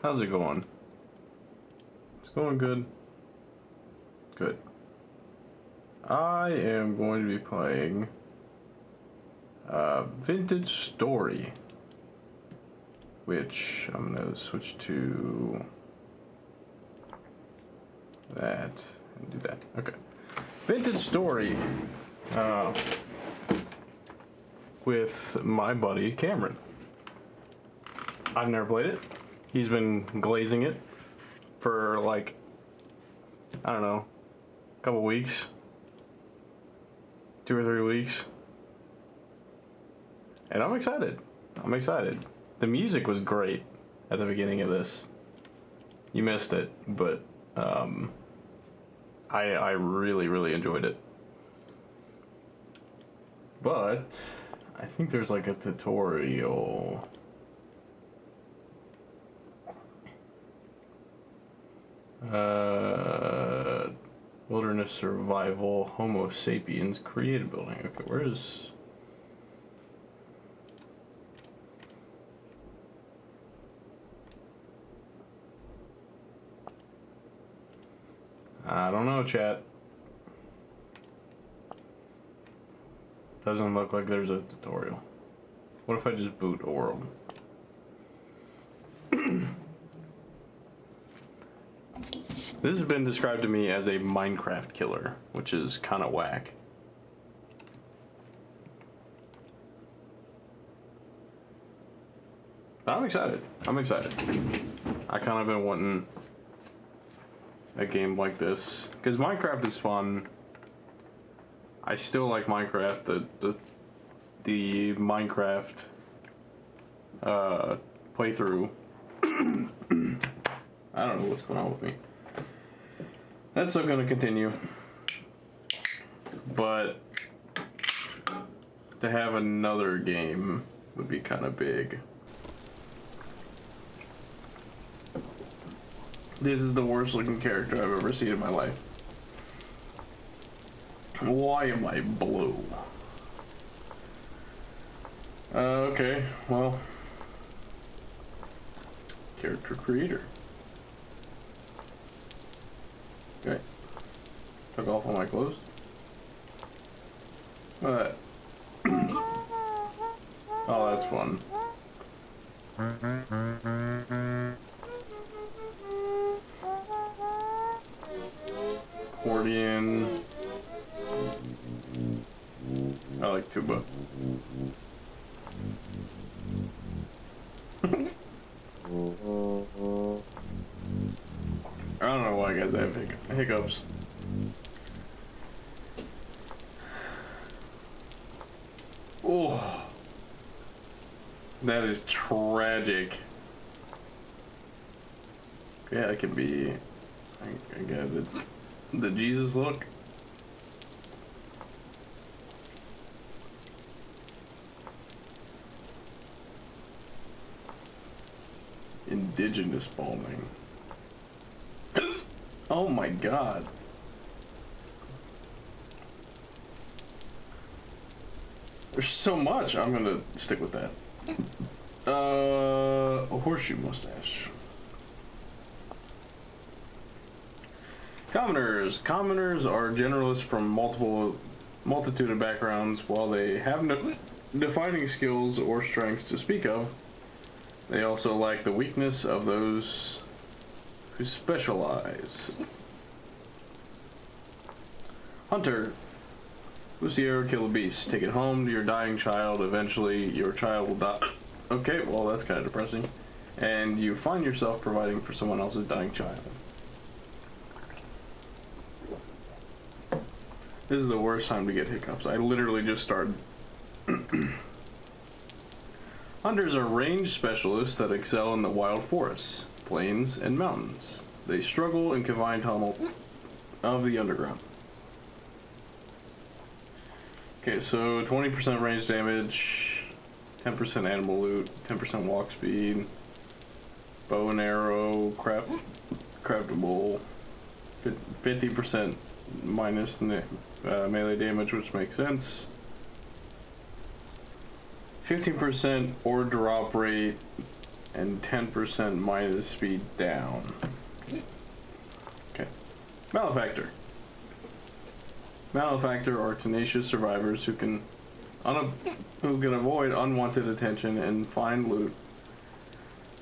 How's it going? It's going good. Good. I am going to be playing Vintage Story, which I'm going to switch to that and do that. Okay. Vintage Story with my buddy Cameron. I've never played it. He's been glazing it for like, I don't know, a couple weeks. 2 or 3 weeks. And I'm excited. I'm excited. The music was great at the beginning of this. You missed it, but I really, really enjoyed it. But I think there's like a tutorial. Wilderness survival, Homo sapiens, create a building. Okay, where is... I don't know, chat. Doesn't look like there's a tutorial. What if I just boot a world? This has been described to me as a Minecraft killer, which is kind of whack. I'm excited. I'm excited. I kind of been wanting a game like this because Minecraft is fun. I still like Minecraft. The Minecraft playthrough. I don't know what's going on with me. That's still gonna continue, but to have another game would be kind of big. This is the worst looking character I've ever seen in my life. Why am I blue? Okay, well, character creator. Okay. Took off all my clothes. Look at that. Oh, that's fun. Accordion. I like tuba. I don't know why, guys, I have hiccups. Oh, that is tragic. Yeah, I can be. I got the Jesus look. Indigenous bombing. Oh my god. There's so much. I'm gonna stick with that. A horseshoe mustache. Commoners. Commoners are generalists from multitude of backgrounds. While they have no defining skills or strengths to speak of, they also lack the weakness of those who specialize. Hunter. Loose the arrow, kill a beast. Take it home to your dying child. Eventually, your child will die. Okay, well, that's kind of depressing. And you find yourself providing for someone else's dying child. This is the worst time to get hiccups. I literally just started. Hunters are range specialists that excel in the wild forests, plains, and mountains. They struggle in confined tunnel of the underground. Okay, so 20% range damage, 10% animal loot, 10% walk speed, bow and arrow, craftable, 50% minus melee damage, which makes sense. 15% ore drop rate, and 10% minus speed down. Okay. Malefactor. Malefactor are tenacious survivors who can avoid unwanted attention and find loot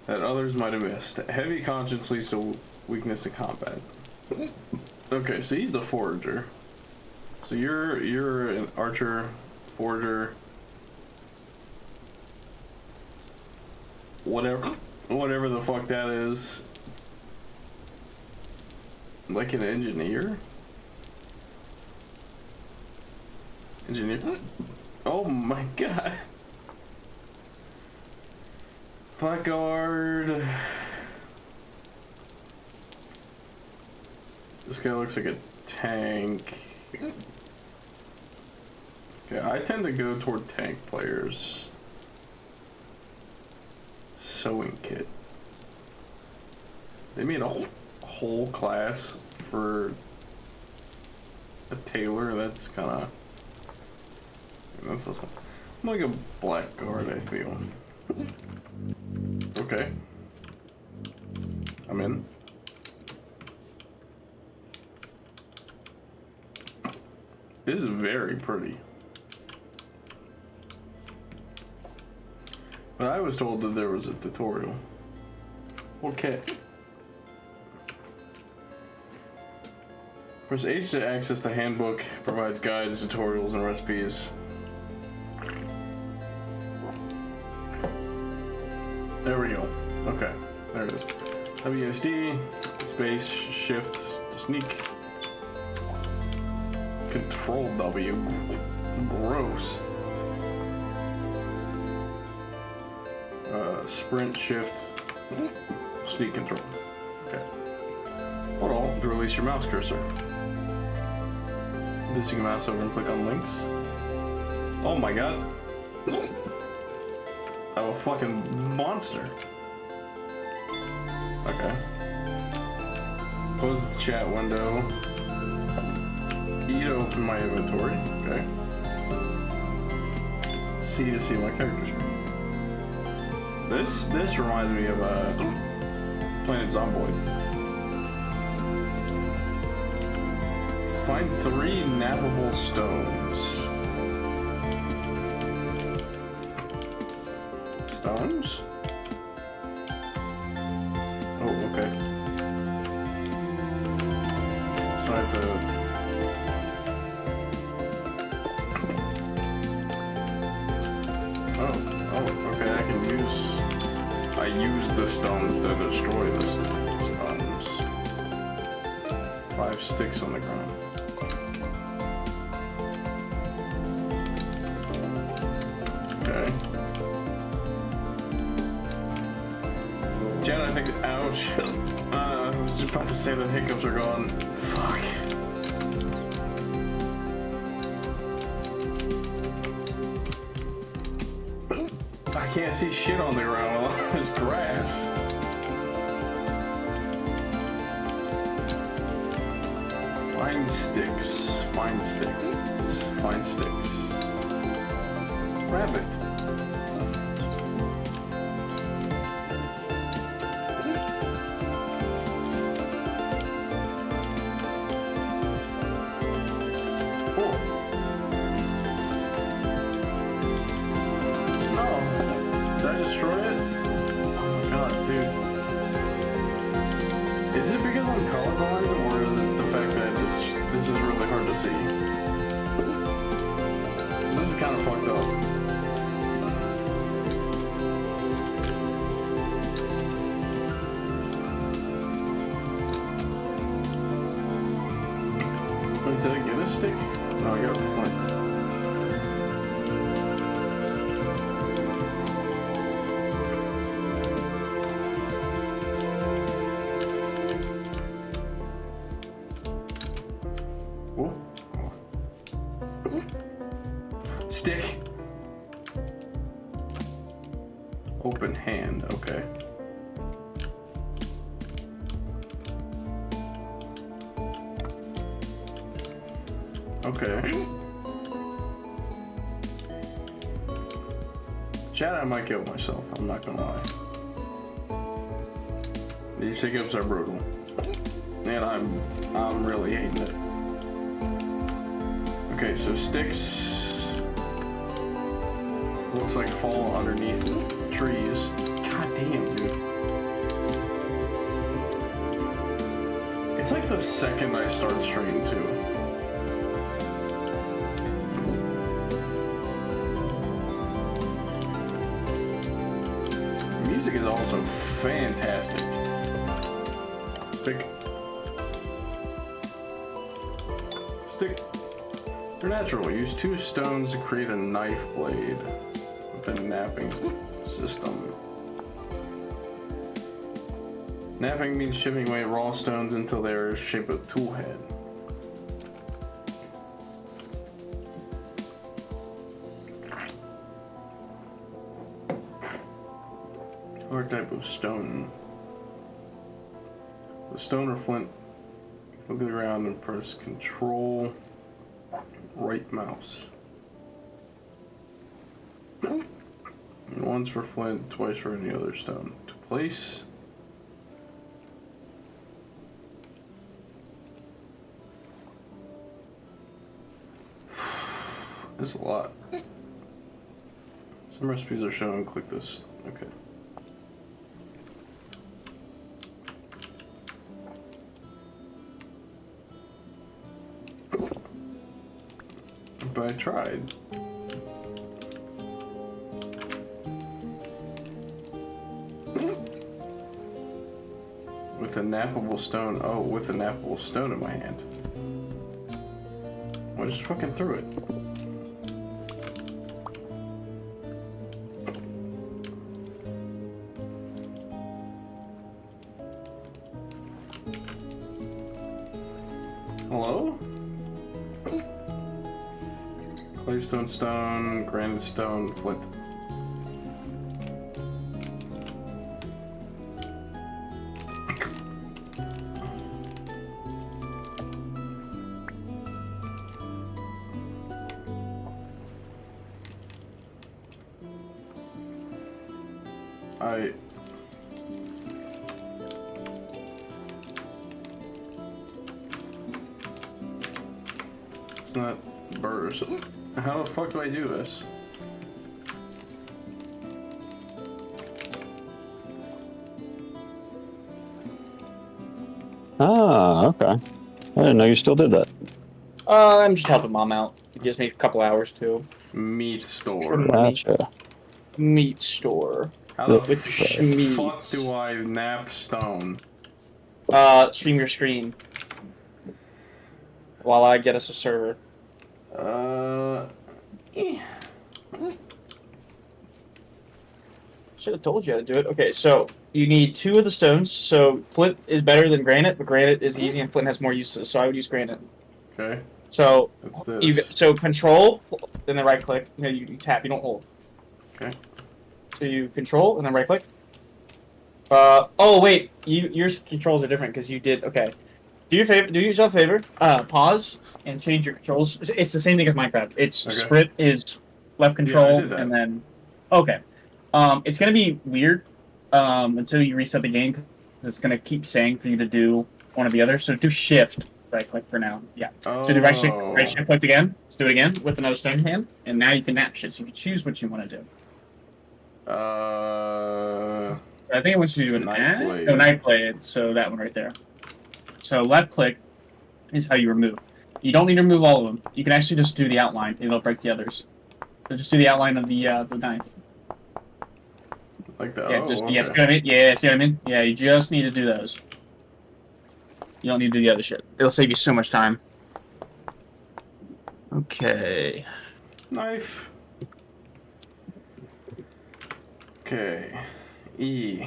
that others might have missed. Heavy conscience leads to weakness in combat. Okay, so he's the forager. So you're an archer, forager, whatever the fuck that is. Like an engineer? Engineer? Oh my god. Blackguard. This guy looks like a tank. Okay, I tend to go toward tank players. Sewing kit. They made a whole class for a tailor. That's kind of. That's also, I'm like a blackguard, I feel. Okay. I'm in. This is very pretty. But I was told that there was a tutorial. Okay. Press H to access the handbook. Provides guides, tutorials, and recipes. There we go. Okay. There it is. WSD, space, shift to sneak. Control W. Gross. Sprint, shift, sneak control. Okay. Hold on to release your mouse cursor. This you can mouse over and click on links. Oh my god. I'm a fucking monster. Okay. Close the chat window. E to open my inventory. Okay. C to see my character screen. This reminds me of Planet Zomboid. Find 3 nappable stones. Stones? Oh, okay. So I have to. Oh, okay, I use the stones to destroy the stones. 5 sticks on the ground. Okay. Jen, I think, ouch. I was just about to say the hiccups are gone. Fuck. I can't see shit on the ground. All this grass. Find sticks. Find sticks. Find sticks. Rabbit. Did I get a stick? No, I got a flint. Whoa. Stick. Open hand, okay. Okay. Chat, I might kill myself. I'm not gonna lie. These hiccups are brutal. And I'm really hating it. Okay, so sticks looks like fall underneath trees. God damn, dude. It's like the second I start streaming too. Music is also fantastic. Stick. They're natural. Use 2 stones to create a knife blade with a napping system. Napping means chipping away raw stones until they are shaped of a tool head. Or type of stone. The stone or flint. Look at the ground and press Control right mouse. And once for flint, twice for any other stone. To place. There's a lot. Some recipes are shown. Click this. Okay. But I tried. With a nappable stone. Oh, with a nappable stone in my hand. I just fucking threw it. Hello? Claystone stone, granite stone, flint. It's not burst. How the fuck do I do this? Ah, okay. I didn't know you still did that. I'm just helping mom out. It gives me a couple hours too. Meat store. Gotcha. Meat store. How the With fuck do I nap stone? Stream your screen. While I get us a server. Should have told you how to do it. Okay, so you need 2 of the stones. So flint is better than granite, but granite is easy and flint has more uses. So I would use granite. Okay. So What's this? control, then the right click. You know, you tap, you don't hold. Okay. So you control and then right click. Oh wait, your controls are different because you did okay. Do yourself a favor. Pause and change your controls. It's the same thing as Minecraft. It's Okay. sprint is left control Yeah, I did that. and then okay. It's gonna be weird until you reset the game because it's gonna keep saying for you to do one or the other. So do shift right click for now. Yeah. Oh. So do right shift click again. Let's do it again with another stone hand, and now you can nap shit. So you can choose what you want to do. I think I want you to do Knife blade. No, knife blade. So that one right there. So left click is how you remove. You don't need to remove all of them. You can actually just do the outline. It'll break the others. So just do the outline of the knife. Like that. Yeah, Oh, just okay. yeah, see what I mean? Yeah, see what I mean? Yeah, you just need to do those. You don't need to do the other shit. It'll save you so much time. Okay. Knife. Okay. E.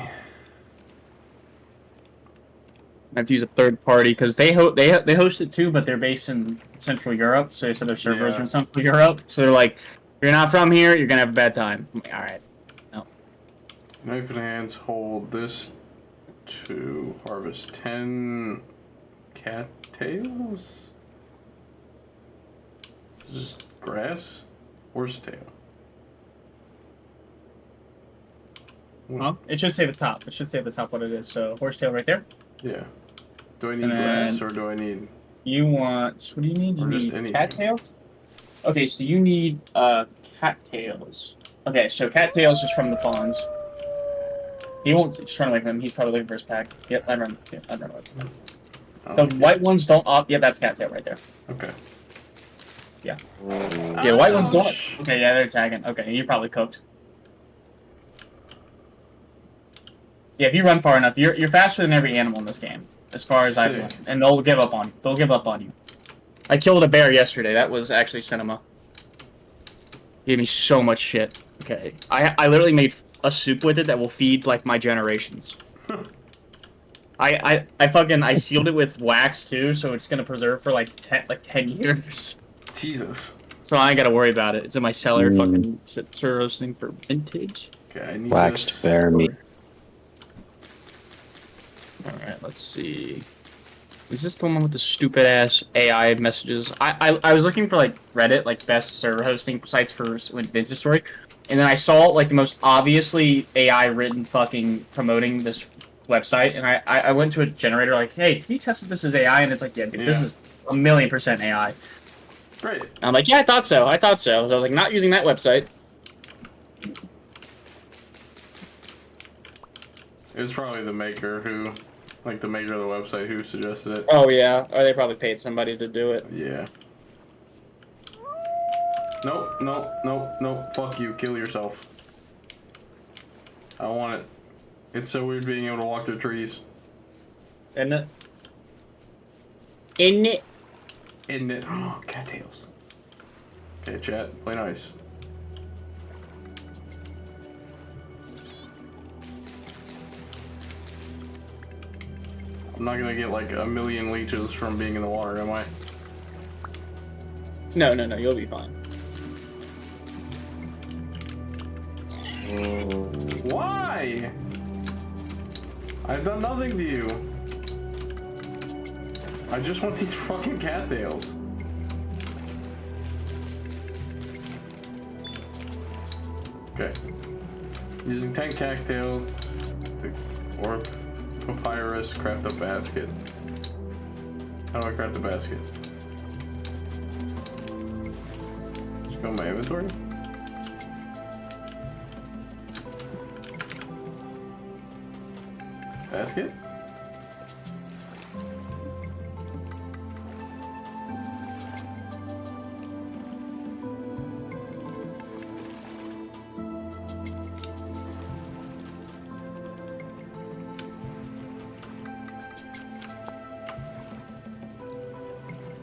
I have to use a third party because they host it too, but they're based in Central Europe, so they said their servers are in Central Europe. So they're like, if you're not from here, you're gonna have a bad time. I'm like, all right. No. Knife in hands. Hold this to harvest 10 cattails. Is this grass? Horsetail. Huh? It should say the top. It should say at the top what it is. So horsetail right there. Yeah. Do I need And glass then- or do I need? You want, what do you need? You Or just need anything. cattails? Okay, so you need cattails. Okay, so cattails is from the fawns. He won't, just run away from him. He's probably looking for his pack. Yep, I run. Yep, I run away from him. The white ones don't yeah, that's cattail right there. Okay. Yeah. Yeah, white ones don't. Ouch. Okay, yeah, they're tagging. Okay, you're probably cooked. Yeah, if you run far enough, you're faster than every animal in this game, as far as I've Sick. learned. And they'll give up on you. They'll give up on you. I killed a bear yesterday. That was actually cinema. Gave me so much shit. Okay, I literally made a soup with it that will feed like my generations. I sealed it with wax too, so it's gonna preserve for like 10 years. Jesus. So I ain't gotta worry about it. It's in my cellar, fucking roasting for vintage. Okay, I need Waxed this. bear meat. Alright, let's see. Is this the one with the stupid ass AI messages? I was looking for like Reddit, like best server hosting sites for Vintage Story, and then I saw like the most obviously AI written fucking promoting this website, and I went to a generator like, hey, can you test if this is AI? And it's like, yeah, dude, this Yeah. is 1,000,000% AI. Great. I'm like, yeah, I thought so. So I was like, not using that website. It was probably the maker who, like the maker of the website who suggested it. Oh yeah, or they probably paid somebody to do it. Yeah. Nope, nope, nope, nope. Fuck you. Kill yourself. I don't want it. It's so weird being able to walk through trees. Isn't it? Isn't it? Isn't it? Cattails. Okay, chat. Play nice. I'm not gonna get like a million leeches from being in the water, am I? No, you'll be fine. Why? I've done nothing to you. I just want these fucking cattails. Okay. Using 10 cattail or papyrus, craft a basket. How do I craft the basket? Just go in my inventory. Basket?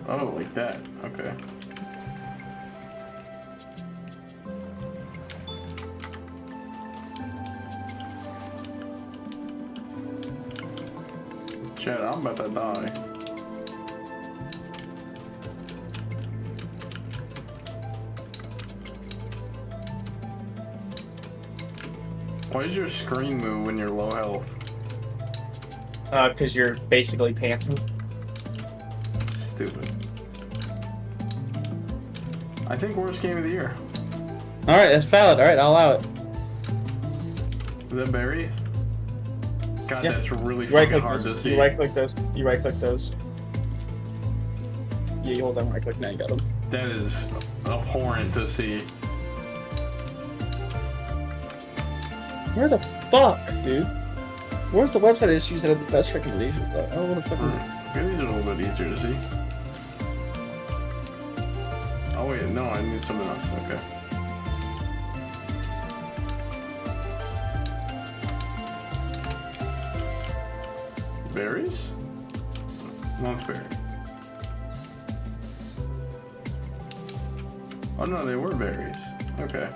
Oh, like that. Okay. Shit, I'm about to die. Why does your screen move when you're low health? Because you're basically pantsing. Stupid. I think worst game of the year. Alright, that's valid. Alright, I'll allow it. Is that berries? God, Yeah. that's really You right fucking click hard to those. see. You right click those. You right click those. Yeah, you hold down right click. Now you got them. That is abhorrent to see. Where the fuck, dude? Where's the website I just used that had the best recommendations? I don't want to fucking. Okay, these are a little bit easier to see. Oh wait, no, I need something else. Okay. Berries? Monkberry. Oh no, they were berries. Okay.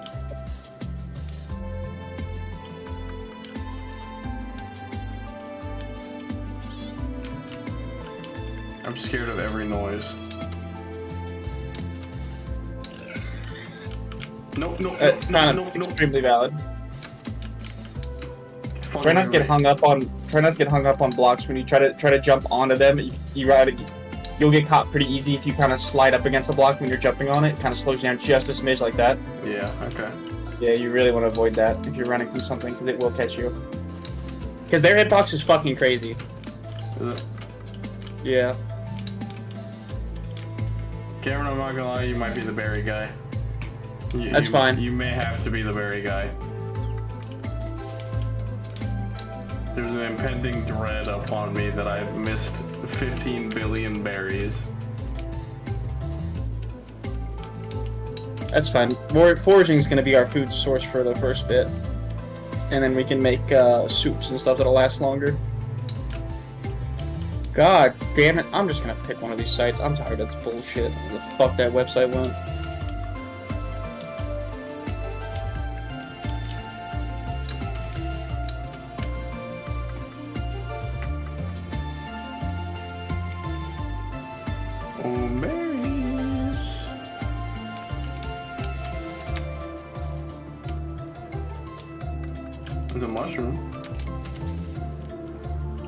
I'm scared of every noise. Nope, nope, Kind of nope, nope. extremely valid. Fuck Try not to get everybody. hung up on. Try not to get hung up on blocks when you try to jump onto them. You'll get caught pretty easy if you kind of slide up against the block when you're jumping on it. It kind of slows you down just a smidge like that. Yeah, okay. Yeah, you really want to avoid that if you're running from something, because it will catch you. Because their hitbox is fucking crazy. Is it? Yeah. Cameron, I'm not gonna lie, you might be the berry guy. That's fine. You may have to be the berry guy. There's an impending dread upon me that I've missed 15 billion berries. That's fine. Foraging is going to be our food source for the first bit. And then we can make soups and stuff that'll last longer. God damn it. I'm just going to pick one of these sites. I'm tired of this bullshit. Where the fuck that website went. Oh, berries. There's a mushroom.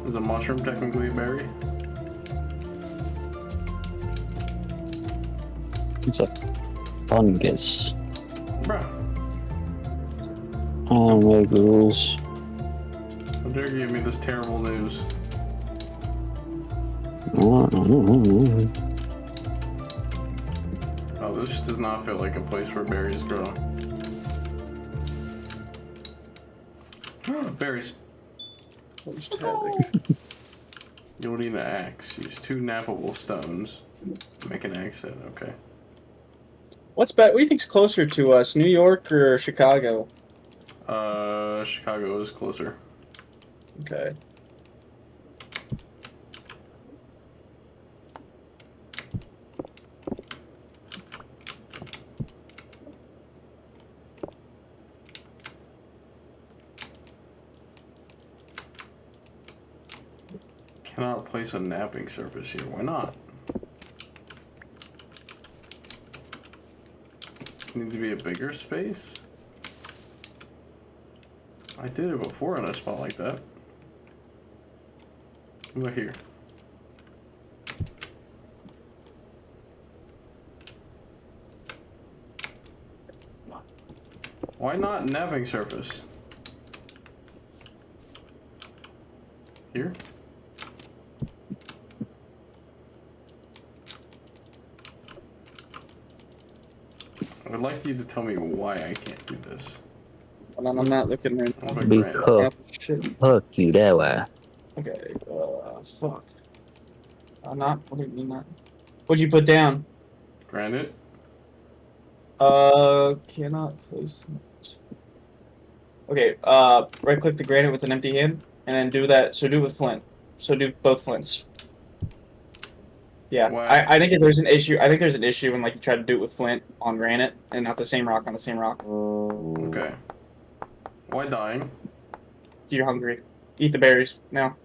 Is a mushroom technically a berry? It's a fungus. Bruh. Oh my rules. How dare you give me this terrible news? Oh, Oh, this does not feel like a place where berries grow. Berries. You'll need an axe. Use 2 nappable stones. Make an axe set, okay. What's better? What do you think's closer to us, New York or Chicago? Chicago is closer. Okay. Cannot place a napping surface here. Why not? Need to be a bigger space? I did it before in a spot like that. What about here? Why not napping surface? Here? I would like you to tell me why I can't do this. Well, I'm not looking right now. What about be granite? cooked. Shit. Fuck you that way. Okay, fuck. Not, what do you mean not? What'd you put down? Granite? Cannot place. Okay, right click the granite with an empty hand, and then do that, so do it with flint. So do both flints. Yeah, Why? I think there's an issue. I think there's an issue when like you try to do it with flint on granite and not the same rock on the same rock. Okay. Why dying? You're hungry. Eat the berries now.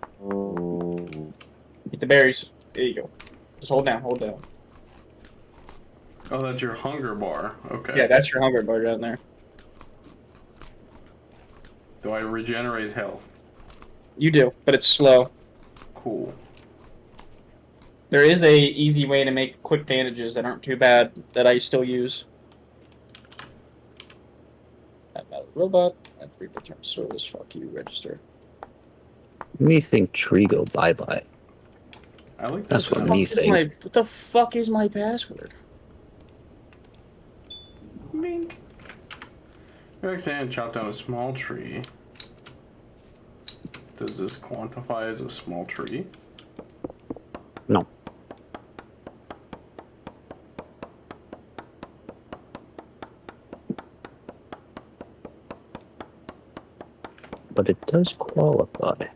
Eat the berries. There you go. Just hold down. Hold down. Oh, that's your hunger bar. Okay. Yeah, that's your hunger bar down there. Do I regenerate health? You do, but it's slow. Cool. There is a easy way to make quick bandages that aren't too bad that I still use. I'm not a robot. That return service. Fuck you. Register. Me think tree go bye bye. I like That's this. what me think. What the fuck is my password? Mink. Roxanne chopped down a small tree. Does this quantify as a small tree? No. But it does qualify.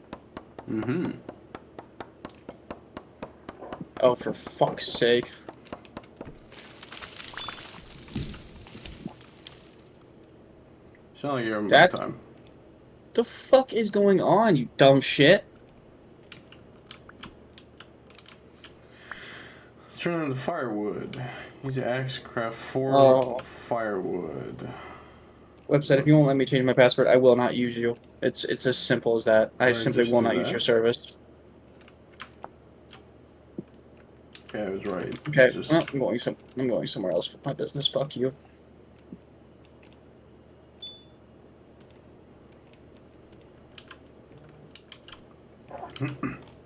Mm-hmm. Oh, for fuck's sake. Sound like you're having That- my time. The fuck is going on, you dumb shit? Let's turn into firewood. Use your axe to craft 4 Oh. firewood. Website, if you won't let me change my password, I will not use you. It's as simple as that. I Right, simply just will do not use that. your service. Okay, I was right. Okay, Just- well, I'm going somewhere else with my business. Fuck you.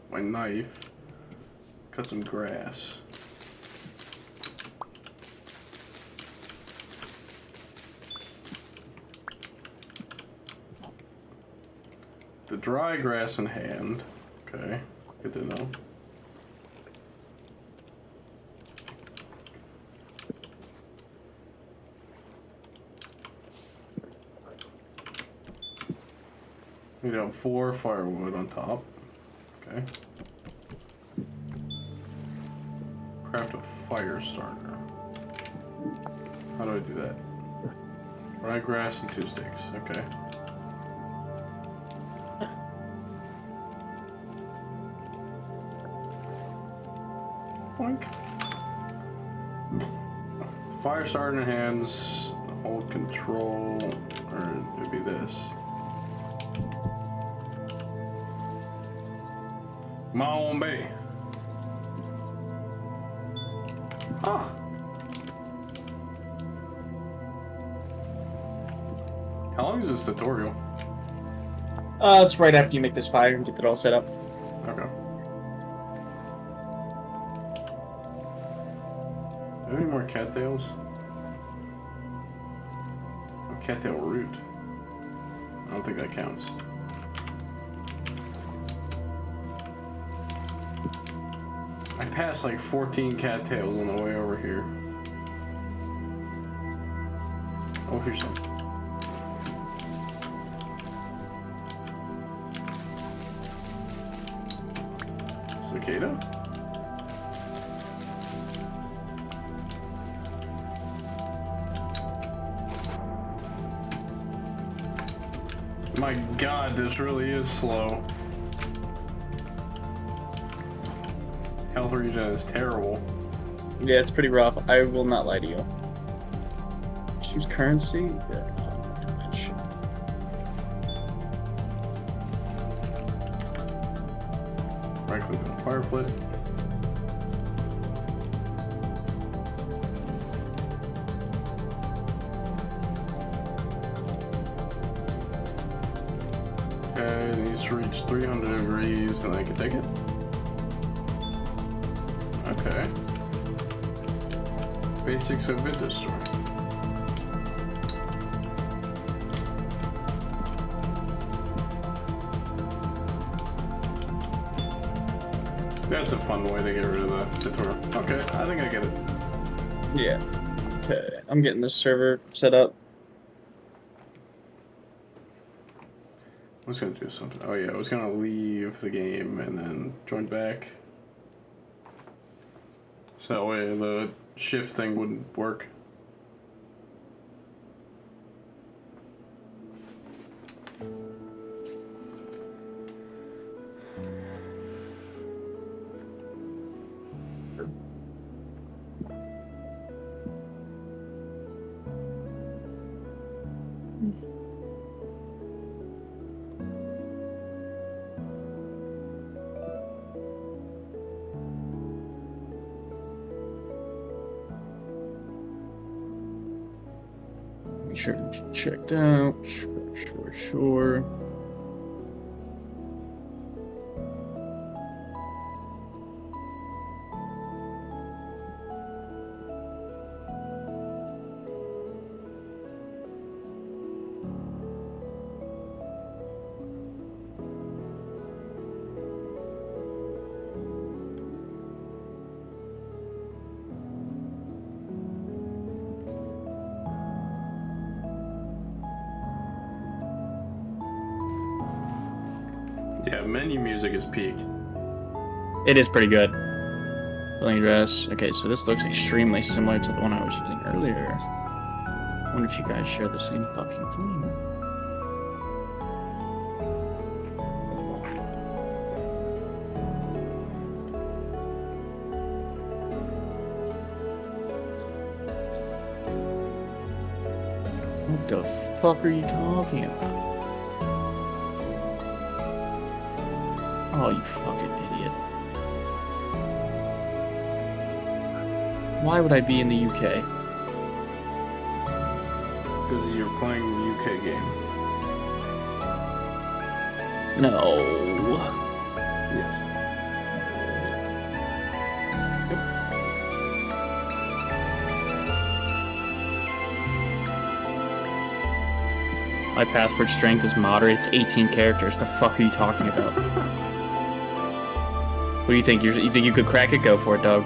my knife. Cut some grass. The dry grass in hand. Okay, good to know. We got 4 firewood on top. Okay. Craft a fire starter. How do I do that? Dry grass and 2 sticks. Okay. Boink. Fire starter in hands. Hold control. Or it'd be this. Come on, baby. Ah. How long is this tutorial? It's right after you make this fire and get it all set up. Okay. Do any more cattails? Oh, cattail root. I don't think that counts. I passed like 14 cattails on the way over here. Oh, here's some. Cicada? My god, this really is slow. Health regen is terrible. Yeah, it's pretty rough. I will not lie to you. Choose currency? Yeah. Right click on fire pit. Okay, it needs to reach 300 degrees and I can take it. Okay. Basics of Vintage Store. That's a fun way to get rid of the tutorial. Okay, I think I get it. Yeah. Okay, I'm getting this server set up. I was gonna do something. Oh yeah, I was gonna leave the game and then join back. So that way the shift thing wouldn't work. Make sure it's checked out. Sure. Yeah, menu music is peak. It is pretty good. Building dress. Okay, so this looks extremely similar to the one I was using earlier. I wonder if you guys share the same fucking thing. What the fuck are you talking about? Oh, you fucking idiot. Why would I be in the UK? Because you're playing the UK game. No. Yes. My password strength is moderate. It's 18 characters. The fuck are you talking about? What do you think? You think you could crack it? Go for it, Doug.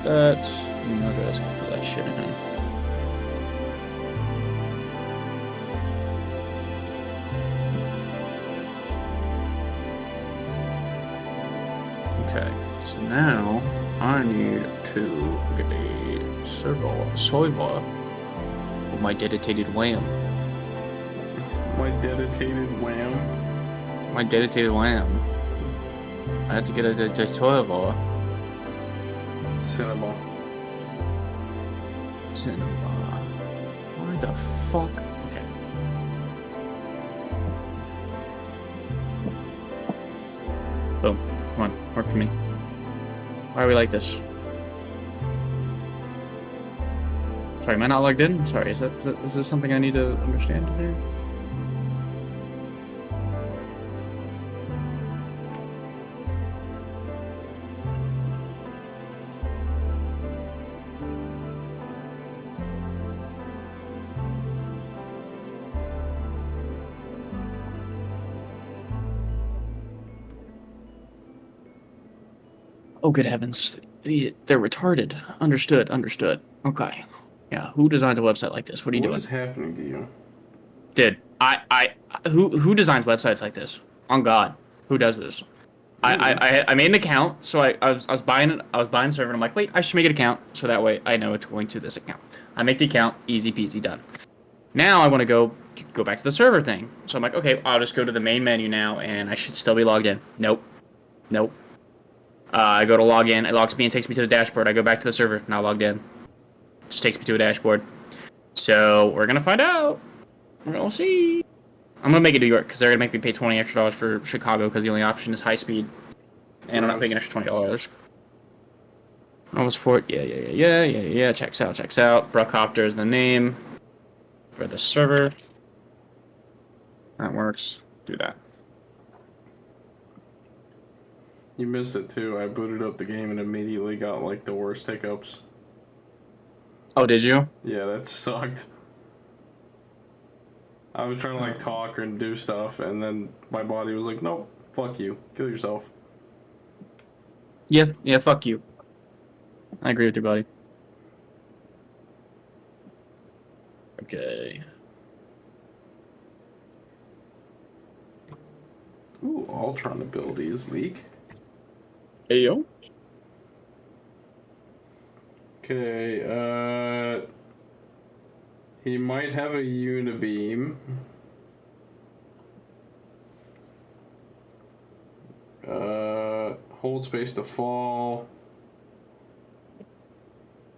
No, guys, put that shit in. Okay, so now I need to get a server with my dedicated WAM. My dedicated wham. My dedicated WAM. I have to get a server. Cinema. Cinema. Why the fuck? Okay. Boom. Come on, work for me. Why are we like this? Sorry, am I not logged in? Sorry, is this something I need to understand here? Oh, good heavens. They're retarded. Understood. Okay. Yeah, who designs a website like this? What are you doing? What is happening to you? Dude, who designs websites like this? On God, who does this? I made an account, so I was buying a server, and I'm like, wait, I should make an account, so that way I know it's going to this account. I make the account, easy peasy, done. Now I want to go back to the server thing. So I'm like, okay, I'll just go to the main menu now, and I should still be logged in. Nope. I go to log in. It logs me and takes me to the dashboard. I go back to the server. Now logged in. Just takes me to a dashboard. So we're gonna find out. We're gonna see. I'm gonna make it New York because they're gonna make me pay $20 extra for Chicago because the only option is high speed, and I'm not paying an extra $20. Almost port. Yeah. Checks out. Bruckcopter is the name for the server. That works. Do that. You missed it too. I booted up the game and immediately got like the worst hiccups. Oh, did you? Yeah, that sucked. I was trying to like talk and do stuff, and then my body was like, "Nope, fuck you, kill yourself." Yeah, fuck you. I agree with your buddy. Okay. Ooh, Ultron abilities leak. Hey, yo. Okay, he might have a unibeam. Hold space to fall.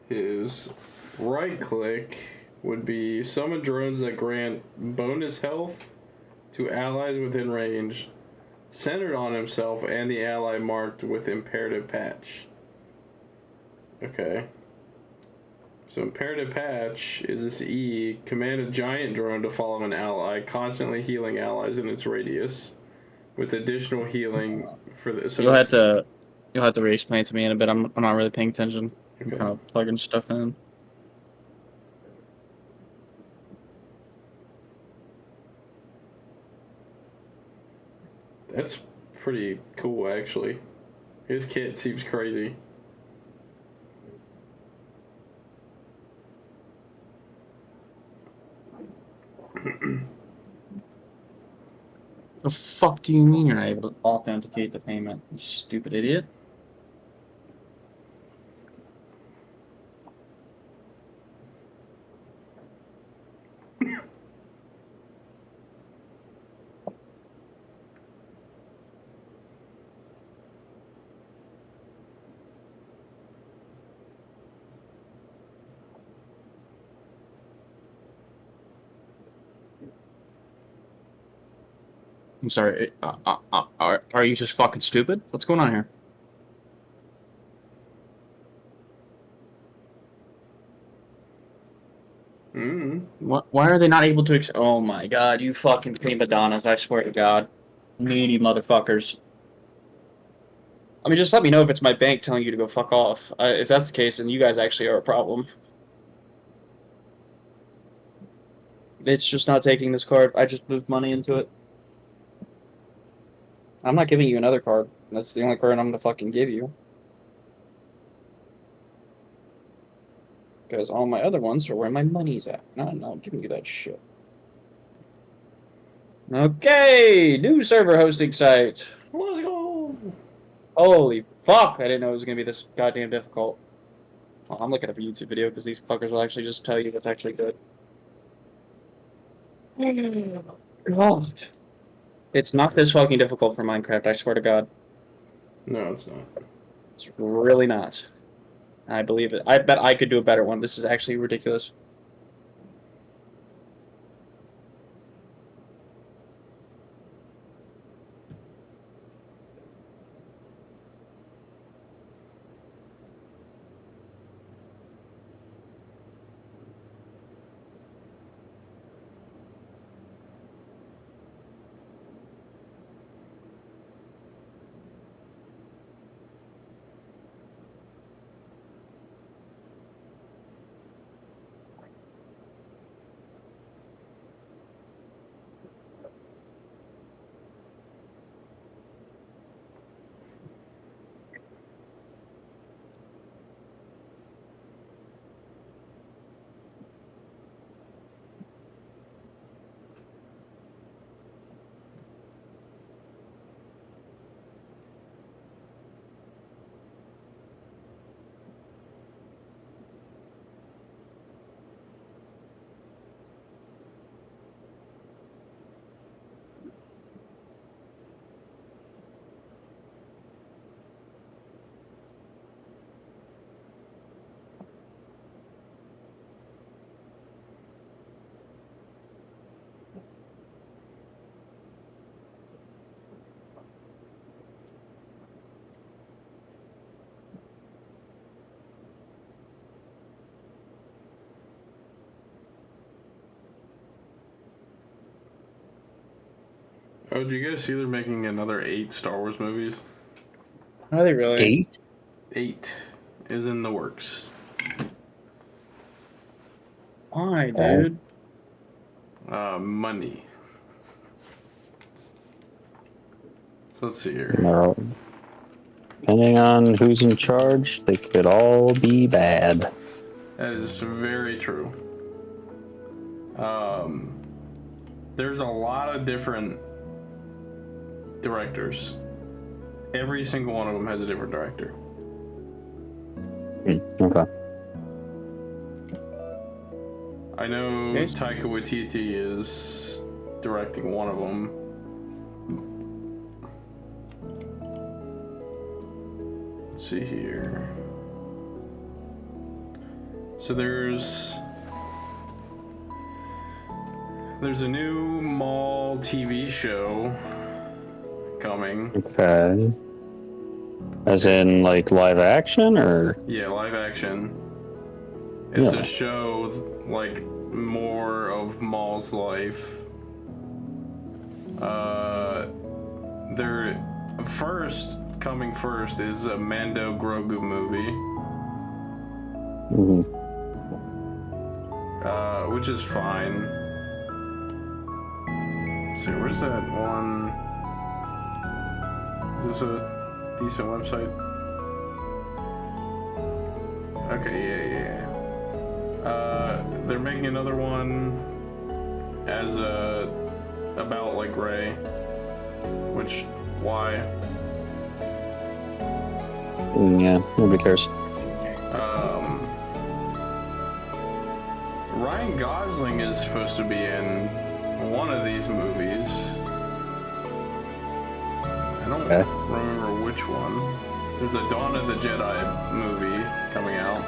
His right click would be summon drones that grant bonus health to allies within range, centered on himself and the ally marked with imperative patch. Okay. So imperative patch is this E. Command a giant drone to follow an ally, constantly healing allies in its radius, with additional healing for the. So you'll have to re-explain it to me in a bit. I'm not really paying attention. I'm Okay. kind of plugging stuff in. That's pretty cool, actually. His kit seems crazy. The fuck do you mean you're not able to authenticate the payment, you stupid idiot? I'm sorry. Are you just fucking stupid? What's going on here? Mm-hmm. What Why are they not able to? Oh my god, you fucking prima donnas! I swear to God, needy motherfuckers. I mean, just let me know if it's my bank telling you to go fuck off. If that's the case, then you guys actually are a problem. It's just not taking this card. I just moved money into it. I'm not giving you another card. That's the only card I'm gonna fucking give you. Because all my other ones are where my money's at. No, I'm not giving you that shit. Okay, new server hosting site. Let's go. Holy fuck! I didn't know it was gonna be this goddamn difficult. Well, I'm looking up a YouTube video because these fuckers will actually just tell you what's actually good. God. It's not this fucking difficult for Minecraft, I swear to God. No, it's not. It's really not. I believe it. I bet I could do a better one. This is actually ridiculous. Oh, did you guys see they're making another 8 Star Wars movies? Are they really? 8? 8 is in the works. Why, dude? Money. So let's see here. No. Depending on who's in charge, they could all be bad. That is very true. There's a lot of different directors. Every single one of them has a different director. Okay. I know Okay. Taika Waititi is directing one of them. Let's see here. So there's a new Maul TV show coming. Okay. As in, like, live action, or? Yeah, live action. It's Yeah. a show like more of Maul's life. Their coming first is a Mando Grogu movie, Mhm. which is fine. Let's see, where's that one? Is this a decent website? Okay, yeah. They're making another one as about like Rey, which why? Yeah, nobody cares. Ryan Gosling is supposed to be in one of these movies. I don't remember which one. There's a Dawn of the Jedi movie coming out,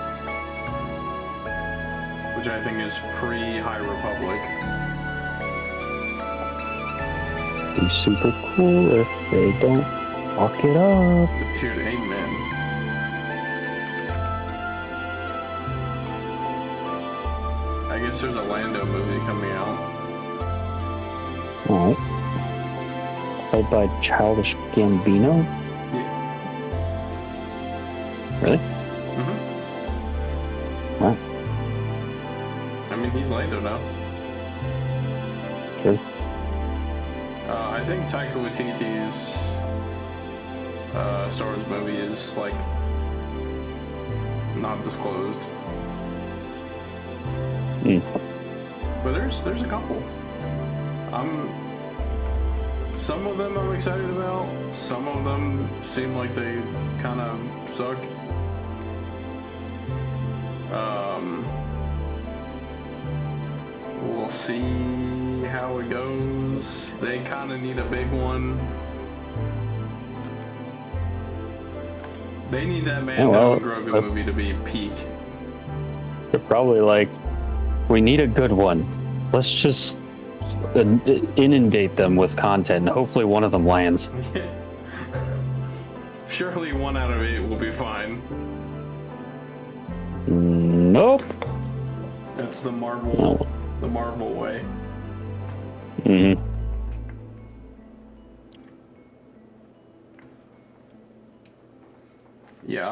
which I think is pre-High Republic. Be super cool if they don't fuck it up. Dude, amen. I guess noticed there's a Lando movie coming out. Alright. Played by Childish Gambino? Yeah. Really? Mm-hmm. Wow. I mean, he's Lando now. Sure. I think Taika Waititi's Star Wars movie is like not disclosed. But there's a couple. Some of them I'm excited about. Some of them seem like they kind of suck. We'll see how it goes. They kind of need a big one. They need that Mando and Grogu movie to be peak. They're probably like, we need a good one. Let's just inundate them with content, and hopefully one of them lands. Surely 1 out of 8 will be fine. Nope. That's the Marvel, No. the Marvel way. Mm-hmm. Yeah,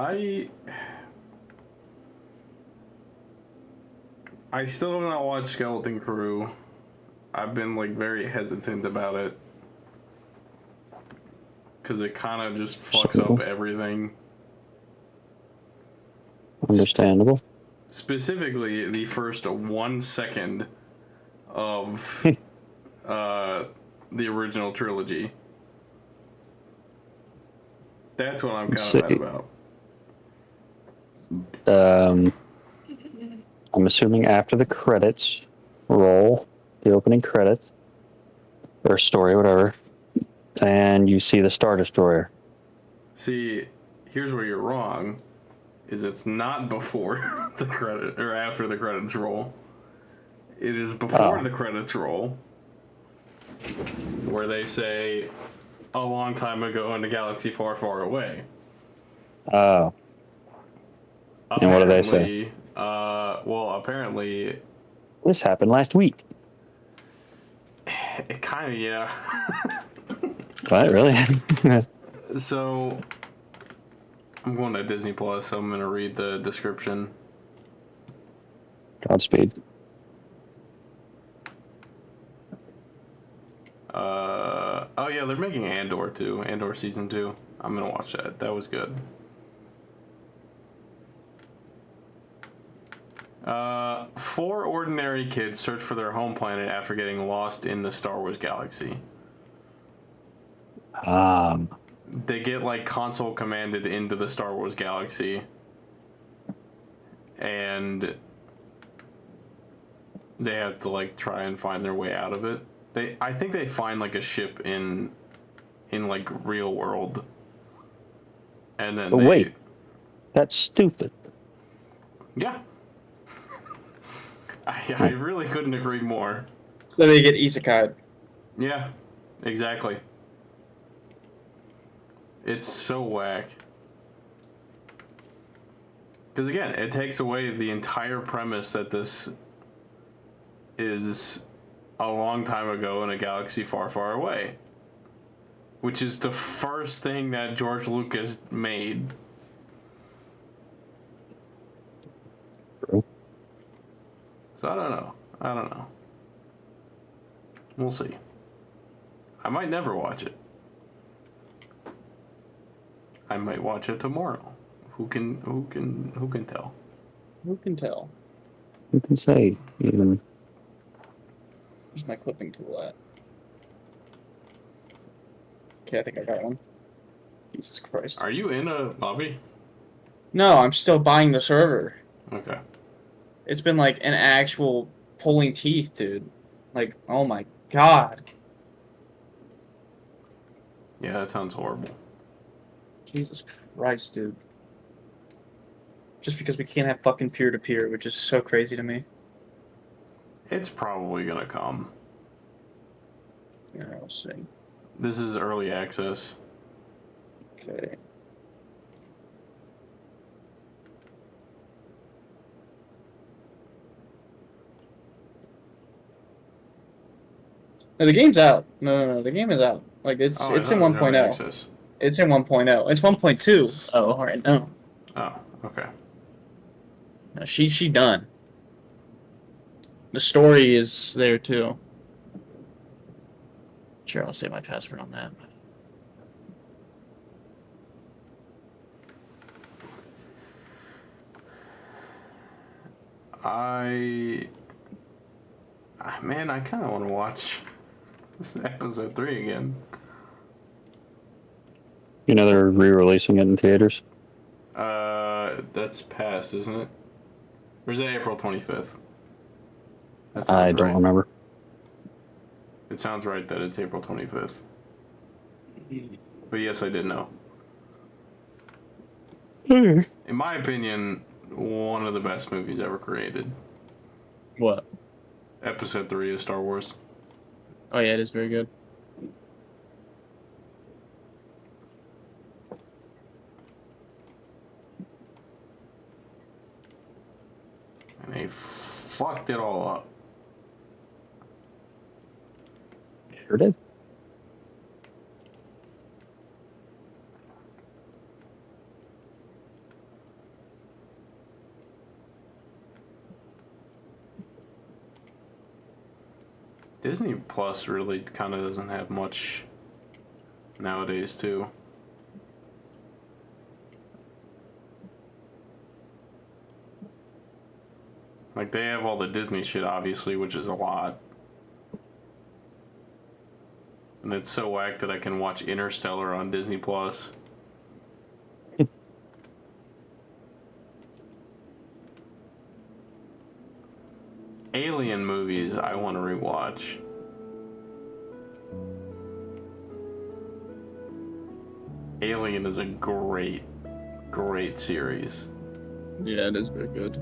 I still have not watched Skeleton Crew. I've been like very hesitant about it because it kind of just fucks up everything. Understandable. Specifically, the first 1 second of the original trilogy. That's what I'm kind of mad about. I'm assuming after the credits roll, the opening credits, or story, whatever, and you see the Star Destroyer. See, here's where you're wrong. Is it's not before the credit or after the credits roll. It is before the credits roll, where they say a long time ago in a galaxy far, far away. Oh. And what do they say? Well, apparently, this happened last week. It kind of, yeah. What, really? So, I'm going to Disney Plus, so I'm going to read the description. Godspeed. Oh yeah, they're making Andor too. Andor season 2. I'm going to watch that. That was good. 4 ordinary kids search for their home planet after getting lost in the Star Wars galaxy. They get like console commanded into the Star Wars galaxy, and they have to like try and find their way out of it. I think they find like a ship in like real world, and then wait, that's stupid. Yeah. I really couldn't agree more. So they get isekai. Yeah, exactly. It's so whack. Because again, it takes away the entire premise that this is a long time ago in a galaxy far, far away. Which is the first thing that George Lucas made. So I don't know. We'll see. I might never watch it. I might watch it tomorrow. Who can tell? Who can tell? Who can say, even? Where's my clipping tool at? Okay, I think I got one. Jesus Christ. Are you in a lobby? No, I'm still buying the server. Okay. It's been like an actual pulling teeth, dude. Like, oh my god. Yeah, that sounds horrible. Jesus Christ, dude. Just because we can't have fucking peer-to-peer, which is so crazy to me. It's probably gonna come. Yeah, we'll see. This is early access. Okay. No, the game's out. No. The game is out. Like it's Oh, I it's in thought it was early 1.0. access. It's in 1.0. It's 1.2. Oh, all right. No, Oh, okay. no, she done. The story is there too. Sure, I'll save my password on that. Man, I kind of want to watch this episode 3 again. You know they're re-releasing it in theaters. That's past, isn't it? Or is it April 25th? That sounds I don't right. remember. It sounds right that it's April 25th. But yes, I did know. In my opinion, one of the best movies ever created. What? Episode 3 of Star Wars. Oh yeah, it is very good. And they fucked it all up. Sure did. Disney Plus really kind of doesn't have much nowadays, too. Like, they have all the Disney shit, obviously, which is a lot. And it's so whack that I can watch Interstellar on Disney Plus. Alien movies I want to rewatch. Alien is a great, great series. Yeah, it is very good.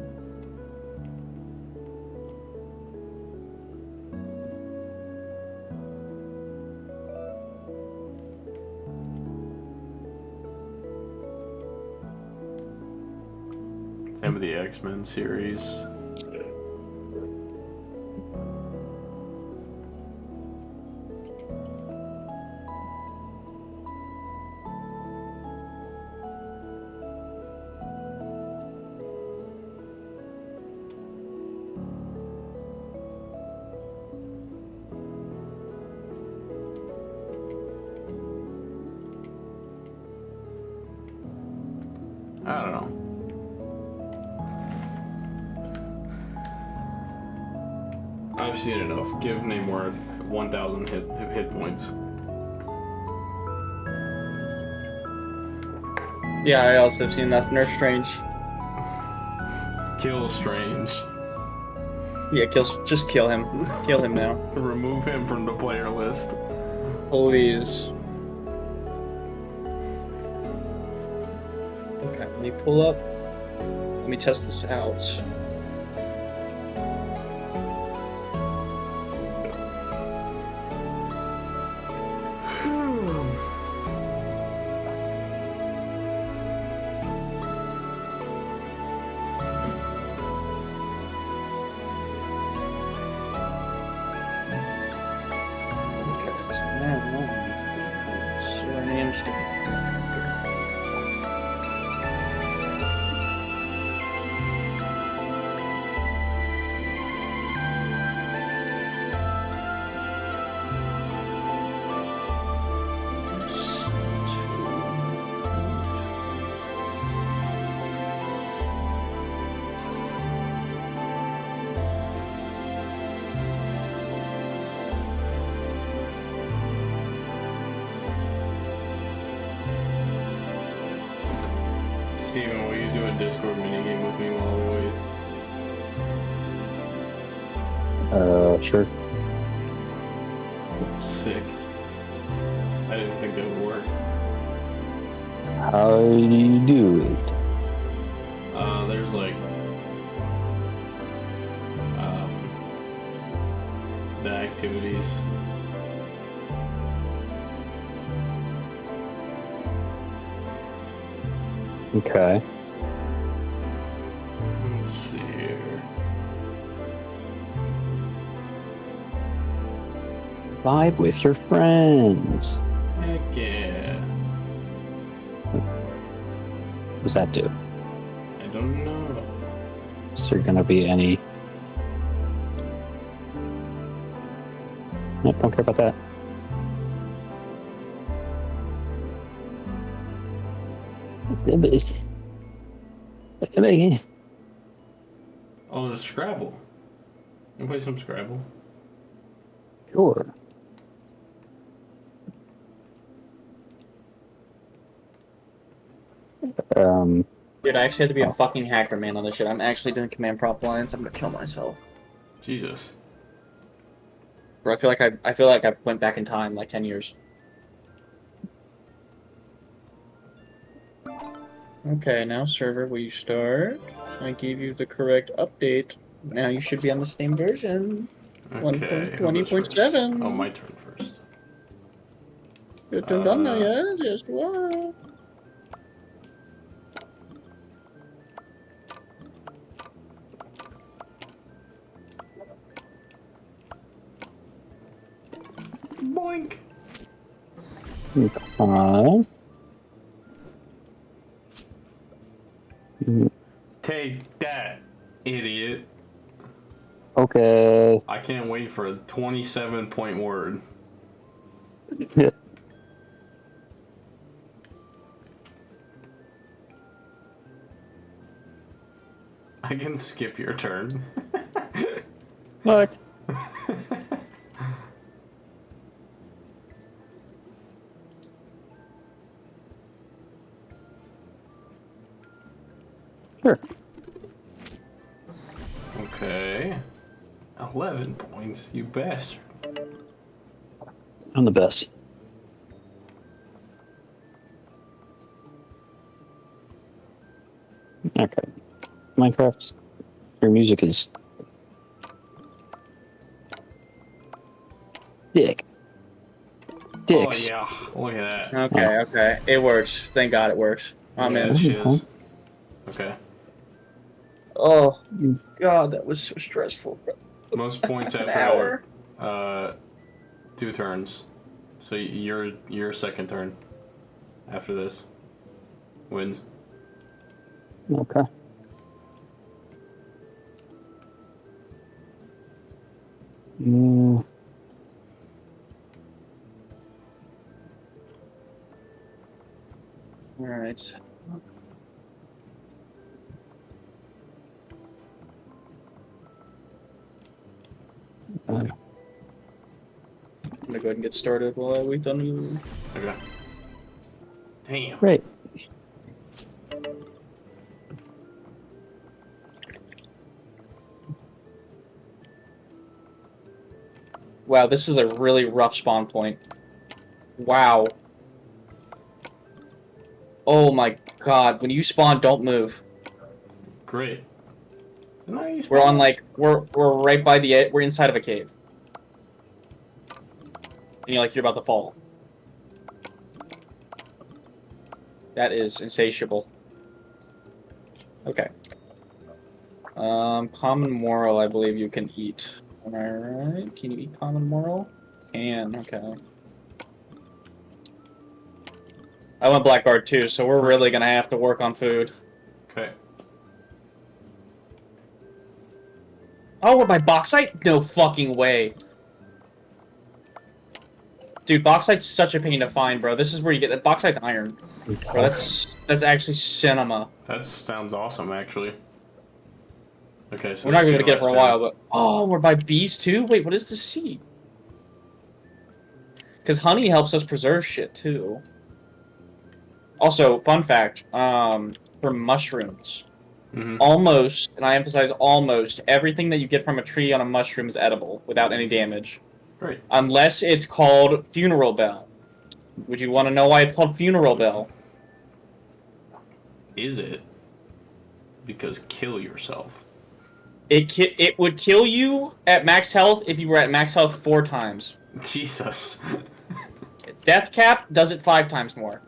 Same with the X-Men series. I don't know. I've seen enough. Give Namor 1,000 hit points. Yeah, I also have seen that. Nerf Strange. Kill Strange. Yeah, just kill him. Kill him now. Remove him from the player list. Please. Okay, let me pull up. Let me test this out. Steven, will you do a Discord minigame with me while we wait? Sure. Sick. I didn't think that would work. How do you do it? There's like the activities. Okay. Let's see here. vibe with your friends. Heck yeah. What does that do? I don't know. Is there gonna be any? Nope, don't care about that. Oh, there's Scrabble. You play some Scrabble? Sure. Dude, I actually have to be a fucking hacker, man, on this shit. I'm actually doing command prompt lines. I'm gonna kill myself. Jesus. Bro, I feel like I went back in time like 10 years. Okay, now server, will you start? I gave you the correct update. Now you should be on the same version. Okay. who goes first? 1.20.7. Oh, my turn first. Your turn done now, yes? Yes, what? Boink. Okay. Take that, idiot. Okay. I can't wait for a 27-point word. I can skip your turn. Look. Sure. Okay. 11 points, you bastard. I'm the best. Okay. Minecraft, your music is dick. Dicks. Oh yeah, look at that. Okay, okay. It works. Thank God it works. I'm Yeah, in. shiz. Okay. Oh, God, that was so stressful. Most points An after hour. 2 turns. So your second turn after this wins. Okay. Mm. All right. I'm gonna go ahead and get started while I wait on you. Okay. Damn. Great. Wow, this is a really rough spawn point. Wow. Oh my God, when you spawn, don't move. Great. Nice. We're on like we're right by the we're inside of a cave. And you're about to fall. That is insatiable. Okay. Common moral, I believe you can eat. Am I right? Can you eat common moral? Can, okay. I went Blackguard too, so we're really gonna have to work on food. Okay. Oh, we're by bauxite? No fucking way. Dude, bauxite's such a pain to find, bro. This is where you get that. Bauxite's iron. Bro, that's actually cinema. That sounds awesome, actually. Okay, so We're not this is gonna your get it for a last while, but oh, we're by bees too. Wait, what is the seed? Because honey helps us preserve shit too. Also, fun fact: for mushrooms, almost, and I emphasize almost, everything that you get from a tree on a mushroom is edible without any damage. Great. Unless it's called funeral bell. Would you want to know why it's called funeral bell? Is it? Because kill yourself. It would kill you at max health if you were at max health 4 times. Jesus. Death cap does it 5 times more.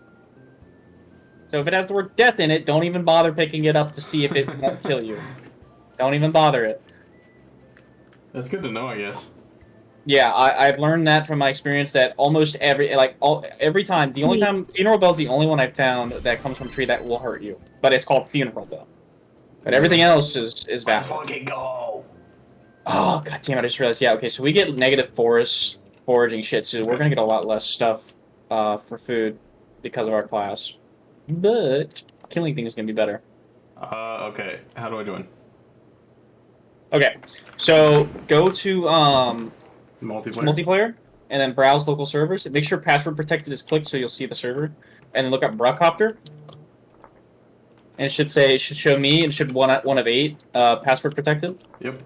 So if it has the word death in it, don't even bother picking it up to see if it won't kill you. Don't even bother it. That's good to know, I guess. Yeah, I've learned that from my experience that almost every time, the only time funeral bell's the only one I've found that comes from a tree that will hurt you, but it's called funeral bell. But everything else is Let's valid. fucking go. Oh god damn! I just realized. Yeah, okay, so we get negative forest foraging shit, so we're gonna get a lot less stuff for food because of our class. But killing things is gonna be better. Okay. How do I join? Okay, so go to Multiplayer. and then browse local servers. And make sure password protected is clicked so you'll see the server, and then look up Bruckcopter. And it should show me. It should one of 8 password protected. Yep.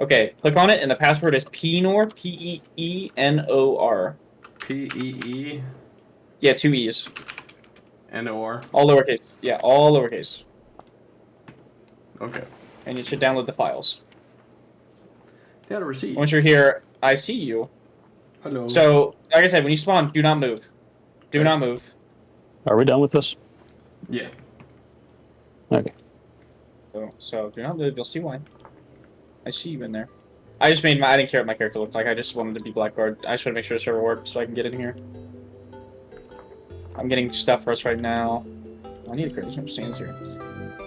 Okay, click on it, and the password is Peenor, Peenor. P-E-E. Yeah, 2 E's. N-O-R. All lowercase. Yeah, all lowercase. Okay. And you should download the files. Got a receipt. Once you're here, I see you. Hello. So, like I said, when you spawn, do not move. Do not move. Are we done with this? Yeah. Okay. So do not move. You'll see why. I see you in there. I didn't care what my character looked like. I just wanted to be Blackguard. I just want to make sure the server worked so I can get in here. I'm getting stuff for us right now. I need to create some sands here.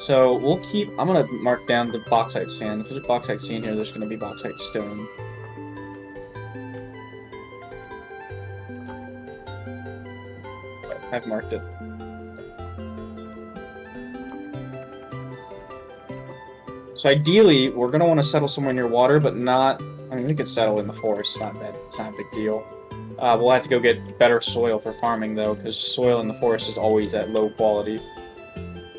So we'll keep. I'm gonna mark down the bauxite sand. If there's a bauxite sand here, there's gonna be bauxite stone. I've marked it. So ideally, we're gonna want to settle somewhere near water, but not. I mean, we could settle in the forest. It's not bad. It's not a big deal. We'll have to go get better soil for farming though, because soil in the forest is always at low quality.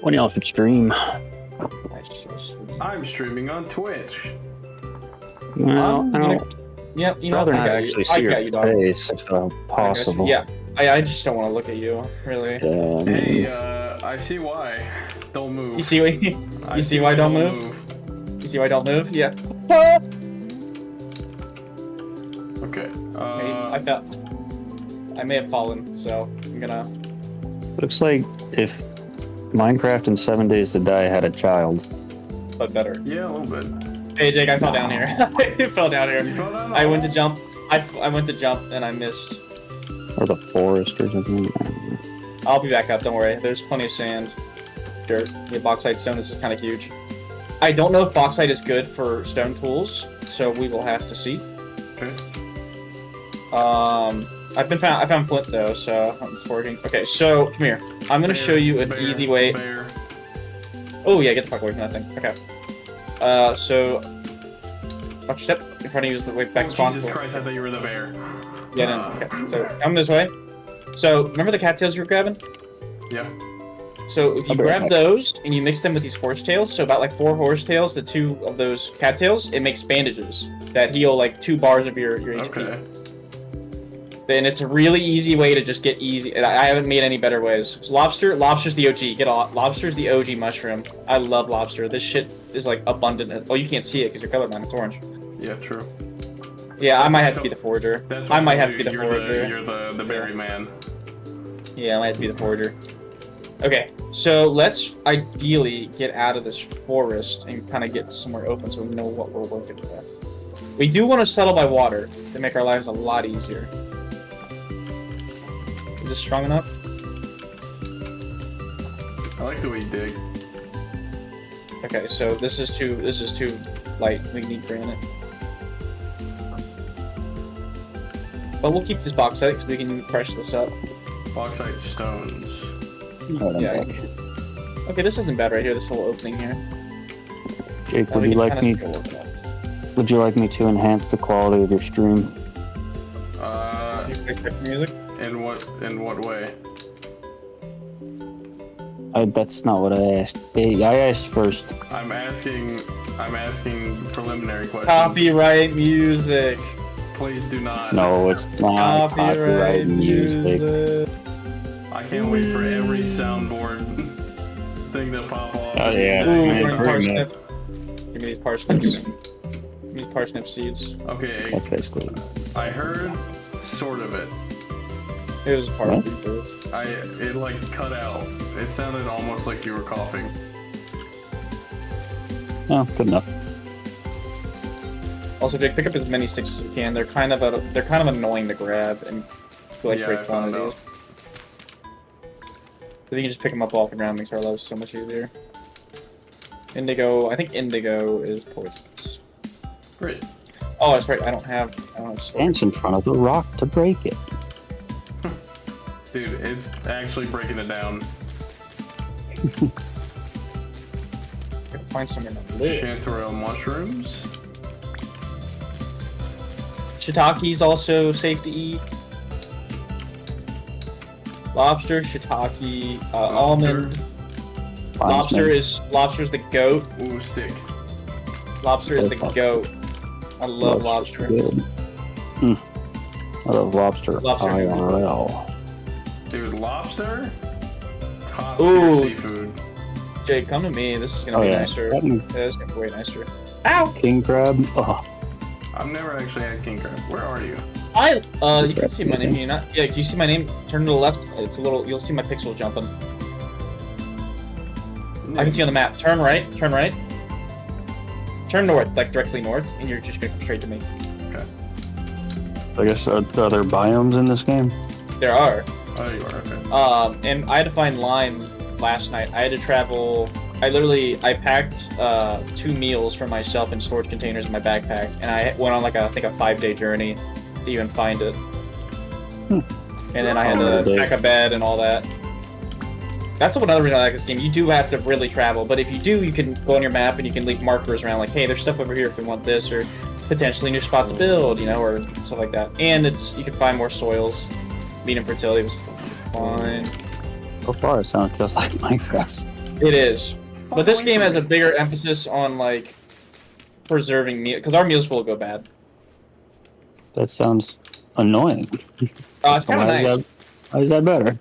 When y'all should stream? That's so sweet. I'm streaming on Twitch. Well, I don't. Yep, you I'd know, rather I not got actually you. I see your got you, dog. face if possible. Yeah, I just don't want to look at you, really. Yeah, Hey, I see why. Don't move. You see why? You see why I don't move? You see why I don't move? Yeah. Okay. I fell. I may have fallen, so I'm gonna. Looks like if Minecraft in 7 Days to Die had a child. But better. Yeah, a little bit. Hey Jake, I fell down here. I fell down You here. fell down? I went to jump. I went to jump and I missed. Or the forest or something. I'll be back up. Don't worry. There's plenty of sand, dirt. Yeah, bauxite stone. This is kind of huge. I don't know if bauxite is good for stone tools, so we will have to see. Okay. I found flint though, so it's foraging. Okay, so come here. I'm gonna show you an easy way. Bear. Oh yeah, get the fuck away from that thing. Okay. So watch your step in front of you is the way back Oh, spawn. Jesus Christ, I thought you were the bear. Yeah, no. Okay. So come this way. So remember the cattails you were grabbing? Yeah. So if you I'll be right grab back. those and you mix them with these horsetails, so about like 4 horsetails, the 2 of those cattails, it makes bandages that heal like 2 bars of your HP. Okay. And it's a really easy way to just get easy. I haven't made any better ways. So lobster's the OG. Get off. Lobster's the OG mushroom. I love lobster. This shit is like abundant. Oh, you can't see it because you're colorblind. It's orange. Yeah, true. Yeah, I might have to be the forager. That's I why might have to be the you're forager. You're the berry man. Yeah, I might have to be the forager. Okay, so let's ideally get out of this forest and kind of get somewhere open so we know what we're working with. We do want to settle by water to make our lives a lot easier. Is this strong enough? I like the way you dig. Okay, so this is too light. We need granite. But we'll keep this bauxite because we can crush this up. Bauxite stones. Hold on Yeah. back. Okay, this isn't bad right here. This little opening here. Jake, Now would we you can like me? kinda scroll over that. Would you like me to enhance the quality of your stream? You can expect music. In what way? That's not what I asked. I asked first. I'm asking preliminary questions. Copyright music. Please do not. No, it's not Copyright music. I can't wait for every soundboard thing to pop off. Oh, yeah. Ooh, Man, bring pretty parsnip. Give me these parsnips. Give me parsnip seeds. Okay, That's basically it. I heard sort of it. It was part of What? it. It like cut out. It sounded almost like you were coughing. Oh, good enough. Also, Jake, pick up as many sticks as you can. They're kind of annoying to grab and to like Yeah, great I found quantities. out. If you can just pick them up off the ground, makes our lives so much easier. Indigo, I think indigo is poisonous. Great. Oh, that's right. I don't have storage. Dance in front of the rock to break it. Dude, it's actually breaking it down. Gotta find somewhere to live. Chanterelle mushrooms. Shiitake's also safe to eat. Lobster, shiitake, almond. Finds Lobster's the goat. Ooh, stick. Lobster is the goat. I love lobster. Good. I love lobster. Lobster. IRL. Dude, lobster? Top Ooh. tier seafood. Jake, come to me. This is gonna Oh be yeah. nicer. That and Yeah, this is gonna be way nicer. Ow! king crab. Oh, I've never actually had king crab. Where are you? You can see my name. You're not. Yeah, can you see my name? Turn to the left. It's a little. You'll see my pixel jumping. I can see on the map. Turn right. Turn right. Turn north, like directly north, and you're just gonna come straight to me. I guess are there biomes in this game? There are. Oh, you are, okay. And I had to find lime last night. I had to travel. I packed 2 meals for myself in storage containers in my backpack, and I went on like I think a 5-day journey to even find it. And then I had to pack a bed and all that. That's another reason I like this game. You do have to really travel, but if you do, you can go on your map and you can leave markers around, like, hey, there's stuff over here if you want this, or potentially new spot to build, you know, or stuff like that. And you can find more soils. Medium fertility was fine. So far, it sounds just like Minecraft. It is. But this Fuck game away has a from me. bigger emphasis on, like, preserving meat, because our meals will go bad. That sounds annoying. It's kind of nice, How is that better?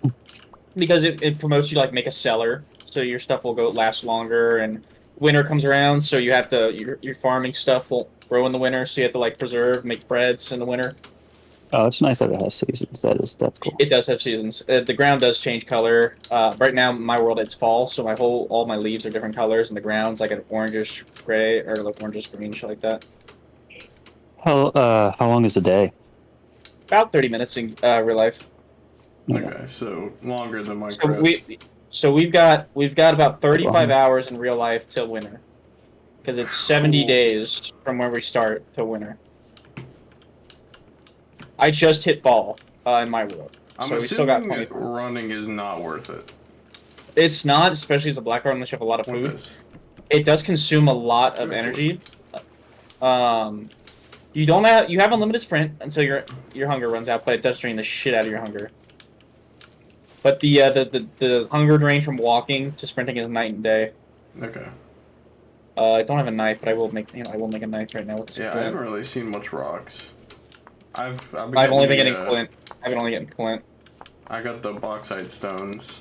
because it promotes you to, like, make a cellar, so your stuff will last longer, and winter comes around, so you have to, your farming stuff won't grow in the winter, so you have to, like, preserve, make breads in the winter. Oh, it's nice that it has seasons. That's cool. It does have seasons. The ground does change color. Right now, my world, it's fall, so all my leaves are different colors, and the ground's like an orangish gray, or like orangish green, shit like that. How long is a day? About 30 minutes in real life. Okay, so longer than Minecraft. So we've got about 35 hours in real life till winter, because it's 70 days from where we start till winter. I just hit fall in my world, I'm so we still got assuming 20. running is not worth it. It's not, especially as a black card, unless you have a lot of With food. this. It does consume a lot of energy. You have unlimited sprint until your hunger runs out, but it does drain the shit out of your hunger. But the hunger drain from walking to sprinting is night and day. Okay. I don't have a knife, but I will make a knife right now with this Yeah, I flint. haven't really seen much rocks. I've Only been getting flint. I've been only getting flint. I got the bauxite stones.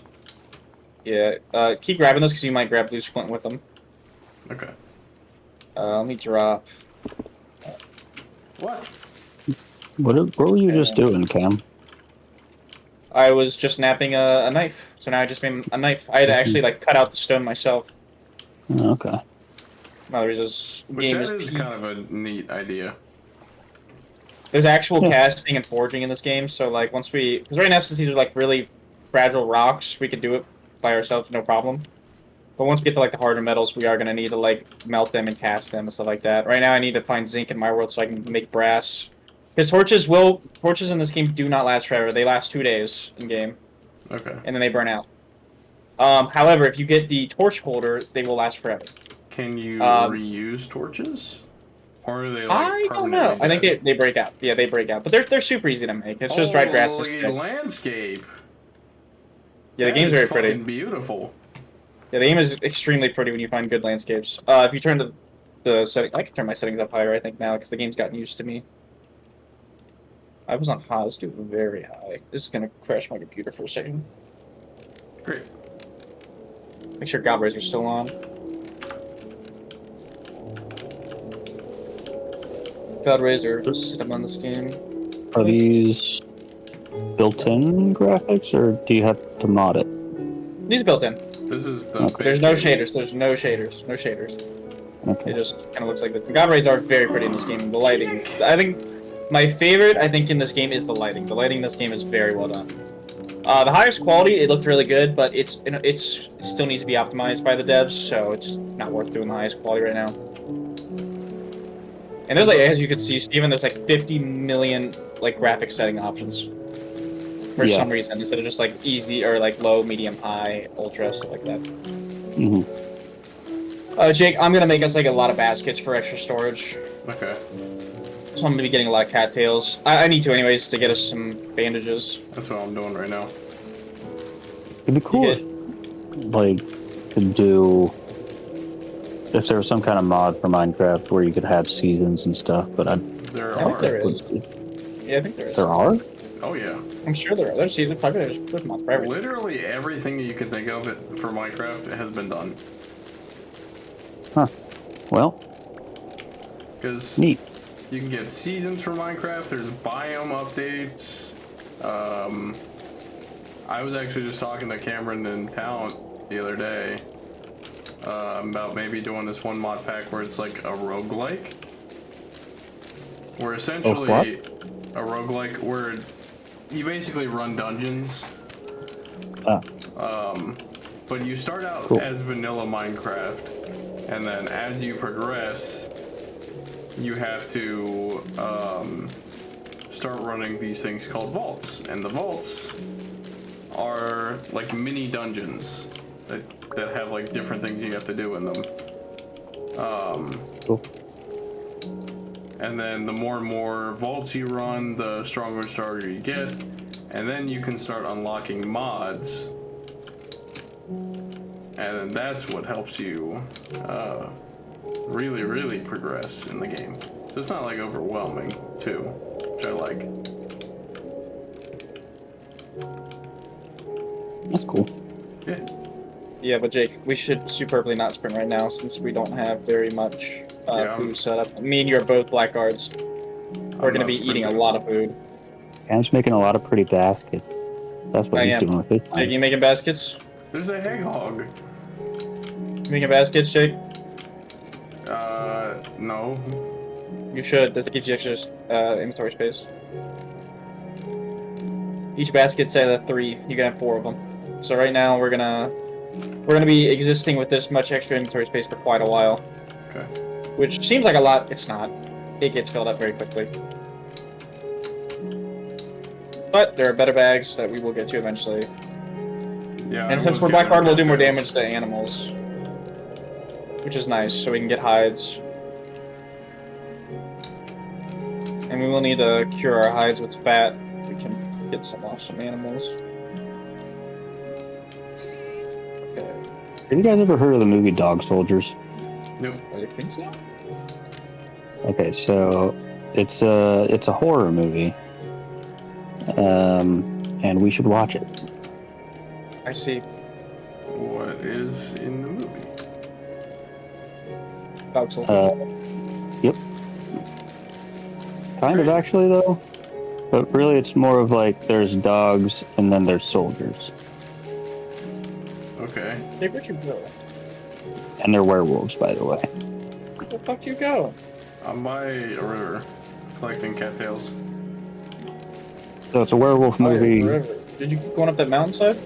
Yeah. Keep grabbing those because you might grab loose flint with them. Okay. Let me drop. What? What were you just doing, Cam? I was just snapping a knife, so now I just made a knife. I had to actually like cut out the stone myself. Oh, okay. This Which game that is is kind of a neat idea. There's actual Yeah. casting and forging in this game, so like because right now since these are like really fragile rocks, we can do it by ourselves, no problem. But once we get to like the harder metals, we are gonna need to like melt them and cast them and stuff like that. Right now, I need to find zinc in my world so I can make brass. Because torches in this game do not last forever. They last 2 days in game, Okay. and then they burn out. However, if you get the torch holder, they will last forever. Can you reuse torches? Or are they like I don't know. I think they break out. Yeah, they break out, but they're super easy to make. It's just dried grass. Holy landscape. Yeah, the That game's is very pretty. fucking beautiful. Yeah, the game is extremely pretty when you find good landscapes. If you turn the setting, I can turn my settings up higher, I think, now, because the game's gotten used to me. I was on high. Let's do it very high. This is gonna crash my computer for a second. Great. Make sure God Razor's still on. God Razor, sit up on this game. Are these built-in graphics, or do you have to mod it? These are built in. This is the Okay. There's no basic- shaders. There's no shaders. No shaders. Okay. It just kind of looks like this. The god raids are very pretty in this game. The lighting, I think, my favorite, I think, in this game is the lighting. The lighting in this game is very well done. The highest quality, it looked really good, but it still needs to be optimized by the devs, so it's not worth doing the highest quality right now. And there's like, as you can see, Steven, there's like 50 million like graphic setting options for Yeah. some reason instead of just like easy or like low, medium, high, ultra, stuff like that. Hmm. Jake, I'm gonna make us like a lot of baskets for extra storage. Okay. So I'm gonna be getting a lot of cattails. I need to anyways to get us some bandages. That's what I'm doing right now. It'd be cool, You if, like, to do if there was some kind of mod for Minecraft where you could have seasons and stuff. But There I think are. there is. Yeah, I think there is. there are. Oh yeah. I'm sure there are. There's season 5. There's mods for everything. Literally everything that you could think of for Minecraft has been done. Huh. Well, Because neat. you can get seasons for Minecraft. There's biome updates. I was actually just talking to Cameron and Talent the other day about maybe doing this one mod pack where it's like a roguelike. Where essentially what? a roguelike where you basically run dungeons. Ah. But you start out Cool. as vanilla Minecraft, and then as you progress, you have to start running these things called vaults, and the vaults are like mini dungeons that have like different things you have to do in them. Cool. And then the more and more vaults you run, the stronger and stronger you get, and then you can start unlocking mods, and then that's what helps you really progress in the game. So it's not like overwhelming too, which I like. That's cool. Yeah. Yeah, but Jake, we should superbly not sprint right now since we don't have very much Yeah, food set up. Me and you are both blackguards. We're gonna not be eating a sprinting. lot of food. Cam's making a lot of pretty baskets. That's what I he's am. doing with his Jake, time. you making baskets? There's a hedgehog. You making baskets, Jake? No. You should. That gives you extra inventory space. Each basket's at 3. You can have 4 of them. So right now we're gonna be existing with this much extra inventory space for quite a while. Okay. Which seems like a lot. It's not. It gets filled up very quickly. But there are better bags that we will get to eventually. Yeah. I And since was we're getting blackguard, we'll do more cattails. damage to animals. Which is nice, so we can get hides. And we will need to cure our hides with fat. We can get some off some animals. Okay. Have you guys ever heard of the movie Dog Soldiers? Nope. I think so. Okay, so it's a horror movie, and we should watch it. I see. What is in the movie? Dog soldier. Yep. Kind of actually though, but really it's more of like there's dogs and then there's soldiers, Okay. Hey, where'd you go? and they're werewolves, by the way. Where the fuck you go? I'm by a river collecting cattails. So it's a werewolf movie. Forever. Did you keep going up that mountainside?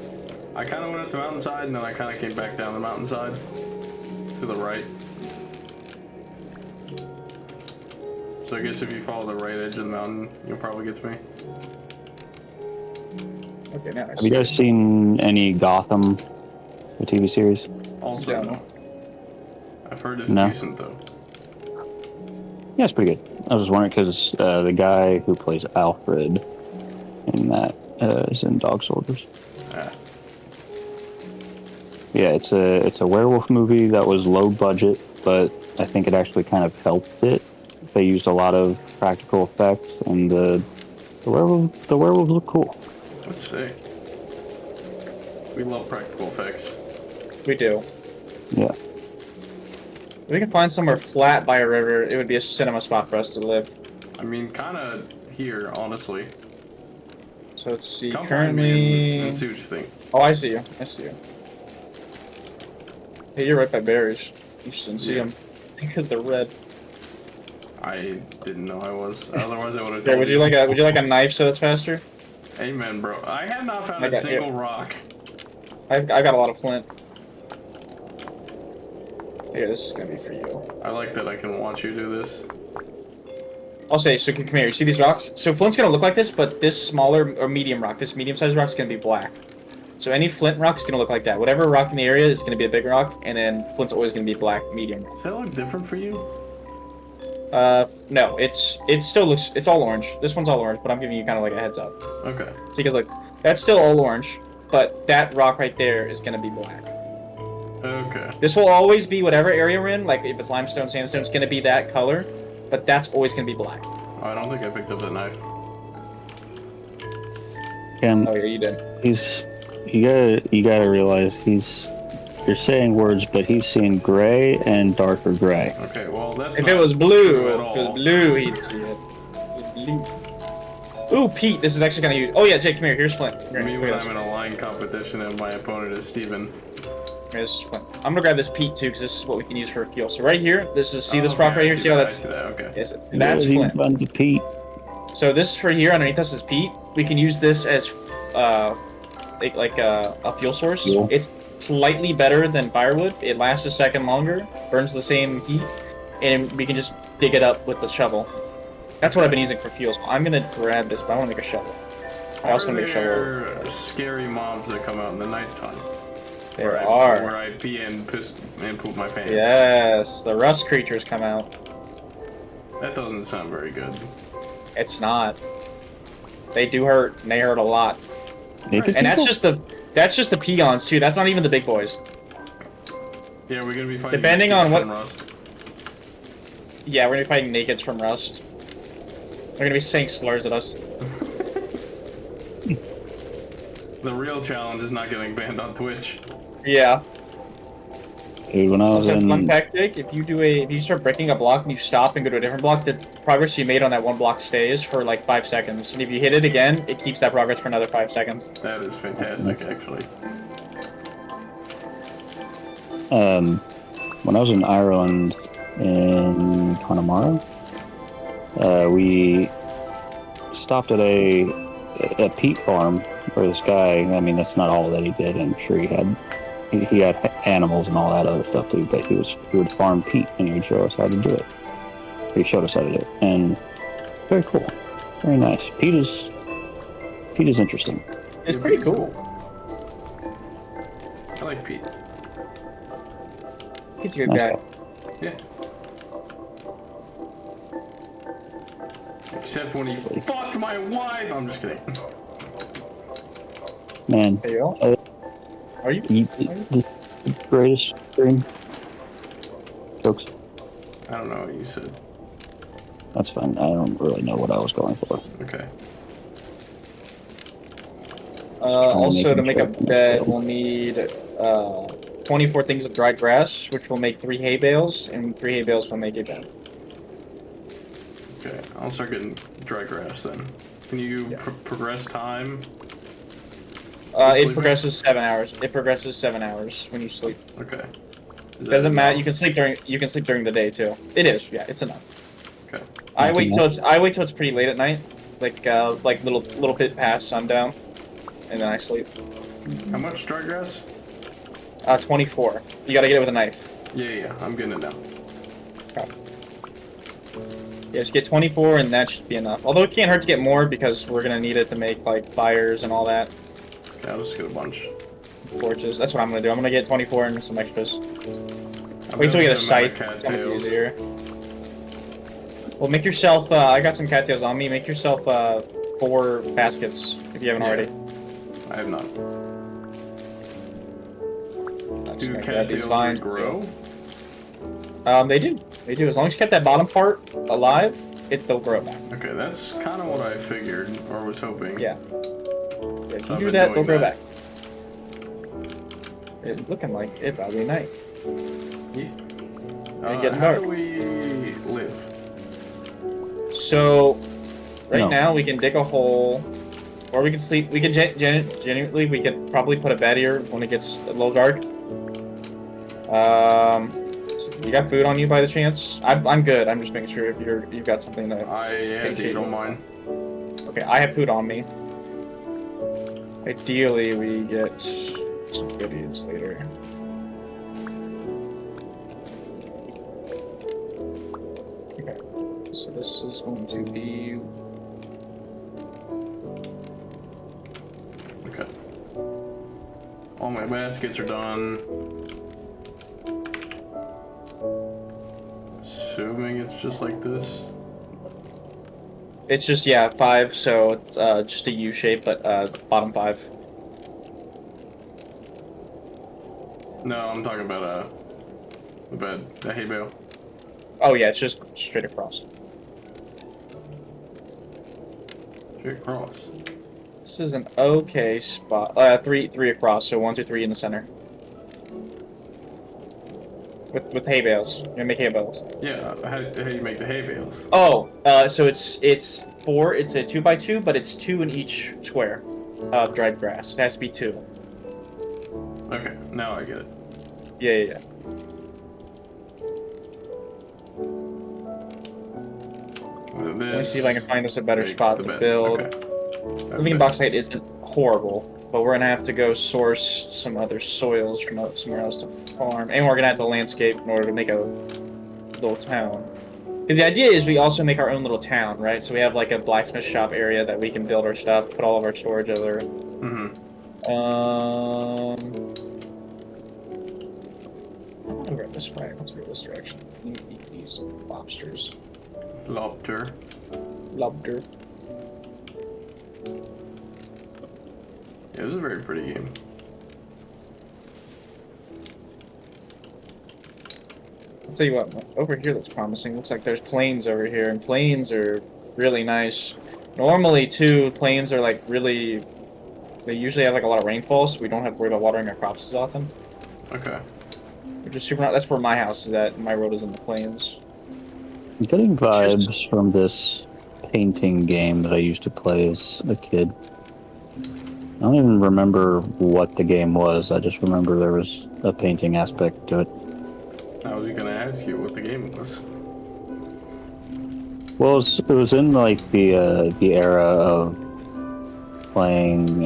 I kind of went up the mountainside and then I kind of came back down the mountainside to the right. So I guess if you follow the right edge of the mountain, you'll probably get to me. Okay, now I Have see. you guys seen any Gotham, the TV series? Also, Yeah. no. I've heard it's No. decent though. Yeah, it's pretty good. I was just wondering because the guy who plays Alfred in that is in Dog Soldiers. Ah, Yeah, it's a werewolf movie that was low budget, but I think it actually kind of helped it. They used a lot of practical effects, and the werewolves look cool. let's see. We love practical effects. We do. Yeah, If we can find somewhere flat by a river, it would be a cinema spot for us to live. I mean, kind of here, honestly. So let's see. Come find me Currently. and see what you think. Oh, I see you. I see you. Hey, you're right by berries. You just didn't see Yeah. them. Because they're red. I didn't know I was. Otherwise, I would have. Here, would you like a knife so it's faster? Amen, bro. I have not found I a got single rock. I got a lot of flint. Here, this is gonna be for you. I like that I can watch you do this. I'll say, so come here. You see these rocks? So flint's gonna look like this, but this smaller or medium rock, this medium-sized rock is gonna be black. So any flint rock's gonna look like that. Whatever rock in the area is gonna be a big rock, and then flint's always gonna be black, medium. Does that look different for you? No, it still looks, it's all orange. This one's all orange, but I'm giving you kind of like a heads up. Okay. So you can look, that's still all orange, but that rock right there is gonna be black. Okay. This will always be whatever area we're in, like if it's limestone, sandstone, it's gonna be that color, but that's always gonna be black. Oh, I don't think I picked up the knife. Cam, Oh yeah, you did. you gotta realize you're saying words, but he's seeing gray and darker gray. Okay, well that's. If not it was blue, true at if it was all. blue, he'd see it. Blue. Ooh, Pete, this is actually kind of huge. Oh yeah, Jake, come here. Here's Flint. Here, Me look when at I'm in a line competition and my opponent is Steven. Here's Flint. I'm gonna grab this Pete too, because this is what we can use for fuel. So right here, this is, see this Okay, rock right I here? See how that, that's, I see that, okay. yes, that's He Flint. run to Pete. So this right here underneath us is Pete. We can use this as like a fuel source. Fuel. It's slightly better than firewood. It lasts a second longer, burns the same heat, and we can just dig it up with the shovel. That's what I've been using for fuel. So I'm gonna grab this, but I want to make a shovel. I also want to make a shovel. Are there scary mobs that come out in the nighttime? There Where are. I pee and piss and poop my pants. Yes, the rust creatures come out. That doesn't sound very good. It's not. They do hurt, and they hurt a lot. Naked And people? that's just the peons too. That's not even the big boys. Yeah, we're gonna be fighting. Depending nakeds on what- from Rust. Yeah, we're gonna be fighting nakeds from Rust. They're gonna be saying slurs at us. The real challenge is not getting banned on Twitch. Yeah. Dude, when I was Also, fun in, fact, Jake, if you start breaking a block and you stop and go to a different block, the progress you made on that one block stays for like 5 seconds. And if you hit it again, it keeps that progress for another 5 seconds. That is fantastic, actually. when I was in Ireland in Connemara, we stopped at a peat farm where this guy, I mean, that's not all that he did. I'm sure he had animals and all that other stuff too, but he would farm peat and he would show us how to do it. He showed us how to do it, and very cool, very nice. Peat is interesting. It's pretty cool. I like Pete. He's a good Nice guy. guy. Yeah. Except when he fucked my wife. I'm just kidding. Man, There you go. Are you? this is the greatest stream. Jokes. I don't know what you said. That's fine. I don't really know what I was going for. Okay. Also, to make a making bed, sure. we'll need 24 things of dried grass, which will make 3 hay bales, and 3 hay bales will make a bed. Okay. I'll start getting dry grass then. Can you progress time? It Sleeping? progresses 7 hours. It progresses 7 hours when you sleep. Okay. Is that Doesn't matter. enough? You can sleep during the day too. It is. Yeah, it's enough. Okay. I wait till it's pretty late at night, like little bit past sundown, and then I sleep. How much dry grass? 24. You gotta get it with a knife. Yeah, I'm getting it now. Yeah, just get 24, and that should be enough. Although it can't hurt to get more because we're gonna need it to make like fires and all that. Okay, I'll just get a bunch. Torches. That's what I'm gonna do. I'm gonna get 24 and some extras. I'm Wait till we get a gonna sight. cat It's gonna be tails. easier. Well, make yourself. I got some cattails on me. Make yourself 4 baskets if you haven't Yeah. already. I have not. I'm just Do gonna grab these cattails vines. grow? They do. They do. As long as you kept that bottom part alive, they'll grow back. Okay, that's kind of what I figured or was hoping. Yeah. If you I've do been that, they'll doing grow that. back. It's looking like it probably night. Yeah. It's getting How dark. do we live? So, right No. now we can dig a hole, or we can sleep. We can genuinely we could probably put a bed here when it gets a little dark. You got food on you by the chance? I'm good. I'm just making sure if you've got something that. I have to eat on mine. Okay, I have food on me. Ideally, we get some goodies later. Okay, so this is going to be. Okay. All my baskets are done. Assuming it's just like this. It's just, yeah, 5, so it's just a U shape, but bottom 5. No, I'm talking about the bed, the hay bale. Oh, yeah, it's just straight across. Straight across. This is an okay spot. Three across, so 1, 2, 3 in the center. With hay bales. You're gonna make hay bales. Yeah, how do you make the hay bales? Oh, so it's 4. It's a 2x2, but it's 2 in each square of dried grass. It has to be 2. Okay, now I get it. Yeah. Let me see if I can find us a better makes spot the to bed. build. Okay. Living bauxite isn't horrible, but we're gonna have to go source some other soils from somewhere else to farm, and we're gonna have to landscape in order to make a little town. And the idea is we also make our own little town, right? So we have like a blacksmith shop area that we can build our stuff, put all of our storage over. Mm-hmm. I'm gonna go this way. Let's go this direction. Eat these lobsters. Lobster. Lobster. Yeah, this is a very pretty game. I'll tell you what, over here looks promising. Looks like there's plains over here, and plains are really nice. Normally, too, plains are like really... They usually have like a lot of rainfall, so we don't have to worry about watering our crops as often. Okay. Which is super... That's where my house is at. My road is in the plains. I'm getting vibes from this painting game that I used to play as a kid. I don't even remember what the game was. I just remember there was a painting aspect to it. I was gonna ask you what the game was. Well, it was in like the era of playing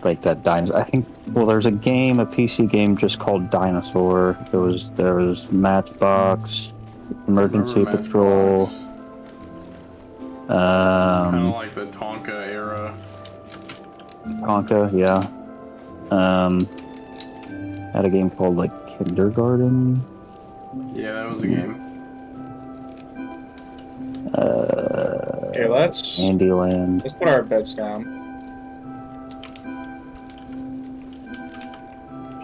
like that dinosaur. I think. Well, there's a game, a PC game, just called Dinosaur. There was Matchbox, Emergency Remember Patrol. Matchbox? Kind of like the Tonka era. Tonka, yeah. Had a game called like Kindergarten. Yeah, that was a game. Okay, let's Andyland. put our beds down.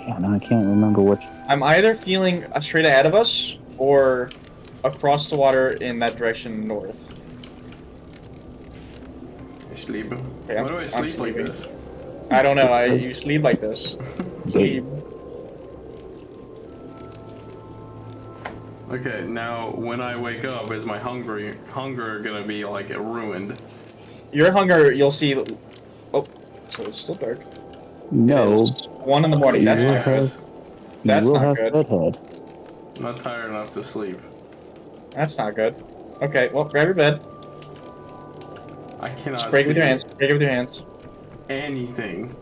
Yeah, no, I can't remember which. I'm either feeling straight ahead of us or across the water in that direction north. I sleep. Okay, Why do I I'm sleep like sleeping. this? I don't know. You sleep like this. Sleep. Okay, now when I wake up, is my hunger gonna be like ruined? Your hunger, you'll see. Oh, so it's still dark. No, It's 1 in the morning. That's You not good. Yes. That's you will not have good. bedhead. I'm not tired enough to sleep. That's not good. Okay, well, grab your bed. I cannot Just break it see with your hands. Break it with your hands. anything.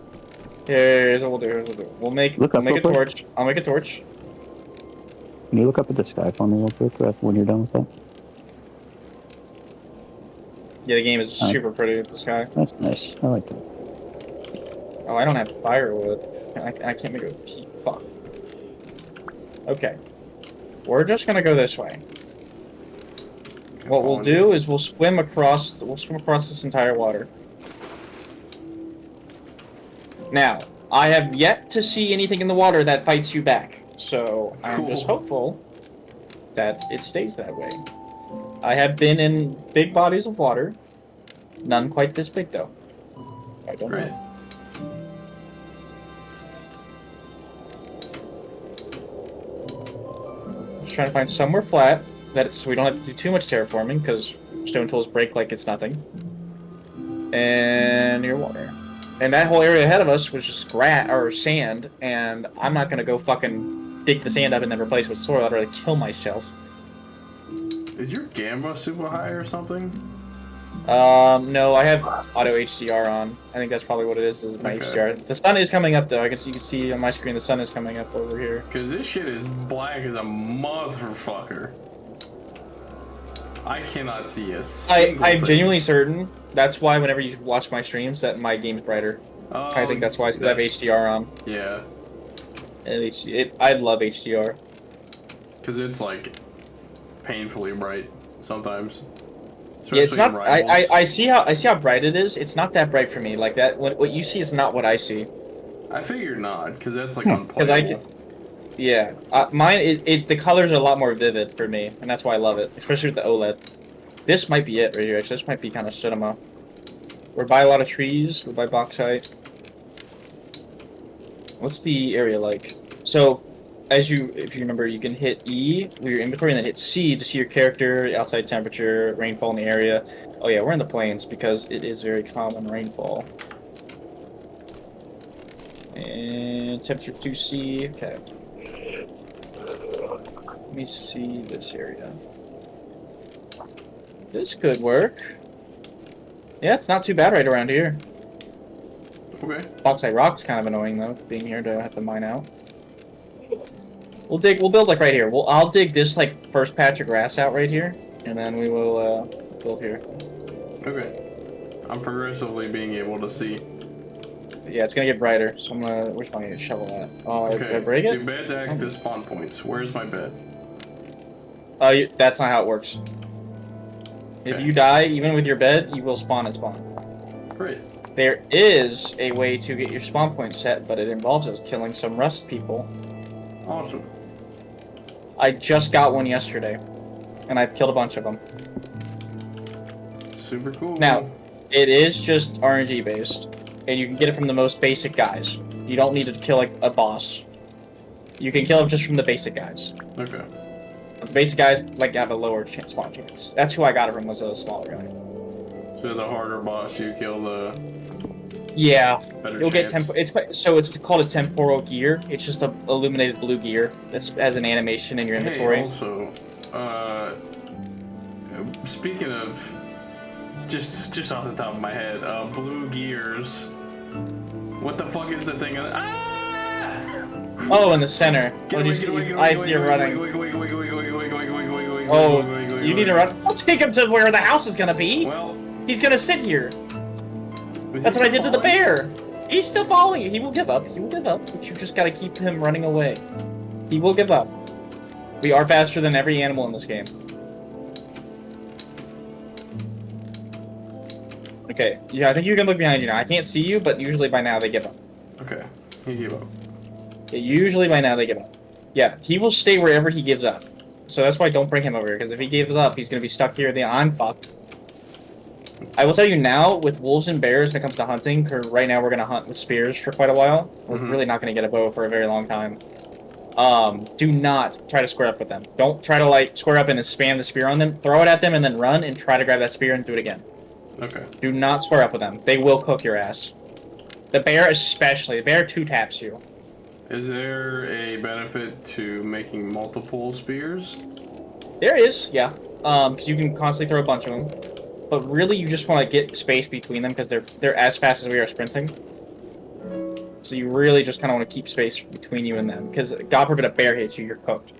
Here's what we'll do. Here's what we'll do. We'll make Look up a real quick. torch. I'll make a torch. Can you look up at the sky for me real quick when you're done with that? Yeah, the game is Alright. super pretty with the sky. That's nice. I like that. Oh, I don't have firewood. I can't make a peat. Fuck. Okay. We're just gonna go this way. What we'll do is we'll swim across this entire water. Now, I have yet to see anything in the water that bites you back. So I'm just Cool. hopeful that it stays that way. I have been in big bodies of water. None quite this big though. I don't Great. know. Just trying to find somewhere flat so we don't have to do too much terraforming because stone tools break like it's nothing. And your water. And that whole area ahead of us was just grass or sand, and I'm not gonna go fucking dig the sand up and then replace it with soil. I'd rather kill myself. Is your gamma super high or something? No, I have auto HDR on. I think that's probably what it is my Okay. HDR. The sun is coming up, though. I guess you can see on my screen the sun is coming up over here. Because this shit is black as a motherfucker. I cannot see a single I'm thing. genuinely certain that's why whenever you watch my streams that my game's brighter. Oh, I think that's why it's because I have HDR on. Yeah, And I love HDR. because it's like painfully bright sometimes. Yeah, it's Especially not. in Rivals. I see how bright it is. It's not that bright for me. Like that. What you see is not what I see. I figured not, because that's like Because I unplayable. Yeah, mine. The colors are a lot more vivid for me, and that's why I love it, especially with the OLED. This might be it right here. Actually, this might be kind of cinema. We're by a lot of trees. We're by bauxite. What's the area like? So, if you remember, you can hit E with your inventory, and then hit C to see your character, outside temperature, rainfall in the area. Oh yeah, we're in the plains because it is very common rainfall. And temperature 2C. Okay. Let me see this area. This could work. Yeah, it's not too bad right around here. Okay. Bauxite rock's kind of annoying though, being here to have to mine out. We'll build like right here. I'll dig this like first patch of grass out right here, and then we will build here. Okay. I'm progressively being able to see. Yeah, it's gonna get brighter, so I'm gonna. Where's my shovel at? Oh, did I break Do it? beds act as spawn points? Where's my bed? That's not how it works. If Okay. you die, even with your bed, you will spawn and spawn. Great. There is a way to get your spawn point set, but it involves us killing some rust people. Awesome. I just got one yesterday, and I've killed a bunch of them. Super cool. Now, it is just RNG based, and you can get it from the most basic guys. You don't need to kill like a boss. You can kill them just from the basic guys. Okay. The basic guys like have a lower spawn chance. That's who I got it from, was a smaller guy. So the harder boss you kill, the Yeah, better you'll get chance. it's called a temporal gear. It's just a illuminated blue gear that has an animation in your inventory. Hey, also, speaking of, just off the top of my head, blue gears. What the fuck is the thing? Ah! Oh, in the center. Get What away, did get you away, see? get I away, see get you away, running. get away, get away, get away, get away, get away, get away, get away, get away, get away, Oh, get away, get away, you need to get away. run. I'll take him to where the house is gonna be. Well, He's gonna sit here. is That's he what I did to the falling? bear. He's still following you. He will give up. He will give up. But you just gotta keep him running away. He will give up. We are faster than every animal in this game. Okay. Yeah, I think you can look behind you now. I can't see you, but usually by now they give up. Okay, he gave up. Yeah, usually by now they give up. Yeah, he will stay wherever he gives up. So that's why don't bring him over here, because if he gives up, he's gonna be stuck here. Then I'm fucked. I will tell you now, with wolves and bears, when it comes to hunting, 'cause right now we're gonna hunt with spears for quite a while. We're Mhm. really not gonna get a bow for a very long time. Do not try to square up with them. Don't try to like square up and then spam the spear on them. Throw it at them and then run and try to grab that spear and do it again. Okay. Do not square up with them. They will cook your ass. The bear especially. The bear two taps you. Is there a benefit to making multiple spears? There is, yeah. Because you can constantly throw a bunch of them. But really, you just want to get space between them because they're as fast as we are sprinting. So you really just kind of want to keep space between you and them. Because God forbid a bear hits you, you're cooked.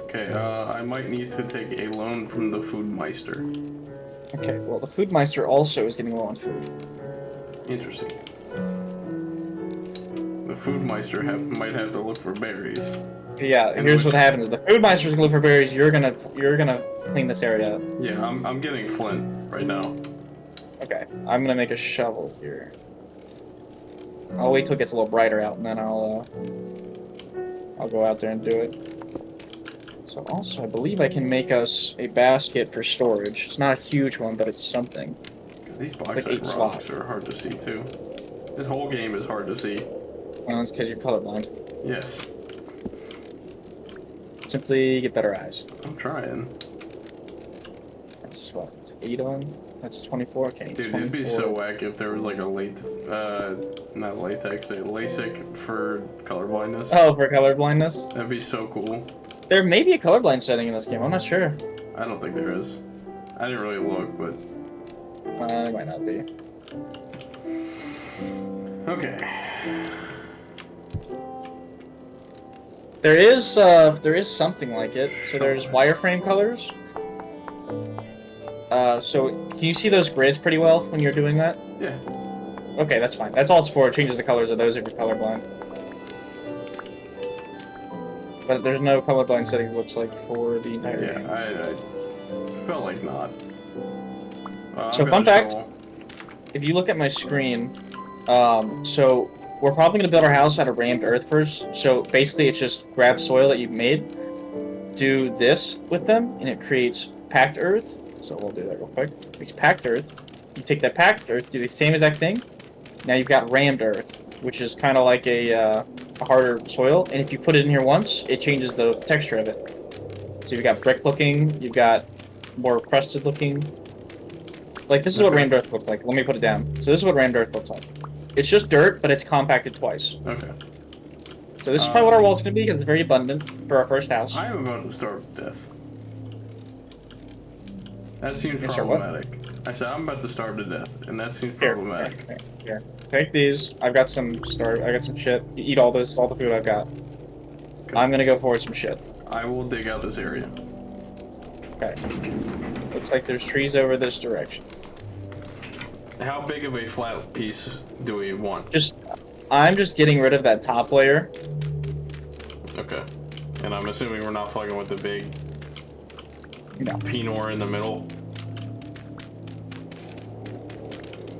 Okay, I might need to take a loan from the Food Meister. Okay, well, the Foodmeister also is getting low on food. Interesting. The Food Meister might have to look for berries. Yeah, And here's which- what happens. The Foodmeister's gonna look for berries. You're gonna clean this area up. Yeah, I'm getting flint right now. Okay, I'm gonna make a shovel here. I'll wait till it gets a little brighter out, and then I'll go out there and do it. So also, I believe I can make us a basket for storage. It's not a huge one, but it's something. These like bauxite 8 rocks slots. are hard to see too. This whole game is hard to see. Well, it's because you're colorblind. Yes, Simply get better eyes. I'm trying. That's what? It's 8 of them? That's 24? Okay, Dude, 24. it'd be so whack if there was like a not latex, a LASIK for color blindness. Oh, for color blindness? That'd be so cool. There may be a colorblind setting in this game, I'm not sure. I don't think there is. I didn't really look, but There might not be. okay. There is something like it. So there's wireframe colors. So can you see those grids pretty well when you're doing that? Yeah. Okay, that's fine. That's all it's for. It changes the colors of those if you're colorblind. But there's no colorblind setting, it looks like, for the entire game. Yeah, I felt like not. So fun fact, if you look at my screen, so we're probably gonna build our house out of rammed earth first. So basically, it's just grab soil that you've made, do this with them, and it creates packed earth. So we'll do that real quick. It makes packed earth. You take that packed earth, do the same exact thing. Now you've got rammed earth, which is kind of like a harder soil. And if you put it in here once, it changes the texture of it. So you've got brick looking, you've got more crusted looking. Like, this is what rammed earth looks like. Let me put it down. So this is what rammed earth looks like. It's just dirt, but it's compacted twice. Okay. So this is probably what our wall's gonna be, because it's very abundant for our first house. I am about to start with death. That seems You start what? problematic. I said I'm about to starve to death, and that seems Here, problematic. here. Take these. I've got some I got some shit. You eat all this, all the food I've got. Okay. I'm gonna go forward some shit. I will dig out this area. Okay. Looks like there's trees over this direction. How big of a flat piece do we want? I'm just getting rid of that top layer. Okay. And I'm assuming we're not fucking with the big No. Pinot in the middle.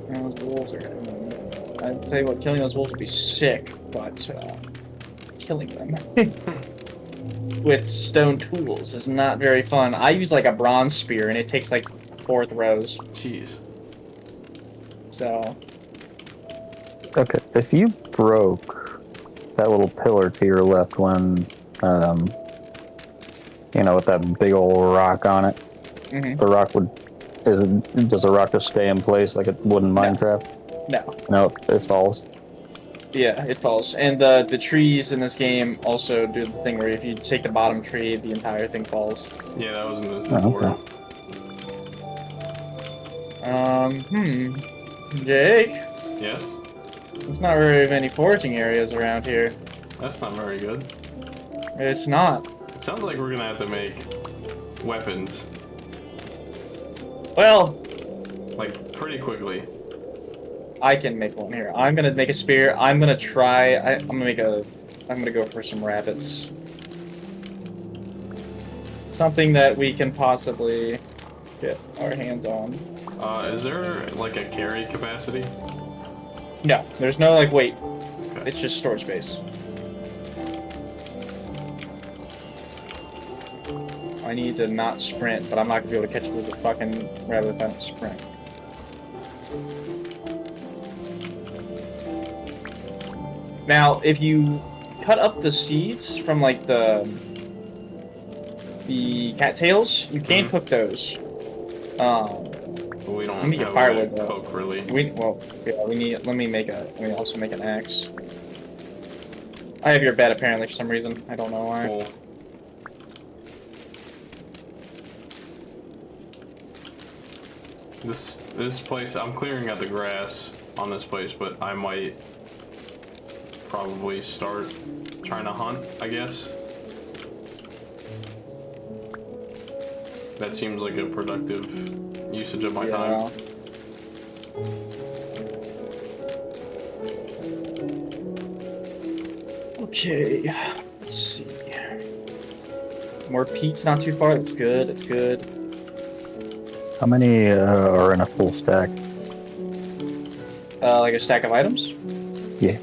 Those wolves are. I'd tell you what, killing those wolves would be sick, but killing them with stone tools is not very fun. I use like a bronze spear, and it takes like 4 throws. Jeez. So Okay, if you broke that little pillar to your left when, with that big old rock on it, the rock does the rock just stay in place like it would in Minecraft? no. No, it falls. Yeah, it falls. And the trees in this game also do the thing where if you take the bottom tree, the entire thing falls. Yeah, that was in the Oh, tutorial. Jake, Yes? there's not very many foraging areas around here. That's not very good. It's not. It sounds like we're gonna have to make weapons, Well, like, pretty quickly. I can make one here. I'm gonna make a spear. I'm gonna try. I'm gonna go for some rabbits. Something that we can possibly get our hands on. Is there, like, a carry capacity? No, there's no like weight. Okay. It's just storage space. I need to not sprint, but I'm not gonna be able to catch up with the fucking rabbit if I don't sprint. Now, if you cut up the seeds from like the cattails, you can cook those. But we don't Let me get have firewood, a though. cook, really. We need. Let me also make an axe. I have your bed apparently for some reason. I don't know why. Cool. This place, I'm clearing out the grass on this place, but I might probably start trying to hunt, I guess. That seems like a productive usage of my time. Okay, let's see. More peats not too far. That's good. That's good. How many are in a full stack? Like a stack of items? Yeah.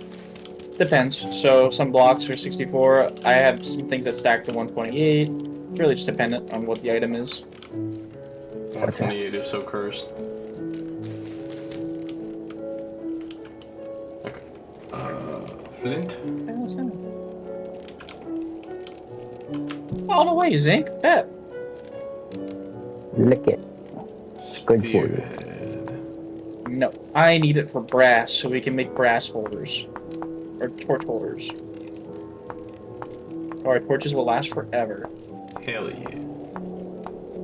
Depends. So some blocks are 64. I have some things that stack to 128. Really just dependent on what the item is. 128 is so cursed. Okay. Flint? Oh, no way, zinc. Bet. Lick it. Good for you. Spearhead. No, I need it for brass, so we can make brass holders. Or torch holders. Our torches will last forever. Hell yeah.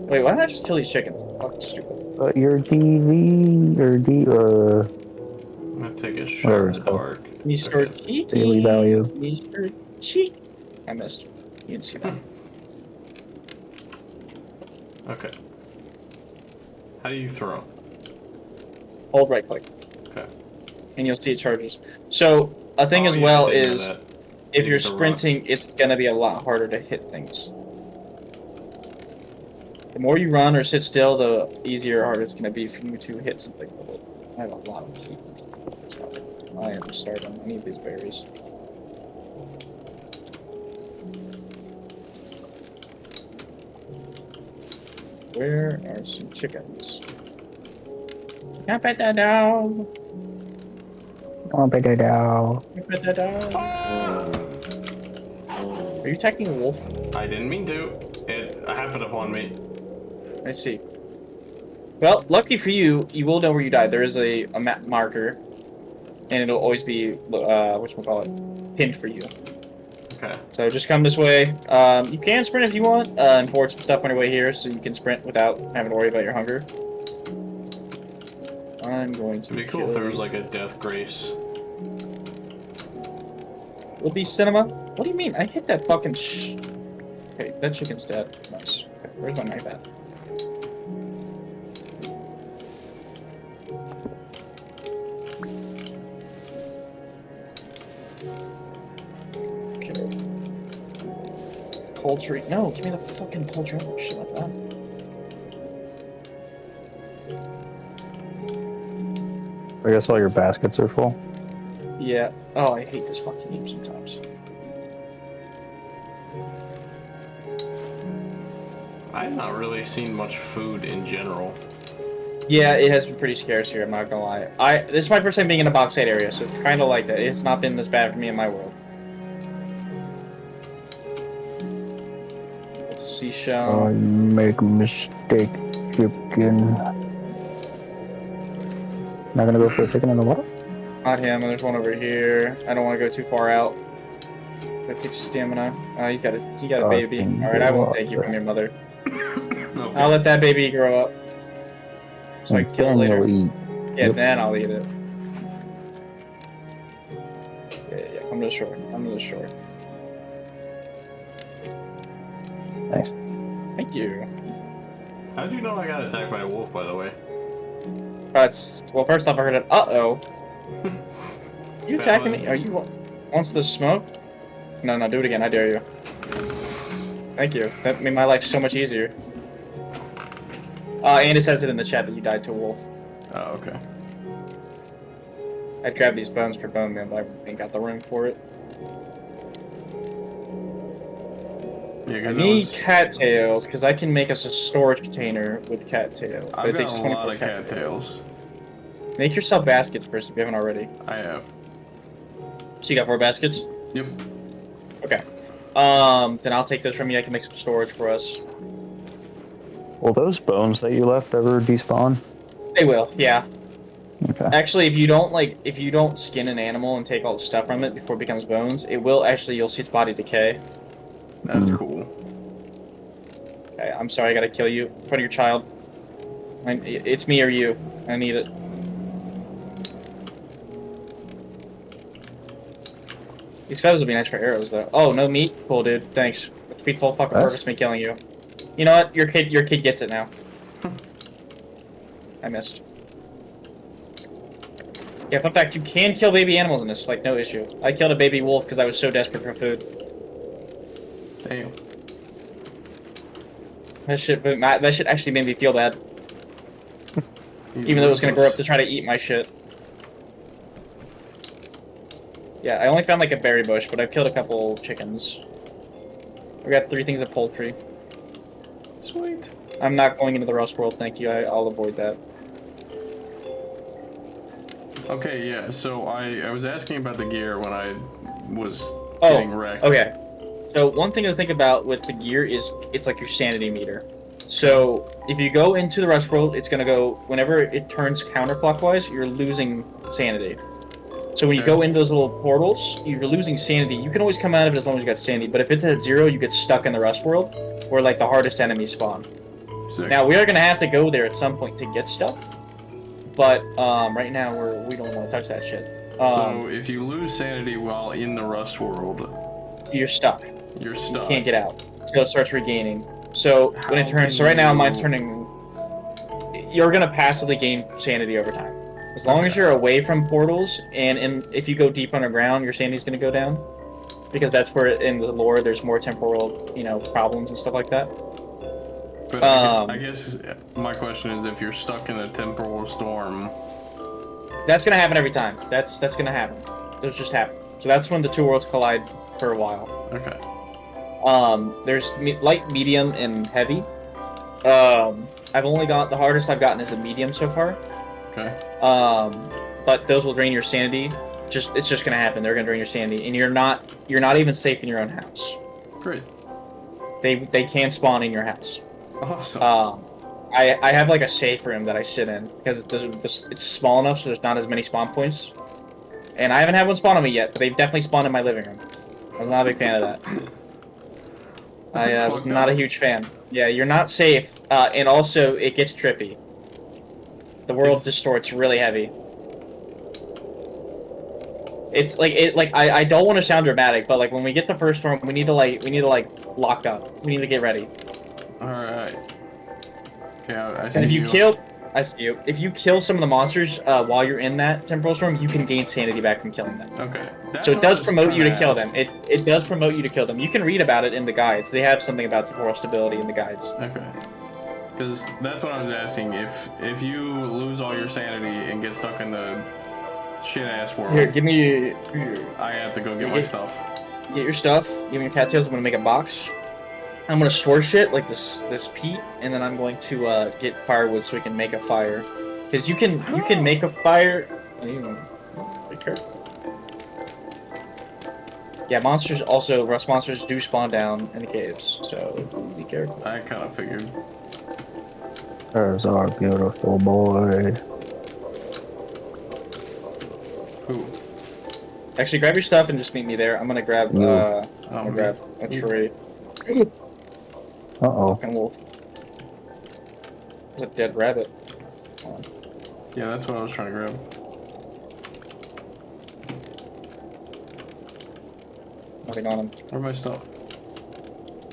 Wait, why did I just kill these chickens? Fucking stupid. Your DV or I'm gonna take a Whatever shot it's in the called. dark. Mr. Okay. Cheeky. daily value. Mr. Cheek. I missed. You didn't see that. Okay. How do you throw? Hold right click. Okay. And you'll see it charges. So, a thing Oh, as yeah, well I did know is, that. if You you're get to run. sprinting, it's gonna be a lot harder to hit things. The more you run or sit still, the easier or harder it's gonna be for you to hit something with it. I have a lot of heat. I am starving. I need these berries. Where are some chickens? Can I pet that down? Oh, but Pet that down. Are you attacking a wolf? I didn't mean to. It happened upon me. I see. Well, lucky for you, you will know where you died. There is a map marker, and it'll always be whatchamacallit, pinned for you. Okay. So just come this way. You can sprint if you want, and forward some stuff on your way here, so you can sprint without having to worry about your hunger. I'm going to. It'd be cool if there was like a death grace. Will be cinema. What do you mean? I hit that fucking Okay, that chicken's dead. Nice. Okay, where's my knife at? Okay. Poultry. No, give me the fucking poultry. Oh, shit like that. I guess all your baskets are full. Yeah. Oh, I hate this fucking game sometimes. I've not really seen much food in general. Yeah, it has been pretty scarce here, I'm not gonna lie. This is my first time being in a box 8 area, so it's kinda like that. It's not been this bad for me in my world. It's a seashell. I make a mistake, chicken. Not gonna go for a chicken in the water? Not him, and there's one over here. I don't want to go too far out. That takes stamina. Oh, you got a baby. Alright, I won't take you from your mother. Okay. I'll let that baby grow up. So I can kill it later. Eat. Yeah, Yep. then I'll eat it. Yeah, come to the shore. Come to the shore. Nice. Thank you. How'd you know I got attacked by a wolf, by the way? Well, first off, I heard it. Uh-oh. You attacking me? Valid. Are you... Wants the smoke? No, do it again. I dare you. Thank you. That made my life so much easier. And it says it in the chat that you died to a wolf. Oh, okay. I'd grab these bones per bone man, but I ain't got the room for it. Yeah, I 'cause need cattails, because I can make us a storage container with cattails. But I've it takes got a 24 lot of cattails. Make yourself baskets first if you haven't already. I have. So you got 4 baskets? Yep. Okay. Then I'll take those from you. I can make some storage for us. Will those bones that you left ever despawn? They will, yeah. Okay. Actually, if you don't skin an animal and take all the stuff from it before it becomes bones, it will actually, you'll see its body decay. That's cool. Okay, I'm sorry, I gotta kill you in front of your child. It's me or you. I need it. These feathers will be nice for arrows, though. Oh, no meat? Cool, dude. Thanks. It defeats the whole fucking That's- purpose of me killing you. You know what? Your kid gets it now. I missed. Yeah, fun fact, you can kill baby animals in this, like, no issue. I killed a baby wolf because I was so desperate for food. Damn. That shit actually made me feel bad. Even though it was gonna grow up to try to eat my shit. Yeah, I only found like a berry bush, but I've killed a couple chickens. I got 3 things of poultry. Sweet. I'm not going into the Rust World, thank you. I'll avoid that. Okay, yeah, so I was asking about the gear when I was Oh, getting wrecked. okay. So one thing to think about with the gear is it's like your sanity meter. So if you go into the Rush World, it's gonna go whenever it turns counterclockwise, you're losing sanity. So when you Okay. go into those little portals, you're losing sanity. You can always come out of it as long as you got sanity, but if it's at 0, you get stuck in the Rush World, where like the hardest enemies spawn. Sick. Now we are gonna have to go there at some point to get stuff, but right now we don't want to touch that shit. So if you lose sanity while in the Rust world, You're stuck. you're You stuck. can't get out. So it starts regaining. So when it How turns, can so right now you- mine's turning. You're gonna passively gain sanity over time, as long as Okay. you're away from portals, and if you go deep underground, your sanity's gonna go down, because that's where in the lore there's more temporal, problems and stuff like that. But I guess my question is, if you're stuck in a temporal storm, That's gonna happen every time. That's gonna happen. Those just happen. So that's when the two worlds collide for a while. okay. There's light, medium, and heavy. I've only got the hardest I've gotten is a medium so far. Okay. But those will drain your sanity. It's just gonna happen. They're gonna drain your sanity, and you're not even safe in your own house. Great. They can spawn in your house. Awesome. I have like a safe room that I sit in because it's small enough so there's not as many spawn points. And I haven't had one spawn on me yet, but they've definitely spawned in my living room. I was not a big fan of that. I was Fucked not a up. huge fan. Yeah, you're not safe, and also it gets trippy. The world It's- distorts really heavy. It's like I don't want to sound dramatic, but like when we get the first storm, we need to lock up. We need to get ready. All right. Yeah, I see And if you kill, I see you. If you kill some of the monsters while you're in that temporal storm, you can gain sanity back from killing them. Okay. That's So it what I does was promote you to trying kill ask. them. It does promote you to kill them. You can read about it in the guides. They have something about temporal stability in the guides. Okay. Because that's what I was asking. If you lose all your sanity and get stuck in the shit ass world, Here, give me I have to go get my stuff. get your stuff. Give me your cattails. I'm gonna make a box. I'm gonna store shit like this peat, and then I'm going to get firewood so we can make a fire. Because you can make a fire. Be careful. Yeah, rust monsters do spawn down in the caves, so be careful. I kind of figured. There's our beautiful boy. Ooh. Actually, grab your stuff and just meet me there. I'm gonna grab I'm gonna Um, grab a tree. Uh-oh. Fucking wolf. There's a dead rabbit. Yeah, that's what I was trying to grab. Nothing on him. Where's my stuff?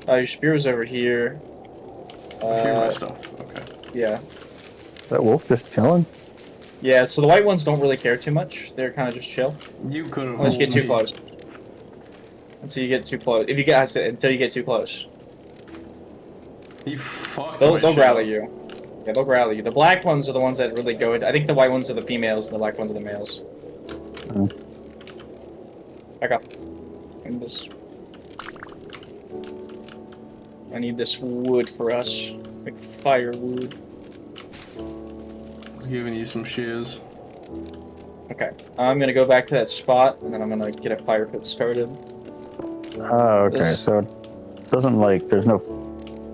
Your spear was over here. Here's my stuff. Okay. Yeah. That wolf just chilling? Yeah, so the white ones don't really care too much. They're kind of just chill. You could have. Unless you get too close. Until you get too close. I said until you get too close. You fucked They'll my shit growl up. at you. Yeah, they'll growl at you. The black ones are the ones that really go. I think the white ones are the females, and the black ones are the males. Back off. I need this wood for us. Like firewood. Giving you some shiz. Okay. I'm gonna go back to that spot, and then I'm gonna get a fire pit started. Oh, okay. This- So it doesn't there's no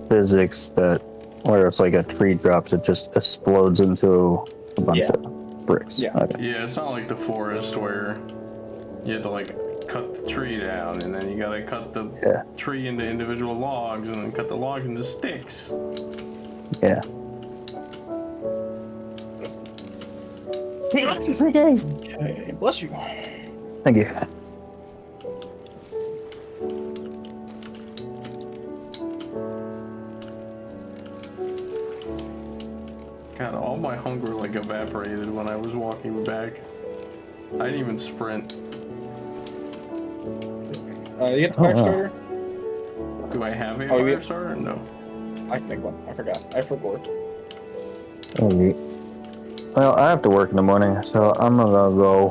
physics that where it's like a tree drops, it just explodes into a bunch Yeah. of bricks. Yeah. Okay. Yeah, it's not like the forest where you have to like cut the tree down and then you gotta cut the Yeah. tree into individual logs and then cut the logs into sticks. Yeah. Okay. Bless you. Thank you. God, all my hunger like evaporated when I was walking back. I didn't even sprint. You get the fire wow. starter? Do I have a Oh, fire yeah. starter? No. I can make one. I forgot. I forgot. Oh, neat. Well, I have to work in the morning, so I'm gonna go.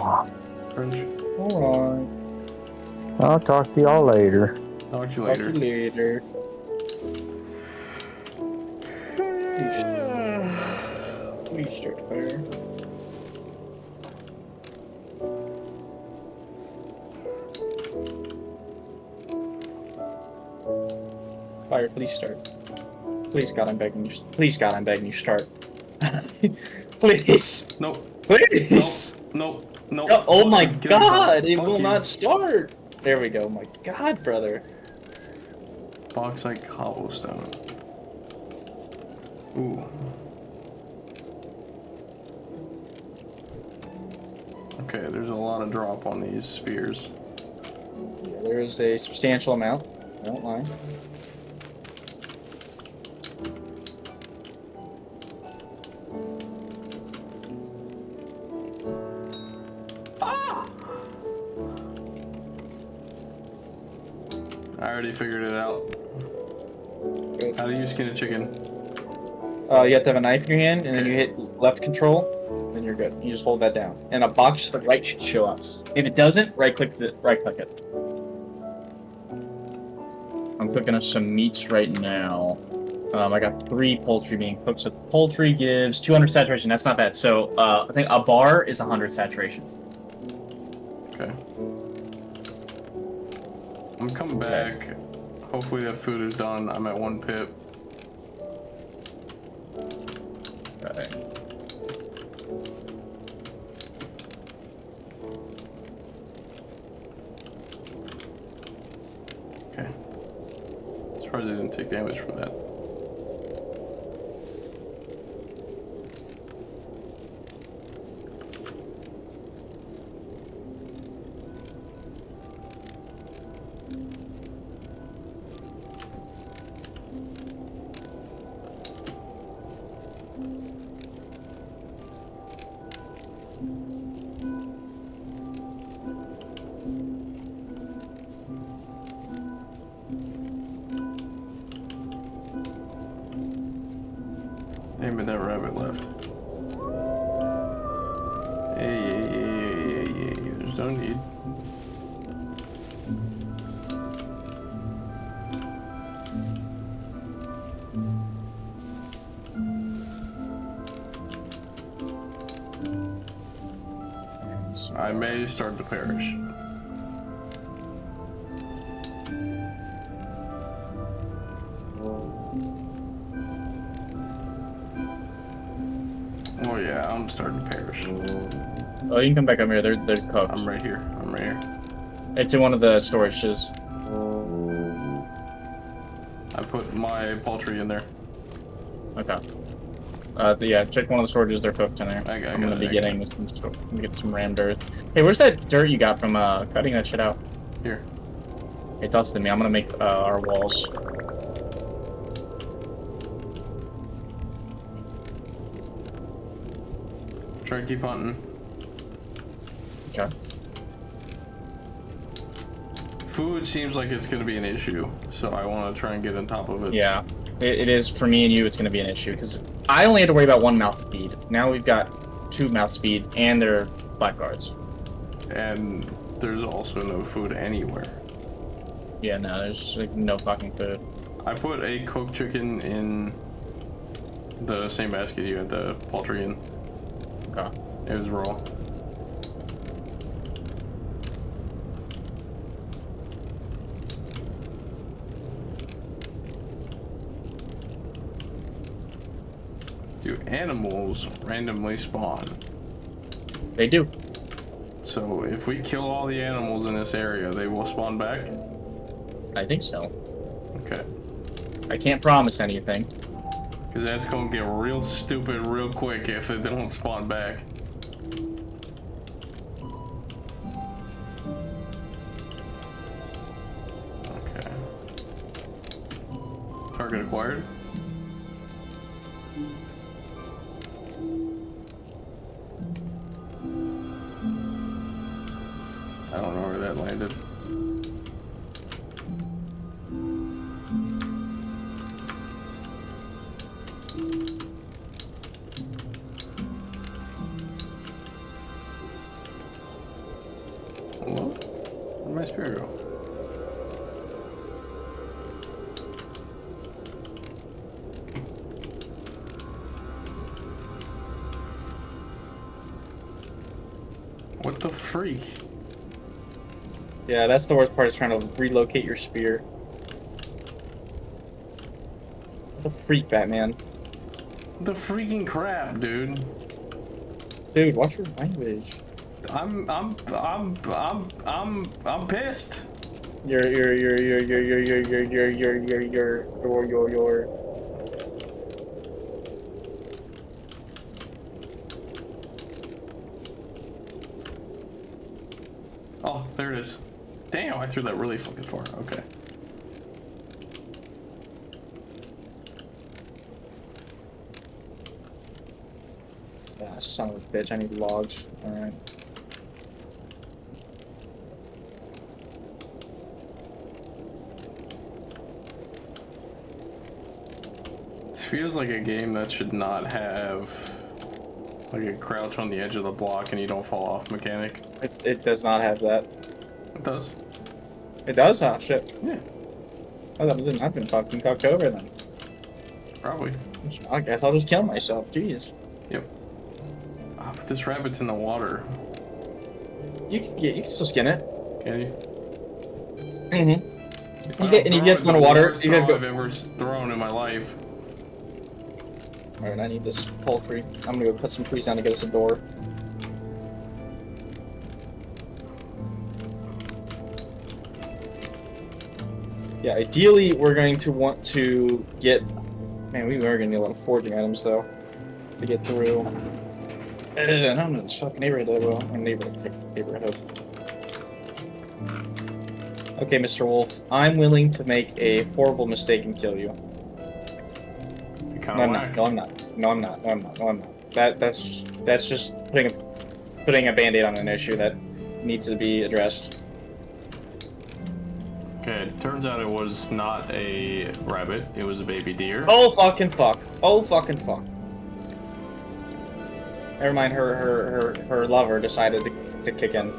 French. Alright. I'll talk to y'all later. Talk to you Talk to later. you later. Please start fire. Fire, please start. Please God, I'm begging you. Please God, I'm begging you. Start. Please. Nope. Please. Nope. Nope. No, oh my Get in front. God! It Fuck will you. not start. There we go. My God, brother. Bauxite cobblestone. Ooh. Okay, there's a lot of drop on these spears. Yeah, there is a substantial amount. Don't lie. I already figured it out. Good. How do you skin a chicken? You have to have a knife in your hand, and then you hit left control, then you're good. You just hold that down, and a box to the right should show up. If it doesn't, right click it. I'm cooking us some meats right now. I got 3 poultry being cooked. So poultry gives 200 saturation. That's not bad. So I think a bar is 100 saturation. Okay. I'm coming back. Hopefully that food is done. I'm at 1 pip. Right. Okay. Surprised I didn't take damage from that. Damn it, that rabbit left. Hey, there's no need. I may start to perish. Oh yeah, I'm starting to perish. Oh, you can come back up here. They're cooked. I'm right here. I'm right here. It's in one of the storages. I put my poultry in there. Okay. Yeah, check one of the storages. They're cooked in there. I I'm gonna got be it, I getting some. I'm gonna get some rammed earth. Hey, where's that dirt you got from cutting that shit out? Here. Hey, toss it to me. I'm gonna make our walls. Try to keep hunting. Okay. Food seems like it's gonna be an issue, so I want to try and get on top of it. Yeah, it is for me and you. It's gonna be an issue because I only had to worry about 1 mouth feed. Now we've got 2 mouth feed, and they're blackguards. And there's also no food anywhere. Yeah, no, there's like no fucking food. I put a cooked chicken in the same basket you had the poultry in. Okay. It was raw. Do animals randomly spawn? They do. So if we kill all the animals in this area, they will spawn back? I think so. Okay. I can't promise anything. Because that's going to get real stupid real quick if they don't spawn back. Okay. Target acquired. I don't know where that landed. Hello? Where'd my spear go? What the freak? Yeah, that's the worst part is trying to relocate your spear. The freak, Batman. The freaking crap, dude. Dude, watch your language. I'm pissed. Your. Oh, there it is. Damn, I threw that really fucking far. Okay. Ah, son of a bitch, I need logs. Alright. This feels like a game that should not have like a crouch on the edge of the block and you don't fall off mechanic. It does not have that. It does. It does? Oh, shit. Yeah, I thought it didn't. I've been fucking cocked over then. probably. I guess I'll just kill myself. Jeez. Yep. Ah, but this rabbit's in the water. You can still skin it. Can you? Mm-hmm. I You don't get throw one it, the water. worst You throw gotta go. I've ever thrown in my life. Alright, I need this poultry. I'm gonna go cut some trees down to get us a door. Yeah, ideally we're going to want to get... Man, we are gonna need a lot of foraging items though to get through. I don't know this fucking neighborhood that well. Neighborhood. Okay, Mr. Wolf, I'm willing to make a horrible mistake and kill you. You No, kind I'm of not. No, I'm not. No, I'm not. No, I'm not. No, I'm not. That's just putting a band-aid on an issue that needs to be addressed. Okay, it turns out it was not a rabbit, it was a baby deer. Oh fucking fuck. Oh fucking fuck. Never mind. Her lover decided to kick in.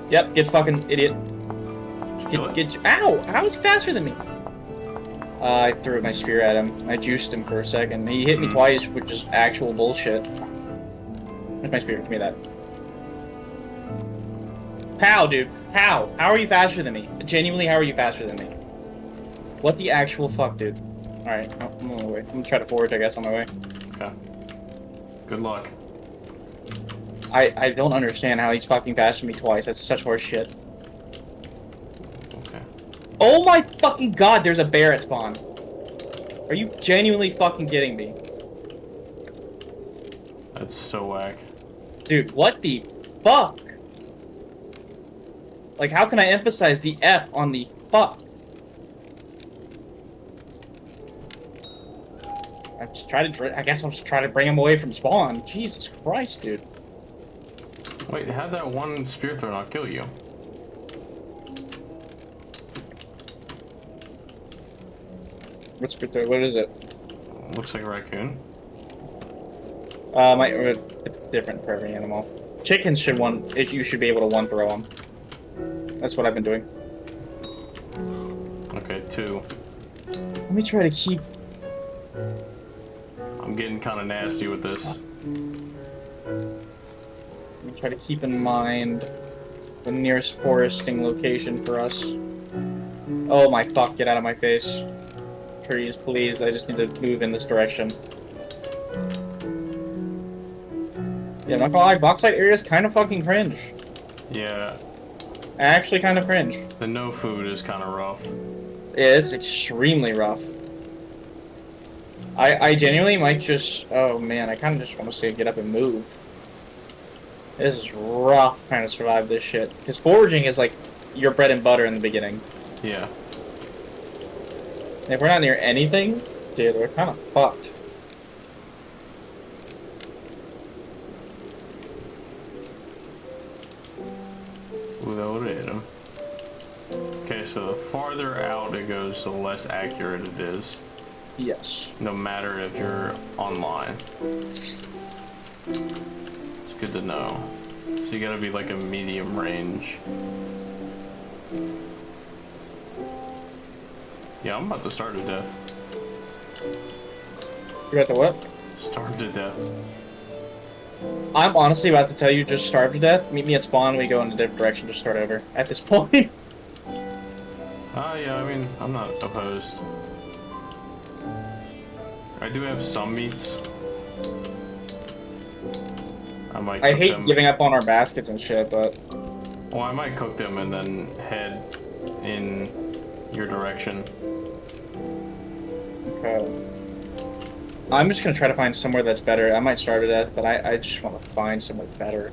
Yep. Get fucking idiot. Kill it? Get. Ow! How is he faster than me? I threw my spear at him. I juiced him for a second. He hit me twice, which is actual bullshit. Where's my spear? Give me that. How, dude? How? How are you faster than me? Genuinely, how are you faster than me? What the actual fuck, dude? Alright, I'm on my way. I'm gonna try to forage, I guess, on my way. Okay. Good luck. I don't understand how he's fucking faster than me twice. That's such horse shit. Okay. Oh my fucking god, there's a bear at spawn. Are you genuinely fucking kidding me? That's so whack. Dude, what the fuck? Like, how can I emphasize the F on the fuck? I guess I'll just try to bring him away from spawn. Jesus Christ, dude. Wait, how'd that one spear throw not kill you? What is it? Looks like a raccoon. Different for every animal. Chickens should you should be able to one throw them. That's what I've been doing. Okay, 2. Let me try to keep. I'm getting kind of nasty with this. Let me try to keep in mind the nearest foresting location for us. Oh my fuck! Get out of my face. Trees, please. I just need to move in this direction. Yeah, not gonna lie, bauxite area is kind of fucking cringe. Yeah, Actually, kind of cringe. the no food is kind of rough. Yeah, it's extremely rough. I genuinely might just... Oh man, I kind of just want to say get up and move. This is rough trying to survive this shit. Because foraging is like your bread and butter in the beginning. Yeah. And if we're not near anything, dude, we're kind of fucked. Okay, so the farther out it goes, the less accurate it is. Yes. No matter if you're online. It's good to know. So you gotta be like a medium range. Yeah, I'm about to starve to death. You're at the what? Starve to death. I'm honestly about to tell you, just starve to death. Meet me at spawn, we go in a different direction to start over. At this point. Yeah, I mean, I'm not opposed. I do have some meats. I might I cook hate them. giving up on our baskets and shit, but Well, I might cook them and then head in your direction. okay. I'm just gonna try to find somewhere that's better. I might starve to death, but I just want to find somewhere better.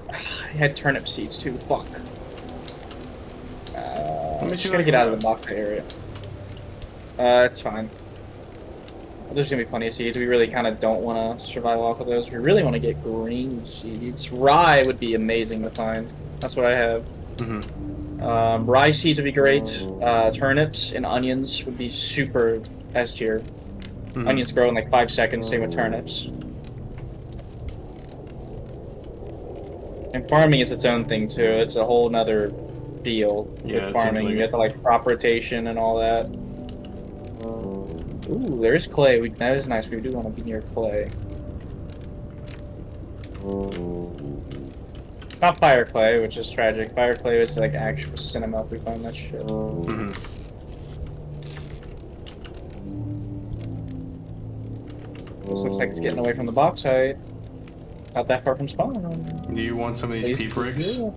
I had turnip seeds too. Fuck. I'm me just see gonna what I get can out of the Maka area. It's fine. There's gonna be plenty of seeds. We really kind of don't want to survive off of those. We really want to get green seeds. Rye would be amazing to find. That's what I have. Rye seeds would be great. Turnips and onions would be super S tier. Onions grow in like 5 seconds. Same with turnips. And farming is its own thing too. It's a whole nother deal Yeah, with farming. You have to like crop rotation and all that. Ooh, there is clay. That is nice. We do want to be near clay. It's not fire clay, which is tragic. Fire clay is like actual cinema if we find that shit. This looks like it's getting away from the box height. Not that far from spawn. Do you want some of these peat bricks? Yeah.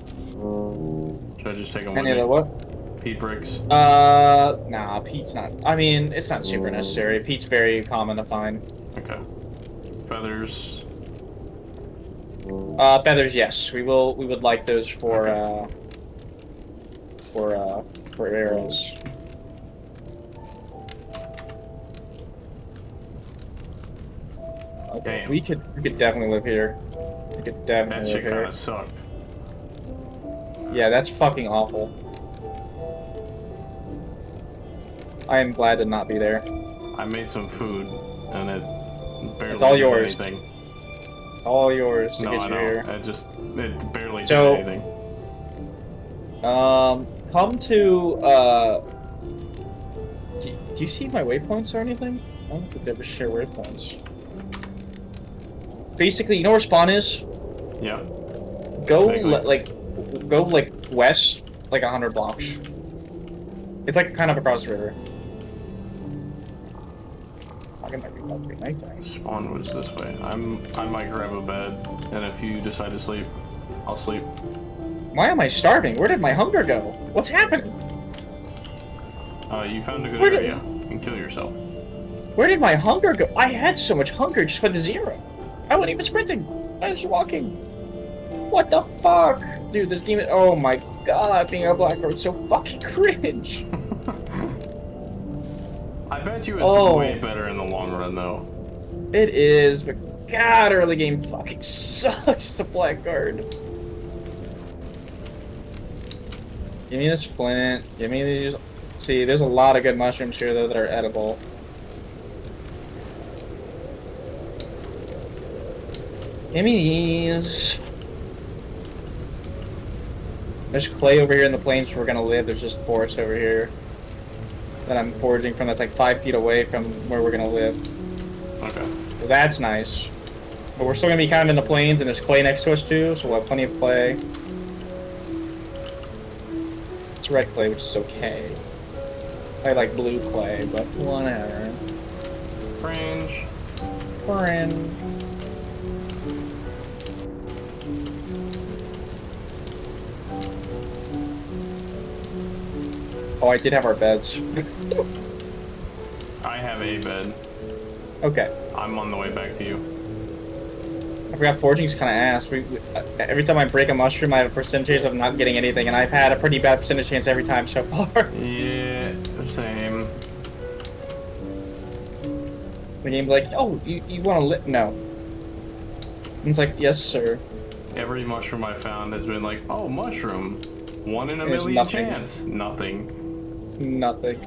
Should I just take them Any with of the me? what? Peat bricks. Nah, peat's not. I mean, it's not super necessary. Peat's very common to find. Okay. Feathers. Feathers, yes. We would like those for arrows. Okay. Damn. We could definitely live here. We could That definitely shit live kind here. of sucked. Yeah, that's fucking awful. I am glad to not be there. I made some food, and it barely It's all did yours. anything. It's all yours to No, get I you know. here. It barely So- did anything. Come to, do you see my waypoints or anything? I don't know if we ever share waypoints. Basically, you know where spawn is? Yeah. Go, Vaguely. go, west, like 100 blocks. It's, like, kind of across the river. I might be about to be nighttime. Spawn was this way. I might grab a bed, and if you decide to sleep, I'll sleep. Why am I starving? Where did my hunger go? What's happening? You found a good Where did- area. You can kill yourself. Where did my hunger go? I had so much hunger, just went to zero. I wasn't even sprinting. I was walking. What the fuck? Dude, this game is... Oh my god, being a black is so fucking cringe. I bet you it's Oh. way better in the long run, though. It is, but god, early game fucking sucks. It's a blackguard. Give me this flint. Give me these... See, there's a lot of good mushrooms here, though, that are edible. Give me these. There's clay over here in the plains where we're gonna live. There's just forest over here that I'm foraging from that's like 5 feet away from where we're gonna live. Okay. So that's nice. But we're still gonna be kind of in the plains and there's clay next to us too, so we'll have plenty of clay. It's red clay, which is okay. I like blue clay, but whatever. Fringe. Fine. Oh, I did have our beds. I have a bed. Okay. I'm on the way back to you. I forgot foraging's kind of ass. Every time I break a mushroom, I have a percentage of not getting anything, and I've had a pretty bad percentage chance every time so far. Yeah, same. The game's like, oh, you want to lit? No. And it's like, yes, sir. Every mushroom I found has been like, oh, mushroom. 1 in a There's million nothing. chance. Nothing. Nothing.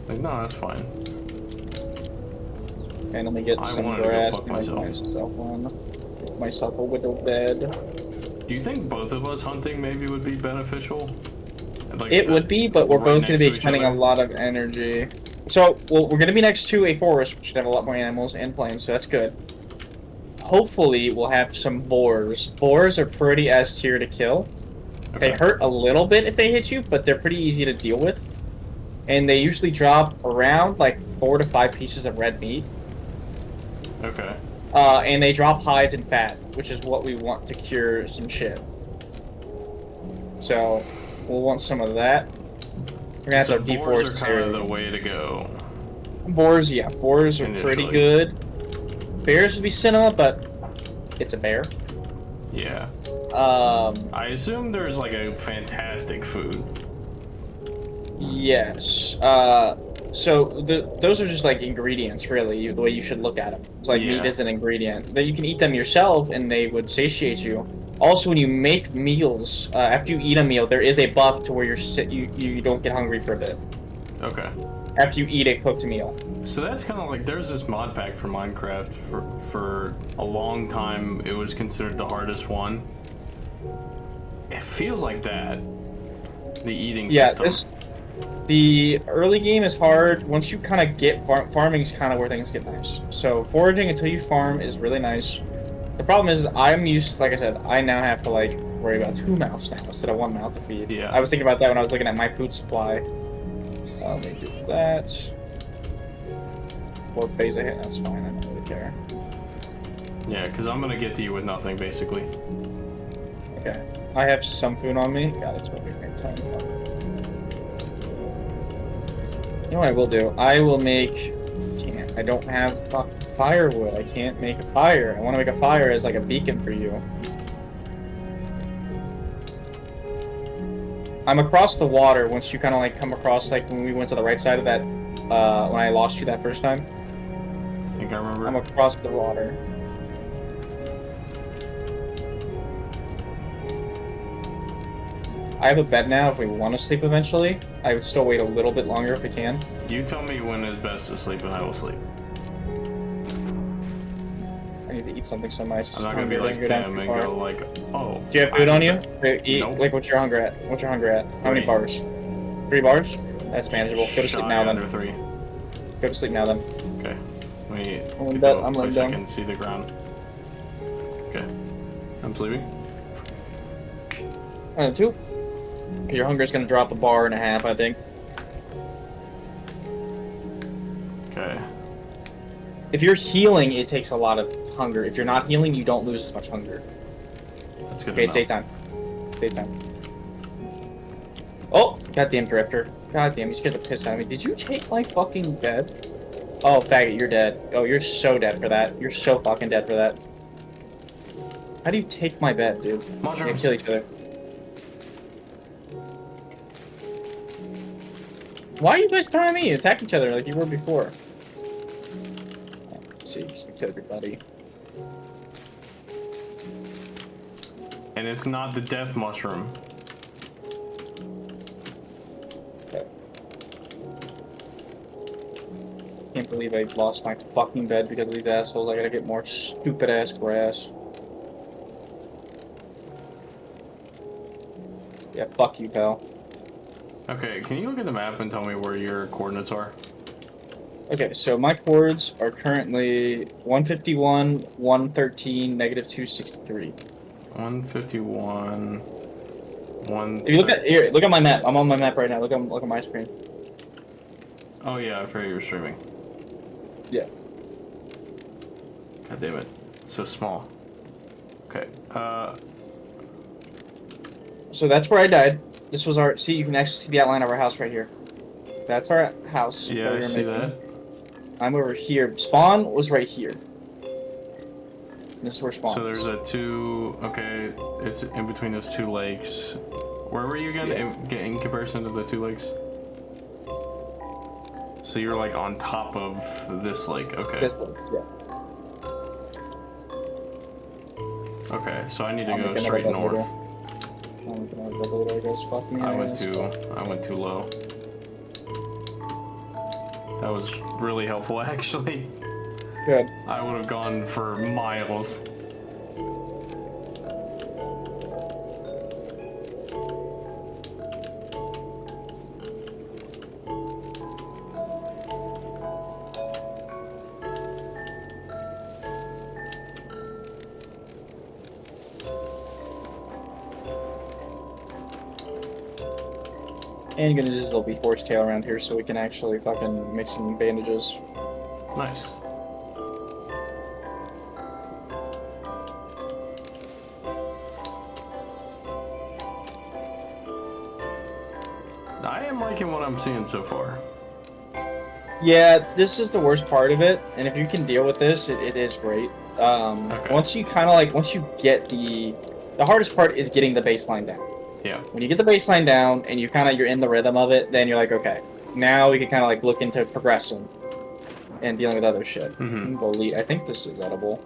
Like, no, that's fine. And let me get I some wanted to go grass fuck to make myself. Get myself a widow bed. Do you think both of us hunting maybe would be beneficial? Like It would be, but we're right both going to next be to each expending a other? lot of energy. So, well, we're going to be next to a forest, which should have a lot more animals and plains, so that's good. hopefully we'll have some boars. Boars are pretty S tier to kill. They Okay. hurt a little bit if they hit you, but they're pretty easy to deal with. And they usually drop around like 4 to 5 pieces of red meat. Okay. And they drop hides and fat, which is what we want to cure some shit. So, we'll want some of that. We're gonna have So to boars deforest are this kind of area. the way to go. Boars, yeah, boars are pretty Initially. good. Bears would be cinema, but it's a bear. Yeah. I assume there's like a fantastic food. Yes. So those are just like ingredients, really. The way you should look at them. It's like Yeah. meat is an ingredient. That you can eat them yourself, and they would satiate you. Also, when you make meals, after you eat a meal, there is a buff to where you don't get hungry for a bit Okay. after you eat a cooked meal. So that's kind of like there's this mod pack for Minecraft for a long time. It was considered the hardest one. It feels like that. The eating Yeah, system. the early game is hard. Once you kind of get farming is kind of where things get nice. So foraging until you farm is really nice. The problem is I'm used, like I said, I now have to like worry about 2 mouths now instead of 1 mouth to feed. Yeah. I was thinking about that when I was looking at my food supply. Let me do that. 4 days ahead, that's fine. I don't really care. Yeah, because I'm gonna get to you with nothing basically. Okay, I have some food on me. God, it's gonna be a great time. You know what I will do? I will make. Can't. I don't have firewood. I can't make a fire. I want to make a fire as like a beacon for you. I'm across the water. Once you kind of like come across, like when we went to the right side of that, when I lost you that first time. I think I remember. I'm across the water. I have a bed now if we want to sleep eventually. I would still wait a little bit longer if we can. You tell me when is best to sleep and I will sleep. I need to eat something so nice. I'm not gonna be like Tim and go like, oh. Do you have food on you? Eat, Nope. like, what's your hunger at? What's your hunger at? How many 3. bars? 3 bars? That's manageable. Go to sleep Shy now under then. 3. Go to sleep now then. Okay. Let me I'm laying get down- to a I'm laying place I down. can see the ground. Okay. I'm sleeping. 2. Your hunger's gonna drop 1.5 bars, I think. Okay. If you're healing, it takes a lot of hunger. If you're not healing, you don't lose as much hunger. That's good Okay, to know. stay time. Stay time. Oh, goddamn drifter. Goddamn, you scared the piss out of me. Did you take my fucking bed? Oh, faggot, you're dead. Oh, you're so dead for that. You're so fucking dead for that. How do you take my bed, dude? We Mushrooms. can kill each other. Why are you guys throwing me? Attack each other like you were before. Let's see, just kill everybody. And it's not the death mushroom. Okay. Can't believe I lost my fucking bed because of these assholes. I gotta get more stupid ass grass. Yeah, fuck you, pal. Okay, can you look at the map and tell me where your coordinates are? Okay, so my chords are currently 151, 113, negative 263. 151. 1. If you look at my map. I'm on my map right now. Look at my screen. Oh yeah, I forgot you were streaming. Yeah. God damn it. It's so small. Okay. So that's where I died. This was our. See, you can actually see the outline of our house right here. That's our house. Yeah, that we I were see making. that. I'm over here. Spawn was right here. This is where spawn. So there's a 2. Okay, it's in between those 2 lakes. Where were you again? Yeah. In comparison to the 2 lakes? So you're like on top of this lake. Okay. This one, yeah. Okay, so I need to I'm go gonna straight go north. I'm gonna go there, I guess. Fuck me. I went ass. too low. That was really helpful actually. Good. I would have gone for miles. And you're gonna use a little bit horsetail around here so we can actually fucking make some bandages. Nice. I am liking what I'm seeing so far. Yeah, this is the worst part of it, and if you can deal with this, it is great. Okay. Once you kind of like, once you get the hardest part is getting the baseline down. Yeah. When you get the baseline down and you're in the rhythm of it, then you're like, okay, now we can kind of like look into progressing and dealing with other shit. Mm-hmm. I think this is edible.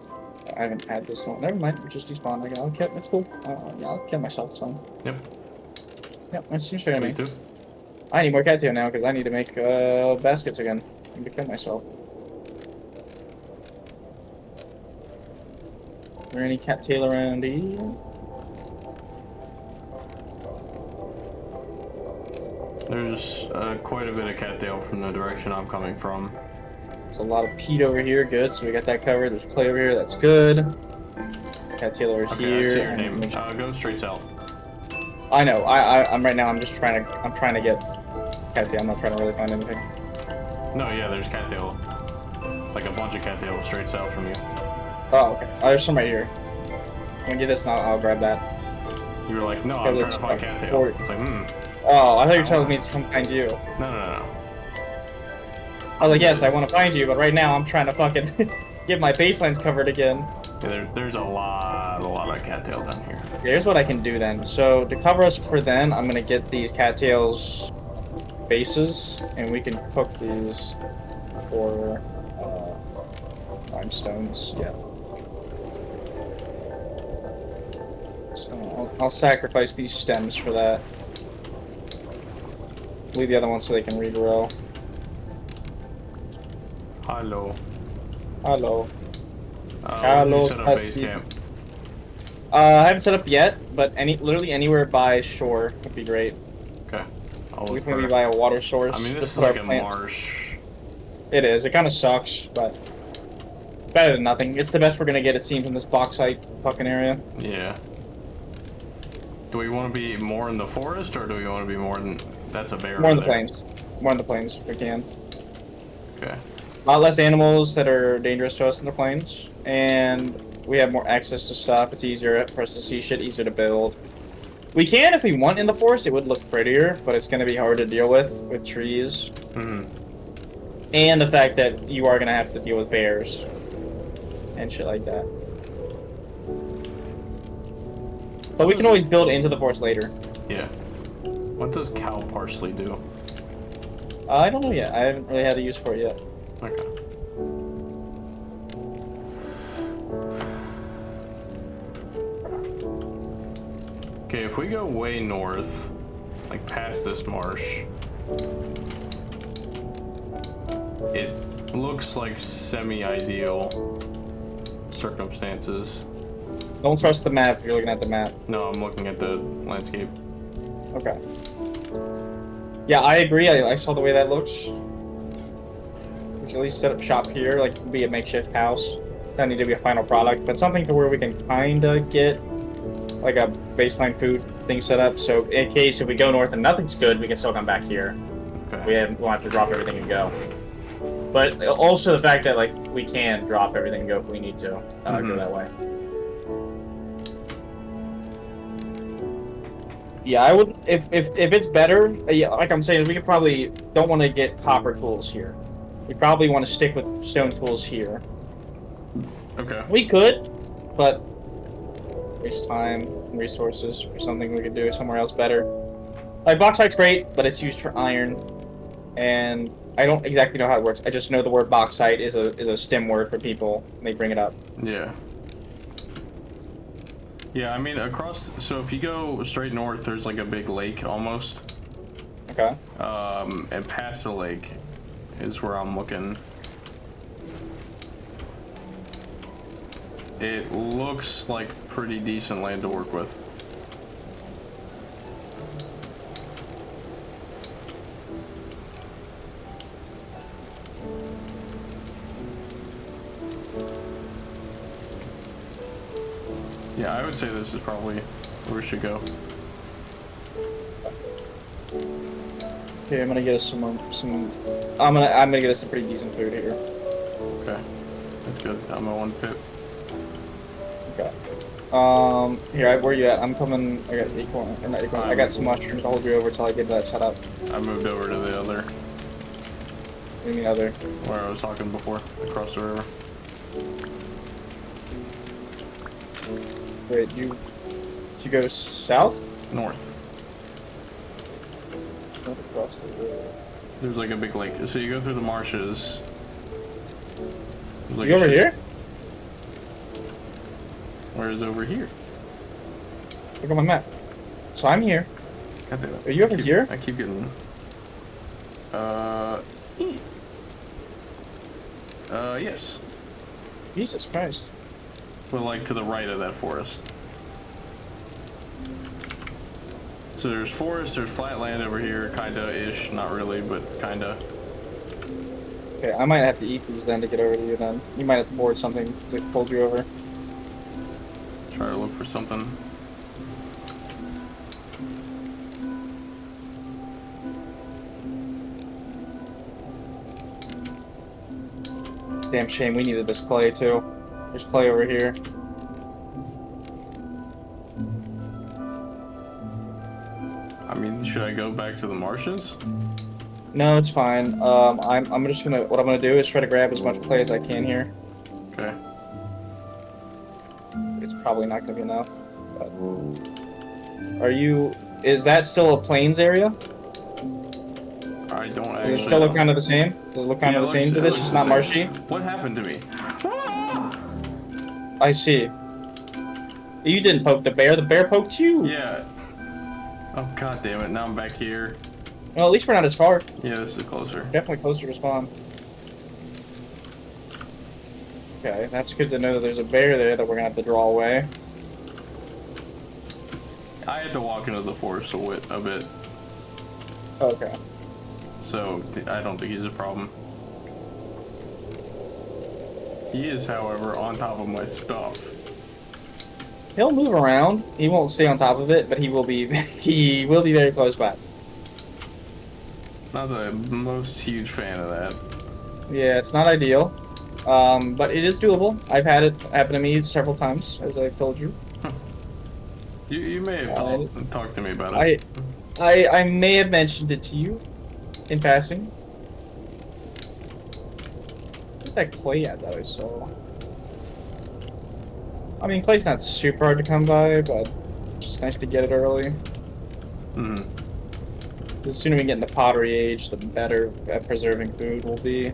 I haven't had this one. Never mind, we just despawned. I'll kill. It's cool. Yeah, I'll kill myself. It's fine. Yep. Yep, nice to show me. Me too. I need more cattail now because I need to make baskets again. I need to kill myself. Is there any cattail around here? There's quite a bit of cattail from the direction I'm coming from. There's a lot of peat over here. Good, so we got that covered. There's clay over here. That's good. Cattail over Okay, here. I see your and name. Go straight south. I know. I'm right now. I'm just trying to. I'm trying to get cattail. I'm not trying to really find anything. No, yeah, there's cattail. Like a bunch of cattail straight south from you. Oh, okay. Oh, there's some right here. I'm gonna get this and I'll grab that. You were like, no, Okay, I'm trying let's to find go. cattail. Forward. It's like, Oh, I thought you were telling me to come find you. No. I was like, yes, I want to find you, but right now I'm trying to fucking get my baselines covered again. Yeah, there's a lot of cattail down here. Here's what I can do then. So to cover us for then, I'm gonna get these cattails bases, and we can cook these for limestones. Yeah. So I'll sacrifice these stems for that. Leave the other ones so they can regrow. Hello. Hello. Hello. Hello, Set up base Spasty. camp. I haven't set up yet, but literally anywhere by shore would be great. Okay. I'll We look can for maybe it. buy a water source. I mean, to this is put our like a plants. marsh. It is. It kind of sucks, but better than nothing. It's the best we're gonna get, it seems, in this bauxite fucking area. Yeah. Do we want to be more in the forest, or do we want to be more in... That's a bear More in the over there. plains. More in the plains, if we can. Okay. A lot less animals that are dangerous to us in the plains, and we have more access to stuff. It's easier for us to see shit, easier to build. We can, if we want, in the forest. It would look prettier, but it's gonna be hard to deal with trees. And the fact that you are gonna have to deal with bears and shit like that. But we can always build into the forest later. Yeah. What does cow parsley do? I don't know yet. I haven't really had a use for it yet. Okay. Okay, if we go way north, like past this marsh, it looks like semi-ideal circumstances. Don't trust the map if you're looking at the map. No, I'm looking at the landscape. Okay. Yeah, I agree. I saw the way that looks. We should at least set up shop here, like be a makeshift house. Doesn't need to be a final product, but something to where we can kinda get like a baseline food thing set up. So in case if we go north and nothing's good, we can still come back here. Okay. We'll have to drop everything and go. But also the fact that like we can drop everything and go if we need to. Go that way. Yeah, I would if it's better. Yeah, like I'm saying, we could probably don't want to get copper tools here. We probably want to stick with stone tools here. Okay. We could, but waste time and resources for something we could do somewhere else better. Like bauxite's great, but it's used for iron, and I don't exactly know how it works. I just know the word bauxite is a STEM word for people, and they bring it up. Yeah. Yeah, I mean, so if you go straight north, there's like a big lake almost. Okay. And past the lake is where I'm looking. It looks like pretty decent land to work with. Yeah, I would say this is probably where we should go. Okay, I'm gonna get us some. I'm gonna get us some pretty decent food here. Okay, that's good. I'm at 1 pip. Okay. Here, where you at? I'm coming. I got acorn. Or not acorn. I got some mushrooms to hold you over till I get that set up. I moved over to the other, Maybe the other. where I was talking before, across the river. Wait, you go south? North. Not across the river. There's like a big lake. So you go through the marshes. There's like You a over shit- here? Where is over here? Look at my map. So I'm here. God damn it. Are you over here? I keep getting. Yes. Jesus Christ. But like to the right of that forest. So there's forest, there's flat land over here, kinda-ish, not really, but kinda. Okay, I might have to eat these then to get over to you then. You might have to board something to hold you over. Try to look for something. Damn shame, we needed this clay too. There's clay over here. I mean, should I go back to the marshes? No, it's fine. I'm just gonna, what I'm gonna do is try to grab as much clay as I can here. Okay. It's probably not gonna be enough. But... Are you, is that still a plains area? I don't actually. Does it still look know. kind of the same? Does it look kind Yeah, of it the same looks- to it this? looks It's the not same. marshy? What happened to me? I see. You didn't poke the bear. The bear poked you. Yeah. Oh god damn it! Now I'm back here. Well, at least we're not as far. Yeah, this is closer. Definitely closer to spawn. Okay, that's good to know that there's a bear there that we're gonna have to draw away. I had to walk into the forest a bit, Okay. so I don't think he's a problem. He is, however, on top of my stuff. He'll move around. He won't stay on top of it, but he will be he will be very close by. Not the most huge fan of that. Yeah, it's not ideal. But it is doable. I've had it happen to me several times, as I've told you. You may have talked to me about it. I may have mentioned it to you in passing. Where's that clay at though? So I mean, clay's not super hard to come by, but it's just nice to get it early. Hmm. The sooner we get into pottery age, the better at preserving food will be.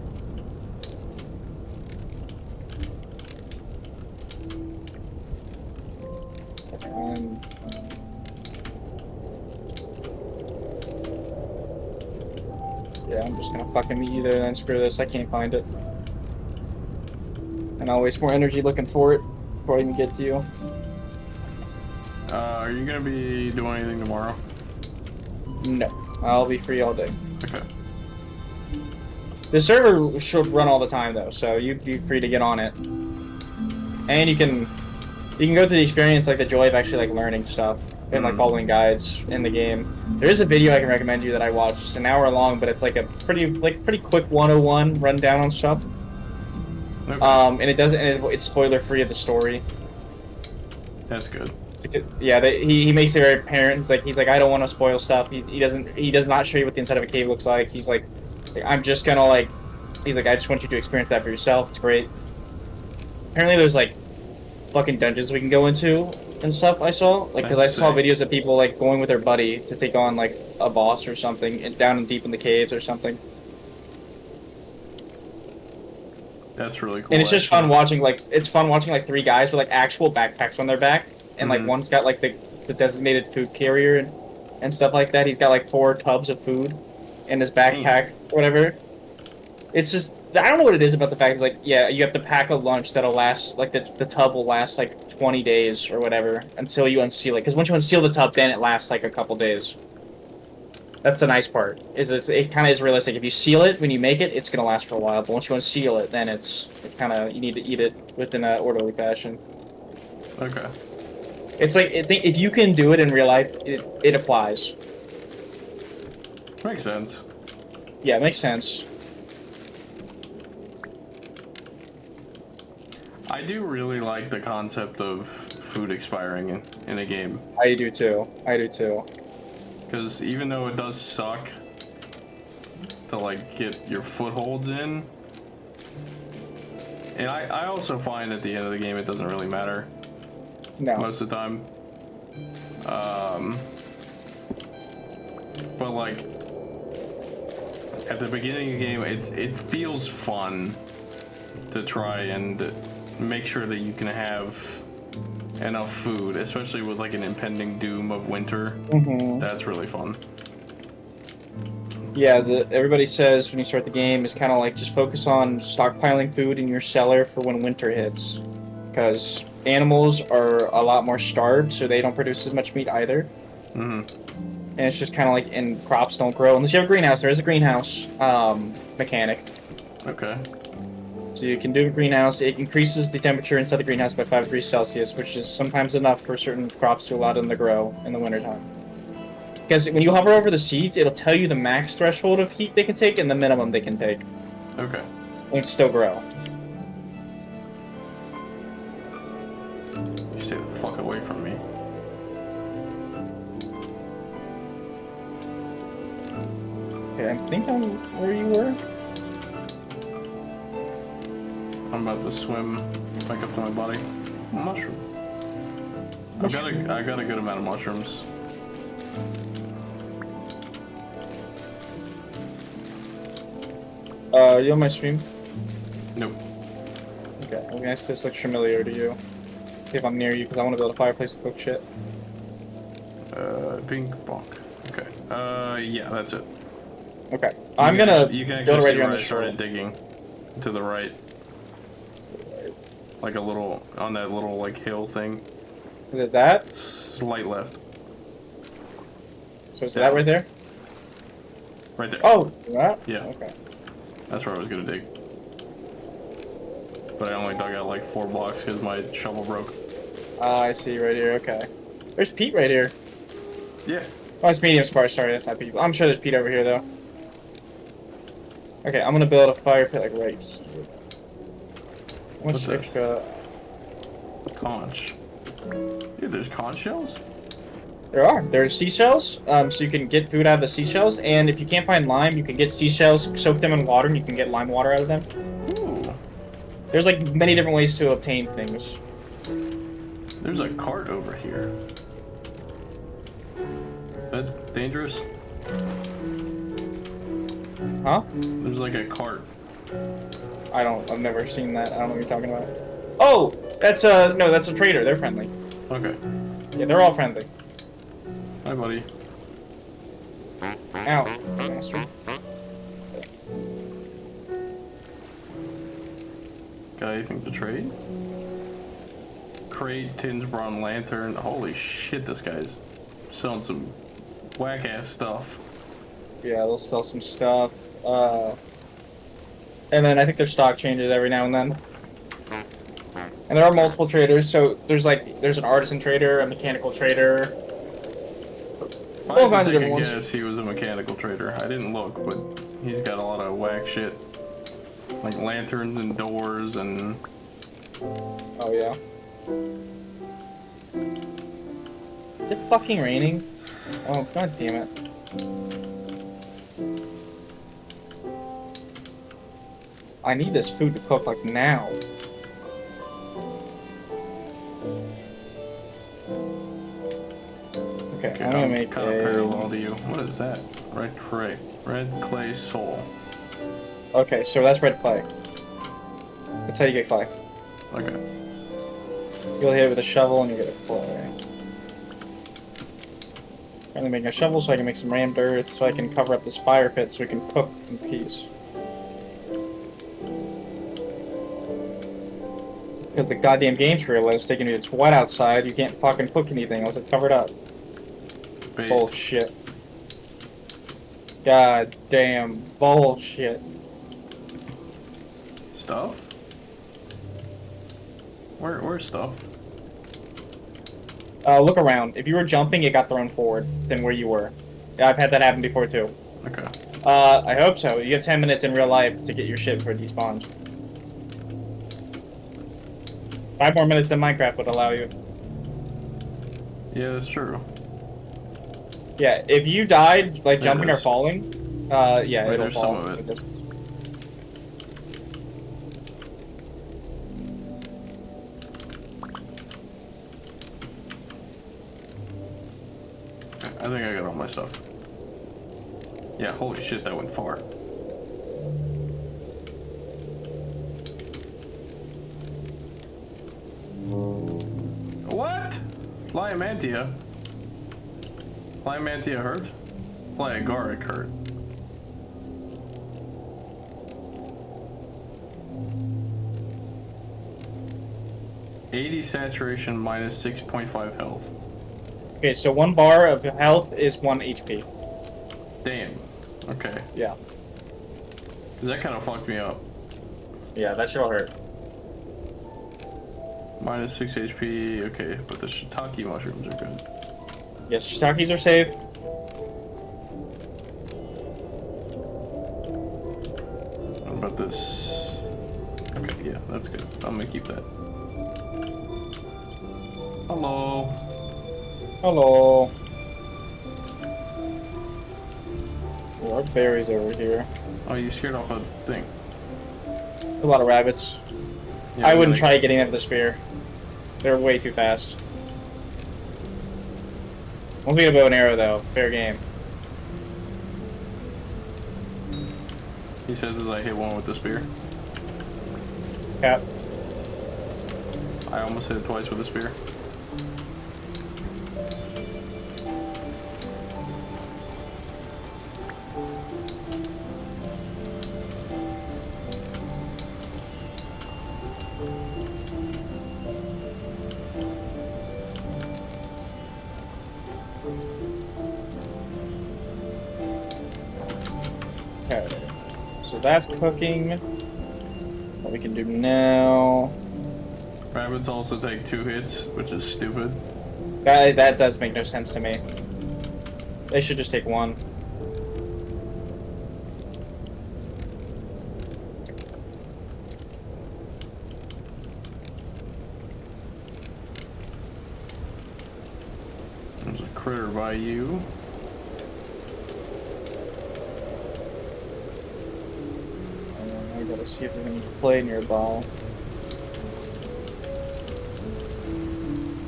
Um, yeah, I'm just gonna fucking meet you there then. Screw this, I can't find it. And I'll waste more energy looking for it before I even get to you. Are you gonna be doing anything tomorrow? No, I'll be free all day. Okay. The server should run all the time though, so you'd be free to get on it. And you can go through the experience, like the joy of actually like learning stuff and like following guides in the game. There is a video I can recommend you that I watched. It's an hour long, but it's like a pretty quick 101 rundown on stuff. Okay. And it's spoiler free of the story. That's good. Yeah, he makes it very apparent. He's like I don't want to spoil stuff. He does not show you what the inside of a cave looks like. He's like I'm just gonna he's like I just want you to experience that for yourself. It's great. Apparently there's like fucking dungeons we can go into and stuff. I saw because I That's saw sick. videos of people like going with their buddy to take on like a boss or something and down and deep in the caves or something. That's really cool. And it's just actually. fun watching like three guys with like actual backpacks on their back, and like Mhm. one's got like the designated food carrier and stuff like that. He's got like 4 tubs of food in his backpack, whatever. It's just I don't know what it is about the fact it's like yeah you have to pack a lunch that'll last like the tub will last like 20 days or whatever until you unseal it because once you unseal the tub then it lasts like a couple days. That's the nice part. It kind of is realistic. If you seal it when you make it, it's gonna last for a while. But once you unseal it, then it's kind of you need to eat it within an orderly fashion. Okay. It's like if you can do it in real life, it applies. Makes sense. Yeah, it makes sense. I do really like the concept of food expiring in a game. I do too. I do too. Because even though it does suck to like get your footholds in, and I also find at the end of the game it doesn't really matter No. most of the time. But like at the beginning of the game, it feels fun to try and make sure that you can have enough food, especially with like an impending doom of winter. That's really fun. Yeah, everybody says when you start the game is kind of like just focus on stockpiling food in your cellar for when winter hits. Because animals are a lot more starved, so they don't produce as much meat either. And it's just kind of like, and crops don't grow. Unless you have a greenhouse, there is a greenhouse mechanic. Okay. So you can do a greenhouse. It increases the temperature inside the greenhouse by 5 degrees Celsius, which is sometimes enough for certain crops to allow them to grow in the wintertime. Because when you hover over the seeds, it'll tell you the max threshold of heat they can take and the minimum they can take. Okay. And still grow. You stay the fuck away from me. Okay, I think I'm where you were. I'm about to swim back up to my body. Mushroom. I got a good amount of mushrooms. You on my stream? Nope. Okay, I guess this looks familiar to you. See if I'm near you, because I want to build a fireplace to cook shit. Pink bonk. Okay. Yeah, that's it. Okay. I'm gonna you can build actually right see here on where the I shore. started digging to the right. Like a little, on that little like hill thing. Is it that? Slight left. So is that right there? Right there. Oh, that? Yeah. Okay. That's where I was gonna dig. But I only dug out like 4 blocks because my shovel broke. Ah, I see right here. Okay. There's peat right here. Yeah. Oh, it's medium sparse. Sorry, that's not peat. I'm sure there's peat over here though. Okay, I'm gonna build a fire pit like right here. How much What's this? extra? Conch. Dude, there's conch shells? There are. There are seashells, so you can get food out of the seashells, and if you can't find lime, you can get seashells, soak them in water, and you can get lime water out of them. Ooh. There's like many different ways to obtain things. There's a cart over here. Is that dangerous? Huh? There's like a cart. I've never seen that. I don't know what you're talking about. Oh! That's no, that's a trader. They're friendly. Okay. Yeah, they're all friendly. Hi, buddy. Ow. Master. Got anything to trade? Crate, tins, bronze lantern. Holy shit, this guy's selling some whack-ass stuff. Yeah, they'll sell some stuff. And then I think their stock changes every now and then. And there are multiple traders, so there's an artisan trader, a mechanical trader. If All I kinds had of to take different a ones. guess, he was a mechanical trader. I didn't look, but he's got a lot of whack shit. Like lanterns and doors and... Oh yeah. Is it fucking raining? Oh god damn it. I need this food to cook like now. Okay, Okay, I'm gonna I'm make kind of parallel to you. What is that? Red clay soul. Okay, so that's red clay. That's how you get clay. Okay. You'll hit it with a shovel and you get a clay. I'm gonna make a shovel so I can make some rammed earth so I can cover up this fire pit so we can cook in peace. Because the goddamn game trailer is taking it's wet outside, you can't fucking cook anything unless it's covered up. Based. Bullshit. God damn bullshit. Stuff? Where's stuff? Look around. If you were jumping, it got thrown forward than where you were. Yeah, I've had that happen before too. Okay. I hope so. You have 10 minutes in real life to get your shit before it despawns. 5 more minutes than Minecraft would allow you. Yeah, that's true. Yeah, if you died, like, There jumping it or is. falling, yeah, Right, it'll there's fall. some of it. I think I got all my stuff. Yeah, holy shit, that went far. What? Plyomantia? Plyomantia hurt? Plyagoric hurt. $80 saturation minus 6.5 health. Okay, so 1 bar of health is 1 HP. Damn. Okay. Yeah. 'Cause that kind of fucked me up. Yeah, that shit'll hurt. Minus 6 HP. Okay, but the shiitake mushrooms are good. Yes, shiitakes are safe. What about this? Okay, yeah, that's good. I'm gonna keep that. Hello. Hello. There are berries over here. Oh, you scared off a thing. A lot of rabbits. Yeah, I we wouldn't gotta- try getting at the spear. They're way too fast. Once we get a bow and arrow, though, fair game. He says as I hit one with the spear. Cap. I almost hit it twice with the spear. Okay. So that's cooking. What we can do now. Rabbits also take 2 hits, which is stupid. That does make no sense to me. They should just take 1. There's a critter by you. I gotta see if there's any play nearby.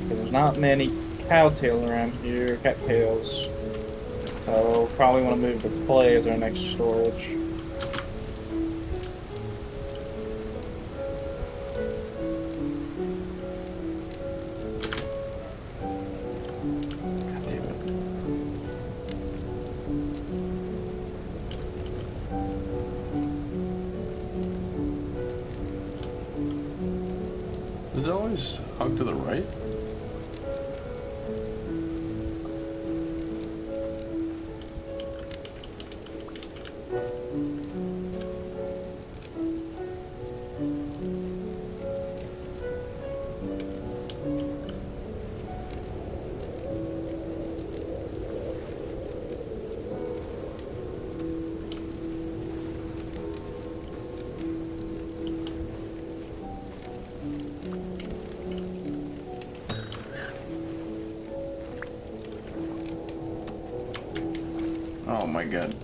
There's not many cowtail around here, cattails. So probably want to move the clay as our next storage. God damn it. Does it always hug to the right? Oh my god.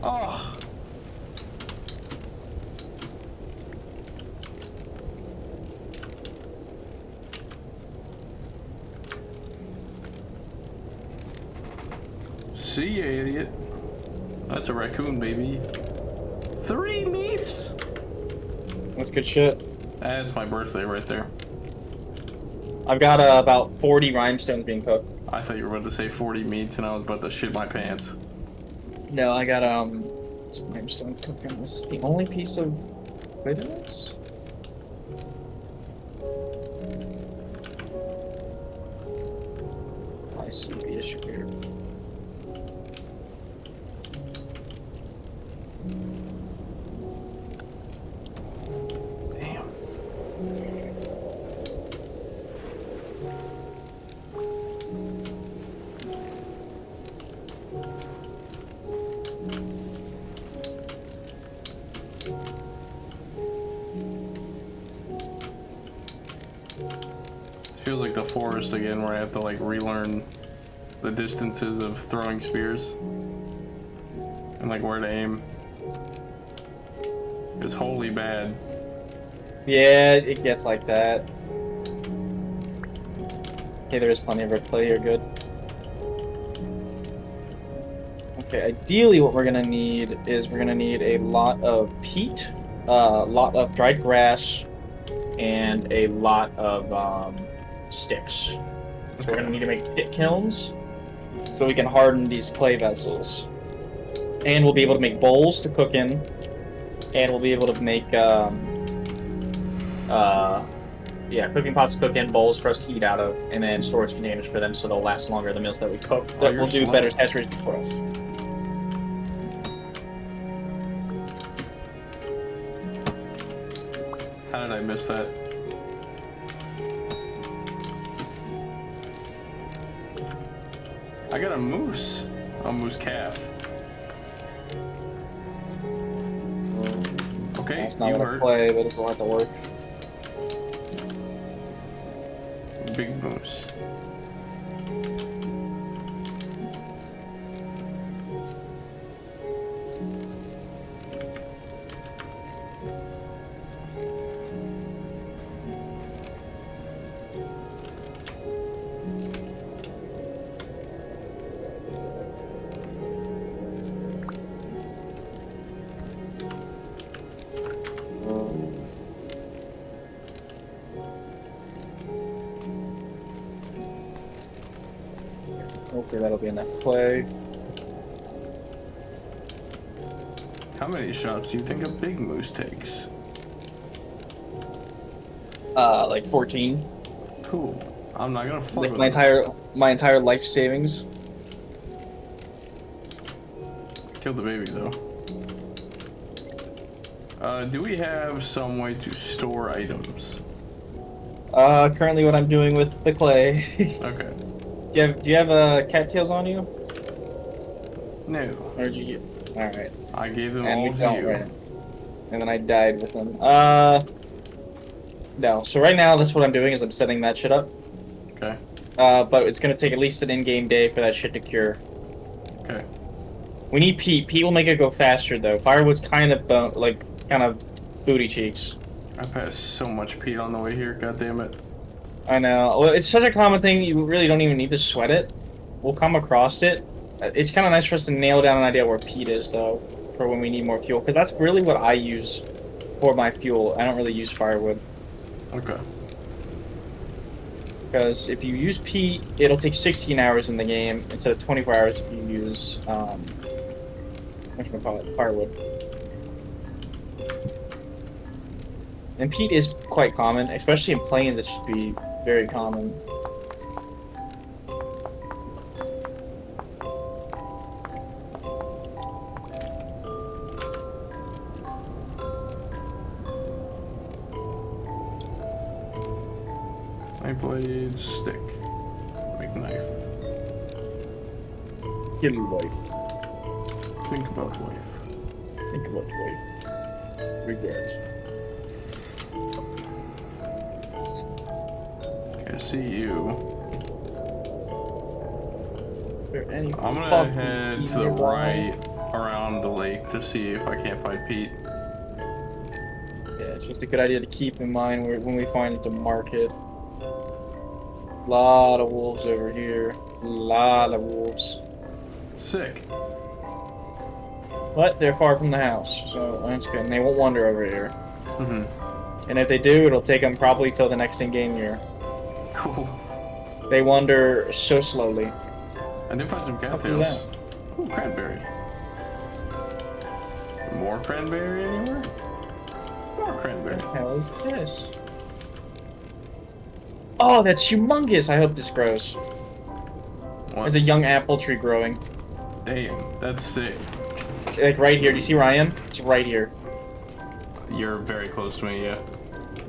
Oh. See ya, idiot. That's a raccoon, baby. 3 meats? That's good shit. That's my birthday right there. I've got about 40 rhinestones being cooked. I thought you were about to say 40 meats and I was about to shit my pants. No, I got some rhinestone cooking. Is this the only piece of potatoes? I see the issue here. Damn. Feels like the forest again, where I have to like relearn the distances of throwing spears and like where to aim. It's wholly bad. Yeah, it gets like that. Okay, there is plenty of red clay here, good. Okay, ideally what we're gonna need is we're gonna need a lot of peat, a lot of dried grass, and a lot of sticks. So we're gonna need to make pit kilns so we can harden these clay vessels. And we'll be able to make bowls to cook in, and we'll be able to make cooking pots to cook in, bowls for us to eat out of, and then storage containers for them so they'll last longer, the meals that we cook. Oh, That you're will do slow. better saturation for us. How did I miss that? I got a moose calf. Okay, That's not you gonna heard. play, but it's gonna have to work. Big moose. Okay, that'll be enough clay. How many shots do you think a big moose takes? Like 14. Cool. I'm not gonna fuck Like with my entire life savings. Killed the baby though. Do we have some way to store items? Currently what I'm doing with the clay. Okay. Do you have cattails on you? No. Or did you get... Alright. I gave them And all we to don't, you. right. And then I died with them. No. So right now, that's what I'm doing, is I'm setting that shit up. Okay. But it's gonna take at least an in-game day for that shit to cure. Okay. We need peat. Peat will make it go faster, though. Firewood's kind of booty cheeks. I passed so much peat on the way here, god damn it. I know. Well, it's such a common thing, you really don't even need to sweat it. We'll come across it. It's kind of nice for us to nail down an idea where peat is, though, for when we need more fuel. Because that's really what I use for my fuel. I don't really use firewood. Okay. Because if you use peat, it'll take 16 hours in the game instead of 24 hours if you use, whatchamacallit, firewood. And peat is quite common, especially in plains. It should be very common. Knife blade, stick. Make knife. Kill life. Think about life. Think about life. Regrets. Okay, I see you. Is there any I'm gonna fucking head peat to the nearby? right around the lake to see if I can't find peat. Yeah, it's just a good idea to keep in mind when we find it to market. Lot of wolves over here. Lot of wolves. Sick. But they're far from the house, so that's good. And they won't wander over here. Mm-hmm. And if they do, it'll take them probably till the next in-game year. Cool. They wander so slowly. I did find some How do cattails. Ooh, cranberry. More cranberry anywhere? More What cranberry. the hell is this? Oh, that's humongous! I hope this grows. What? There's a young apple tree growing. Damn, that's sick. Like right here. Do you see where I am? It's right here. You're very close to me, yeah.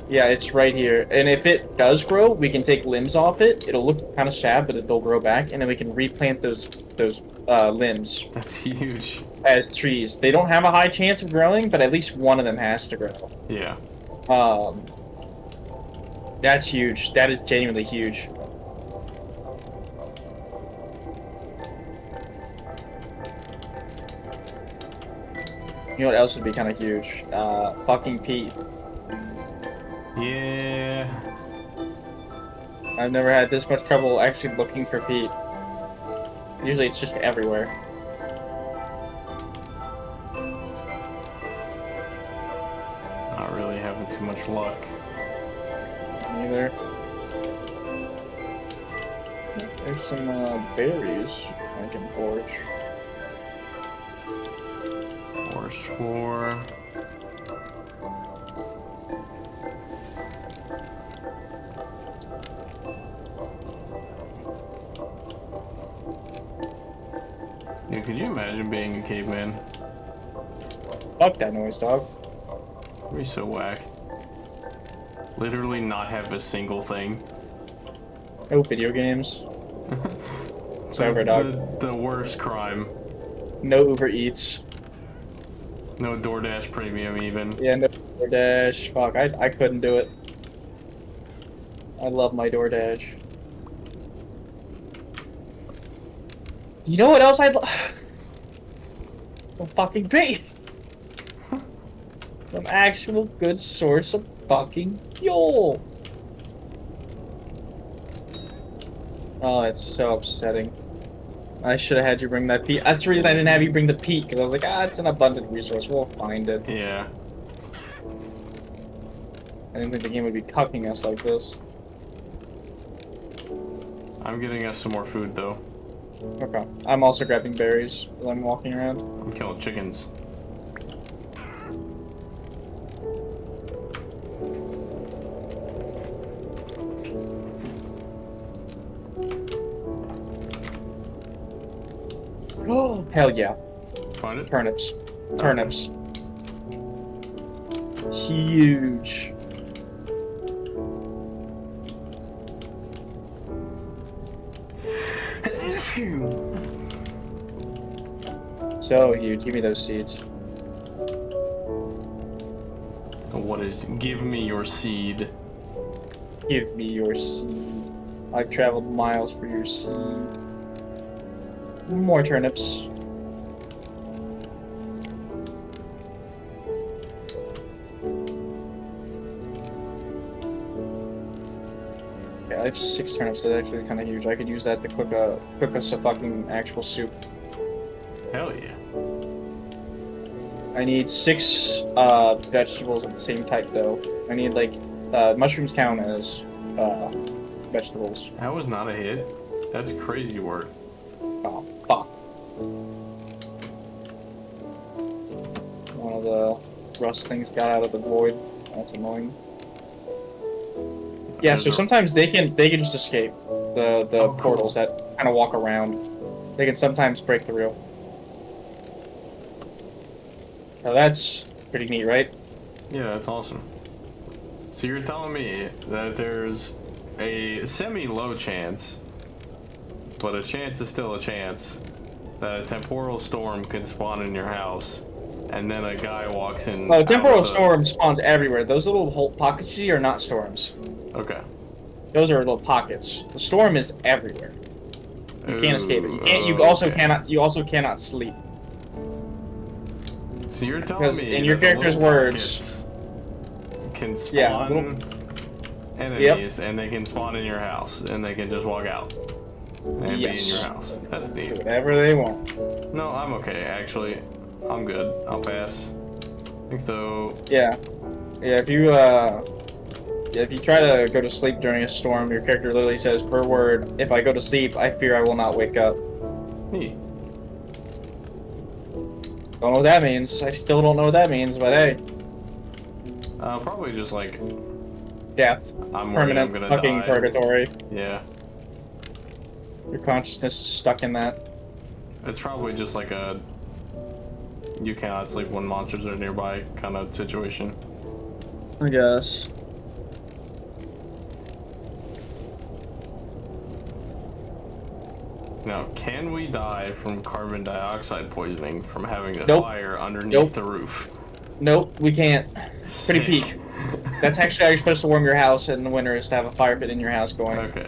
Yeah, it's right here. And if it does grow, we can take limbs off it. It'll look kind of sad, but it'll grow back, and then we can replant those limbs That's huge. as trees. They don't have a high chance of growing, but at least one of them has to grow. Yeah. That's huge. That is genuinely huge. You know what else would be kind of huge? Fucking Pete. Yeah. I've never had this much trouble actually looking for Pete. Usually it's just everywhere. Not really having too much luck. Neither. There's some berries I can forage. Force 4. Yeah, could you imagine being a caveman? Fuck that noise, dog. It'd be so whack. Literally not have a single thing. No video games. It's over, dog. The worst crime. No Uber Eats. No DoorDash Premium even. Yeah, no DoorDash. Fuck, I couldn't do it. I love my DoorDash. You know what else I'd some fucking pay. Some actual good source of fucking fuel. Oh, it's so upsetting. I should have had you bring that peat. That's the reason I didn't have you bring the peat, because I was like, it's an abundant resource. We'll find it. Yeah. I didn't think the game would be cucking us like this. I'm getting us some more food though. Okay. I'm also grabbing berries while I'm walking around. I'm killing chickens. Oh, hell yeah. Find it? Turnips. Turnips. Huge. So huge. Give me those seeds. What is? Give me your seed. Give me your seed. I've traveled miles for your seed. More turnips. Yeah, I have 6 turnips. That's actually kind of huge. I could use that to cook us a fucking actual soup. Hell yeah. I need 6 vegetables of the same type though. I need like mushrooms count as vegetables. That was not a hit. That's crazy work. Oh fuck. One of the rust things got out of the void. That's annoying. Yeah, so sometimes they can just escape the Oh, cool. portals that kind of walk around. They can sometimes break through. So that's pretty neat, right? Yeah, that's awesome. So you're telling me that there's a semi-low chance, but a chance is still a chance, that a temporal storm could spawn in your house, and then a guy walks in. Oh, temporal out of the- storm spawns everywhere. Those little pockets you see are not storms. Okay. Those are little pockets. The storm is everywhere. You can't escape it. You can't. You Ooh, also okay. cannot. You also cannot sleep. So you're telling Because me in your that the character's little words- pockets can spawn Yeah, enemies, and they can spawn in your house, and they can just walk out and be in Yes. your house. That's Do neat. whatever they want. No, I'm okay, actually. I'm good. I'll pass. Thanks, though. Yeah. Yeah. If you try to go to sleep during a storm, your character literally says, per word, "If I go to sleep, I fear I will not wake up." Neat. Don't know what that means. I still don't know what that means, but hey, Probably just like death, I'm worried I'm permanent gonna fucking die. purgatory. Yeah, Your consciousness is stuck in that. it's probably just like a you cannot sleep when monsters are nearby kind of situation. I guess. Now, can we die from carbon dioxide poisoning from having a Nope. fire underneath Nope. the roof? Nope, we can't. Pretty Sick. peak. That's actually how you're supposed to warm your house in the winter, is to have a fire pit in your house going. Okay,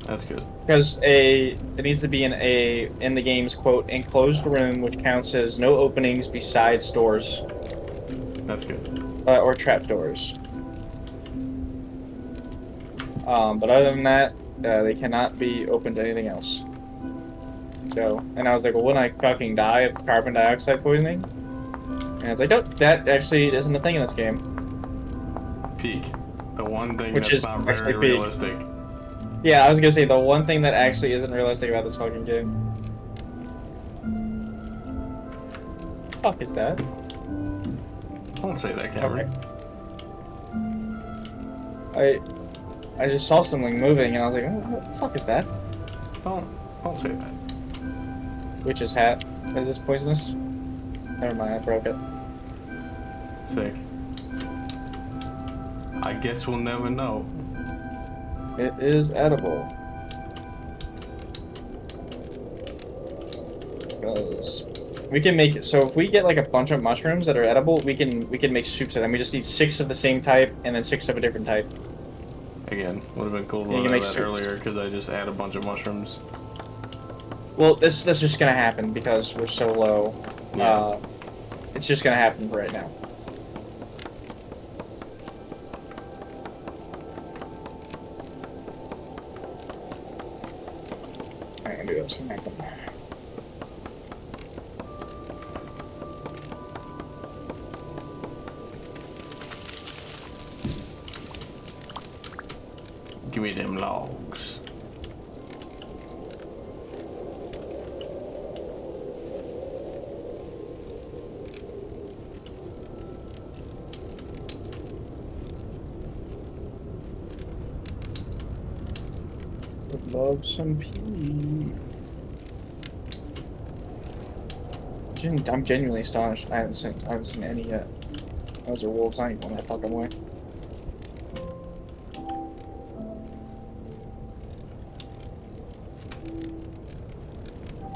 that's good. Because it needs to be in the game's quote enclosed room, which counts as no openings besides doors That's good. or trap doors. But other than that, they cannot be open to anything else. So, and I was like, well, wouldn't I fucking die of carbon dioxide poisoning? And it's like, nope, that actually isn't a thing in this game. Peak. The one thing Which that's is not actually very peak. realistic. Yeah, I was gonna say the one thing that actually isn't realistic about this fucking game. Fuck is that? Don't say that, Cameron. Okay. I just saw something moving and I was like, oh, what the fuck is that? Don't say that. Witch's hat. Is this poisonous? Never mind, I broke it. Sick. I guess we'll never know. It is edible. Because we can make it so if we get like a bunch of mushrooms that are edible, we can make soups of them. We just need 6 of the same type and then 6 of a different type. Again, would have been cool to Yeah, you know make that soups. earlier because I just had a bunch of mushrooms. Well, that's just gonna happen because we're so low. Yeah. It's just gonna happen right now. I can do that. Give me them logs. Would love some pee. I'm genuinely astonished. I haven't seen any yet. Those are wolves. I ain't going that fucking way.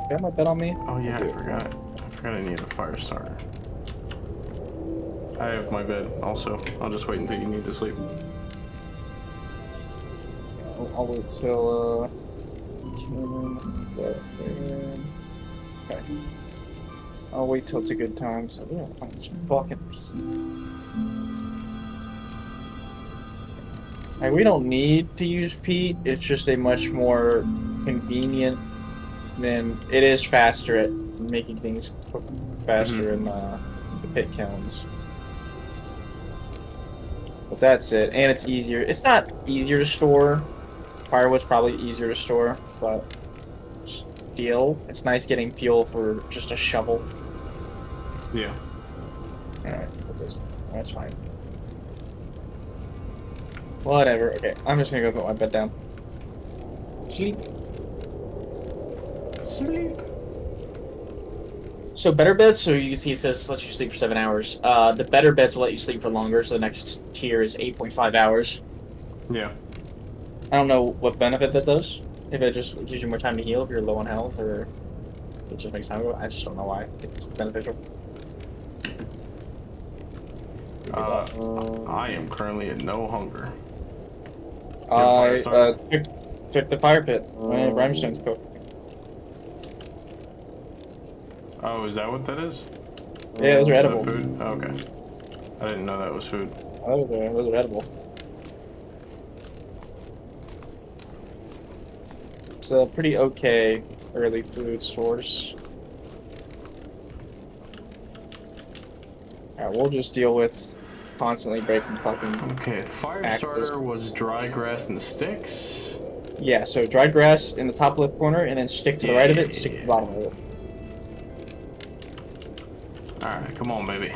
Got my bet on me? Oh yeah, I do. forgot. I forgot I need a fire starter. I have my bed also. I'll just wait until you need to sleep. I'll wait till okay. I'll wait till it's a good time. So we don't find this fucking. Like, we don't need to use peat. It's just a much more convenient. Then it is faster at making things cook faster in the pit kilns. But that's it, and it's easier. It's not easier to store. Firewood's probably easier to store, but steel. It's nice getting fuel for just a shovel. Yeah. Alright, that's fine. Whatever. Okay, I'm just gonna go put my bed down. Sleep. Sleep. So better beds, so you can see it says lets you sleep for 7 hours. The better beds will let you sleep for longer, so the next tier is 8.5 hours. Yeah. I don't know what benefit that does. If it just gives you more time to heal if you're low on health, or it just makes time go. I just don't know why it's beneficial. I am currently at no hunger. I fire took the fire pit. My brimstone's cooked. Oh, is that what that is? Yeah, those are Is that edible. food? Oh, okay. I didn't know that was food. Those are edible. It's a pretty okay early food source. Alright, we'll just deal with constantly breaking fucking... Okay, fire Actors. starter was dry grass and sticks. Yeah, so dried grass in the top left corner, and then stick to the right of it, stick to the bottom of it. Alright, come on, baby.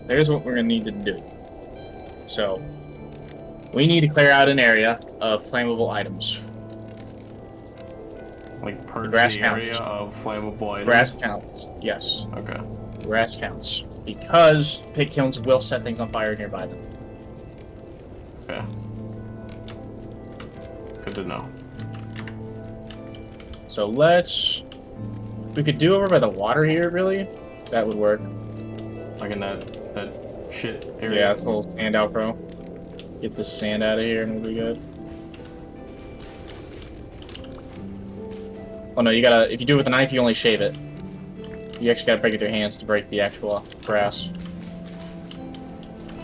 There's what we're gonna need to do. So, we need to clear out an area of flammable items. Like purge grass the counts. area of flammable items. Grass counts, yes. Okay. Grass counts. Because pig kilns will set things on fire nearby them. Okay. Good to know. So let's we could do over by the water here, really. That would work. Like in that shit Yeah, area. it's a little sand out, bro. Get this sand out of here and we'll be good. Oh no, you gotta, if you do it with a knife, you only shave it. You actually gotta break it with your hands to break the actual grass.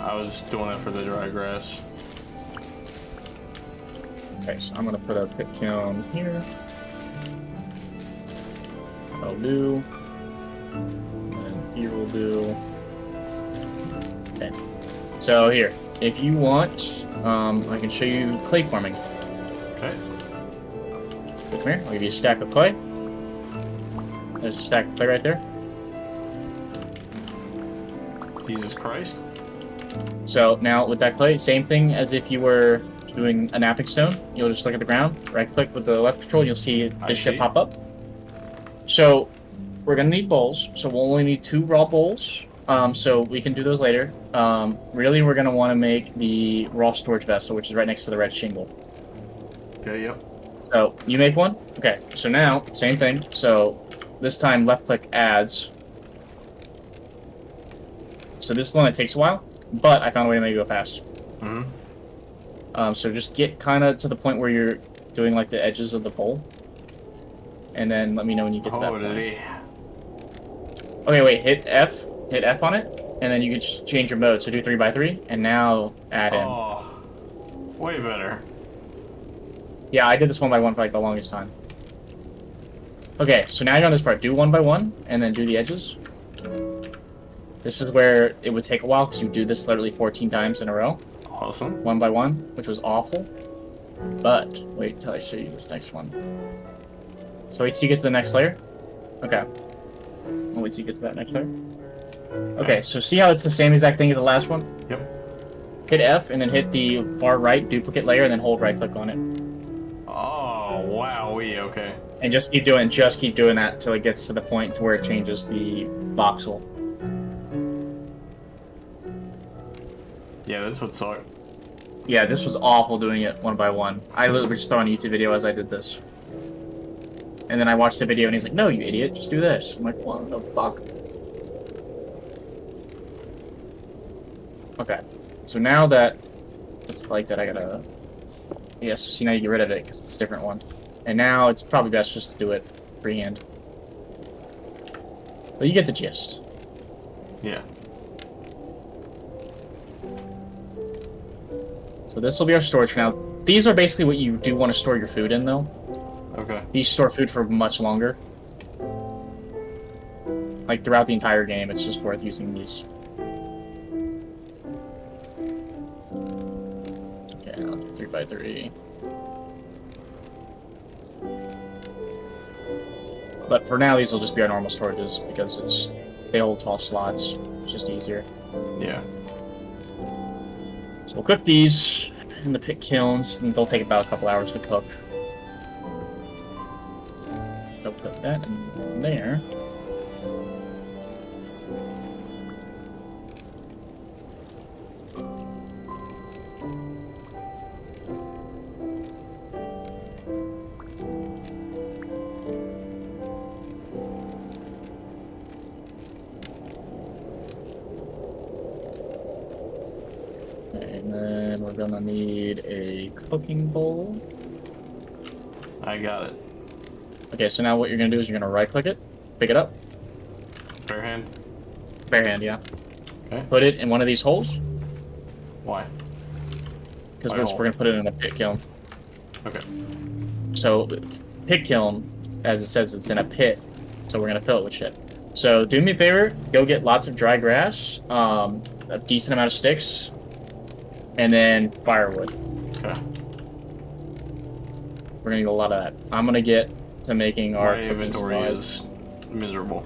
I was doing it for the dry grass. Okay, so I'm gonna put a pit kiln here. That'll do. And here will do. Okay. So here, if you want, I can show you clay forming. Okay. Come here, I'll give you a stack of clay. There's a stack of clay right there. Jesus Christ. So now with that clay, same thing as if you were doing a napping stone. You'll just look at the ground, right click with the left control, you'll see this shit pop up. So we're gonna need bowls, so we'll only need 2 raw bowls. So we can do those later. Really we're gonna wanna make the raw storage vessel, which is right next to the red shingle. Okay, yep. So you make one? Okay, so now, same thing. So this time left click adds. So this is the one that takes a while, but I found a way to make it go fast. Mm-hmm. So just get kind of to the point where you're doing like the edges of the bowl. And then let me know when you get to that point. Holy. Okay, wait, hit F on it, and then you can just change your mode. So do 3x3, and now add in. Oh, way better. Yeah, I did this 1x1 for like the longest time. Okay, so now you're on this part. Do 1x1, and then do the edges. This is where it would take a while, because you do this literally 14 times in a row. Awesome. 1x1, which was awful. But, wait till I show you this next one. So wait till you get to the next layer. Okay. I'll wait till you get to that next layer. Okay, so see how it's the same exact thing as the last one? Yep. Hit F, and then hit the far right duplicate layer, and then hold right click on it. Oh, wowee, okay. And just keep doing that until it gets to the point to where it changes the voxel. Yeah, this would suck. Yeah, this was awful doing it 1x1. I literally just throw on a YouTube video as I did this. And then I watched the video and he's like, no, you idiot, just do this. I'm like, what the fuck? Okay, so now that it's like that, I gotta... Yes, see, now you get rid of it because it's a different one. And now it's probably best just to do it freehand. But you get the gist. Yeah. So this will be our storage for now. These are basically what you do want to store your food in, though. Okay. These store food for much longer. Like, throughout the entire game, it's just worth using these. Okay, I'll do 3x3. But for now, these will just be our normal storages, because they hold 12 slots. It's just easier. Yeah. So we'll cook these in the pit kilns, and they'll take about a couple hours to cook. So put that in there. And then we're gonna need a cooking bowl. I got it. Okay, so now what you're gonna do is you're gonna right click it, pick it up, Bare hand? bare hand, yeah. Okay. Put it in one of these holes, Why? because Why we're hole? gonna put it in a pit kiln. Okay. So, pit kiln, as it says, it's in a pit, so we're gonna fill it with shit. So, do me a favor, go get lots of dry grass, a decent amount of sticks, and then firewood. Okay. We're gonna need a lot of that. I'm gonna get to making our My cooking inventory supplies. is miserable.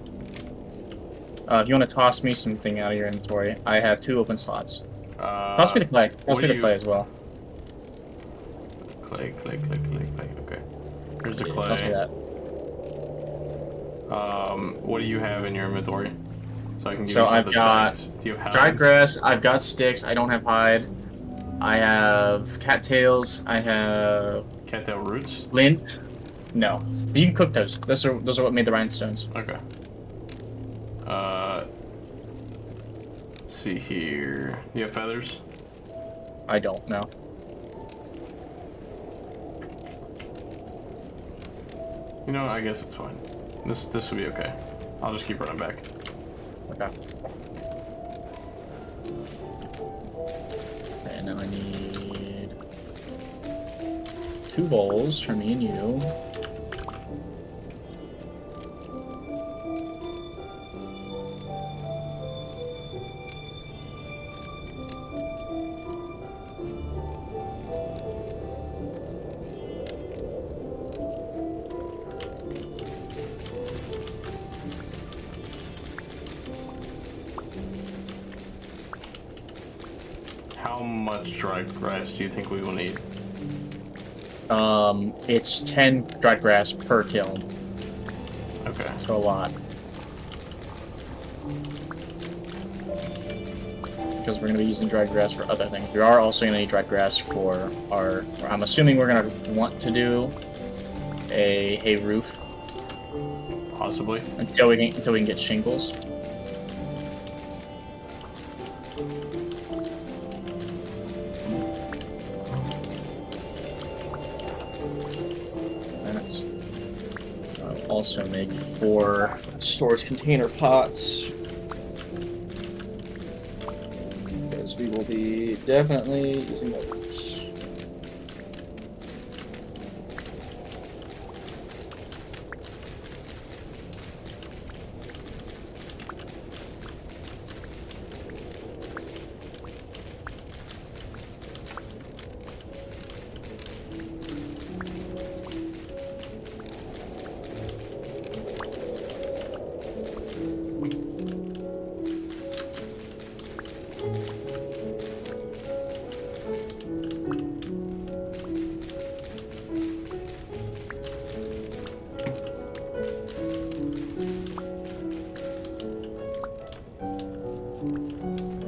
If you want to toss me something out of your inventory, I have 2 open slots. Toss me the clay. Toss what me do the you- clay as well. Clay. Okay. Here's the Yeah, toss me clay. that. What do you have in your inventory? So I can give So you some I've of the got size. Do you have Dried hide? grass. I've got sticks. I don't have hide. I have cattails. I have Cattail roots? lint. No, but you can cook those. Those are what made the rhinestones. Okay. Let's see here. You have feathers? I don't know. You know, I guess it's fine. This will be okay. I'll just keep running back. Okay. And now I need 2 bowls for me and you. How much dry grass do you think we will need? It's 10 dried grass per kiln, Okay. so a lot. Because we're going to be using dried grass for other things. We are also going to need dried grass for our... I'm assuming we're going to want to do a roof Possibly. until we can get shingles. I'll also make 4 storage container pots. Because we will be definitely using those.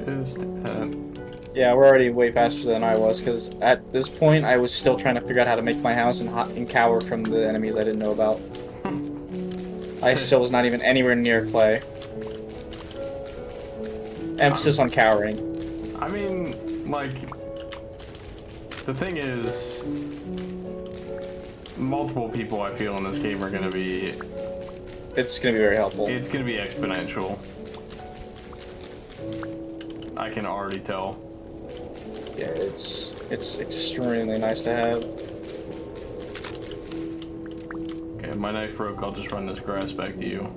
Just take that. Yeah, we're already way faster than I was, because at this point I was still trying to figure out how to make my house and cower from the enemies I didn't know about. I still was not even anywhere near clay. Emphasis on cowering. I mean, like, the thing is, multiple people I feel in this game are gonna be. It's gonna be very helpful. It's gonna be exponential. I can already tell. Yeah, it's extremely nice to have. Okay, my knife broke. I'll just run this grass back to you.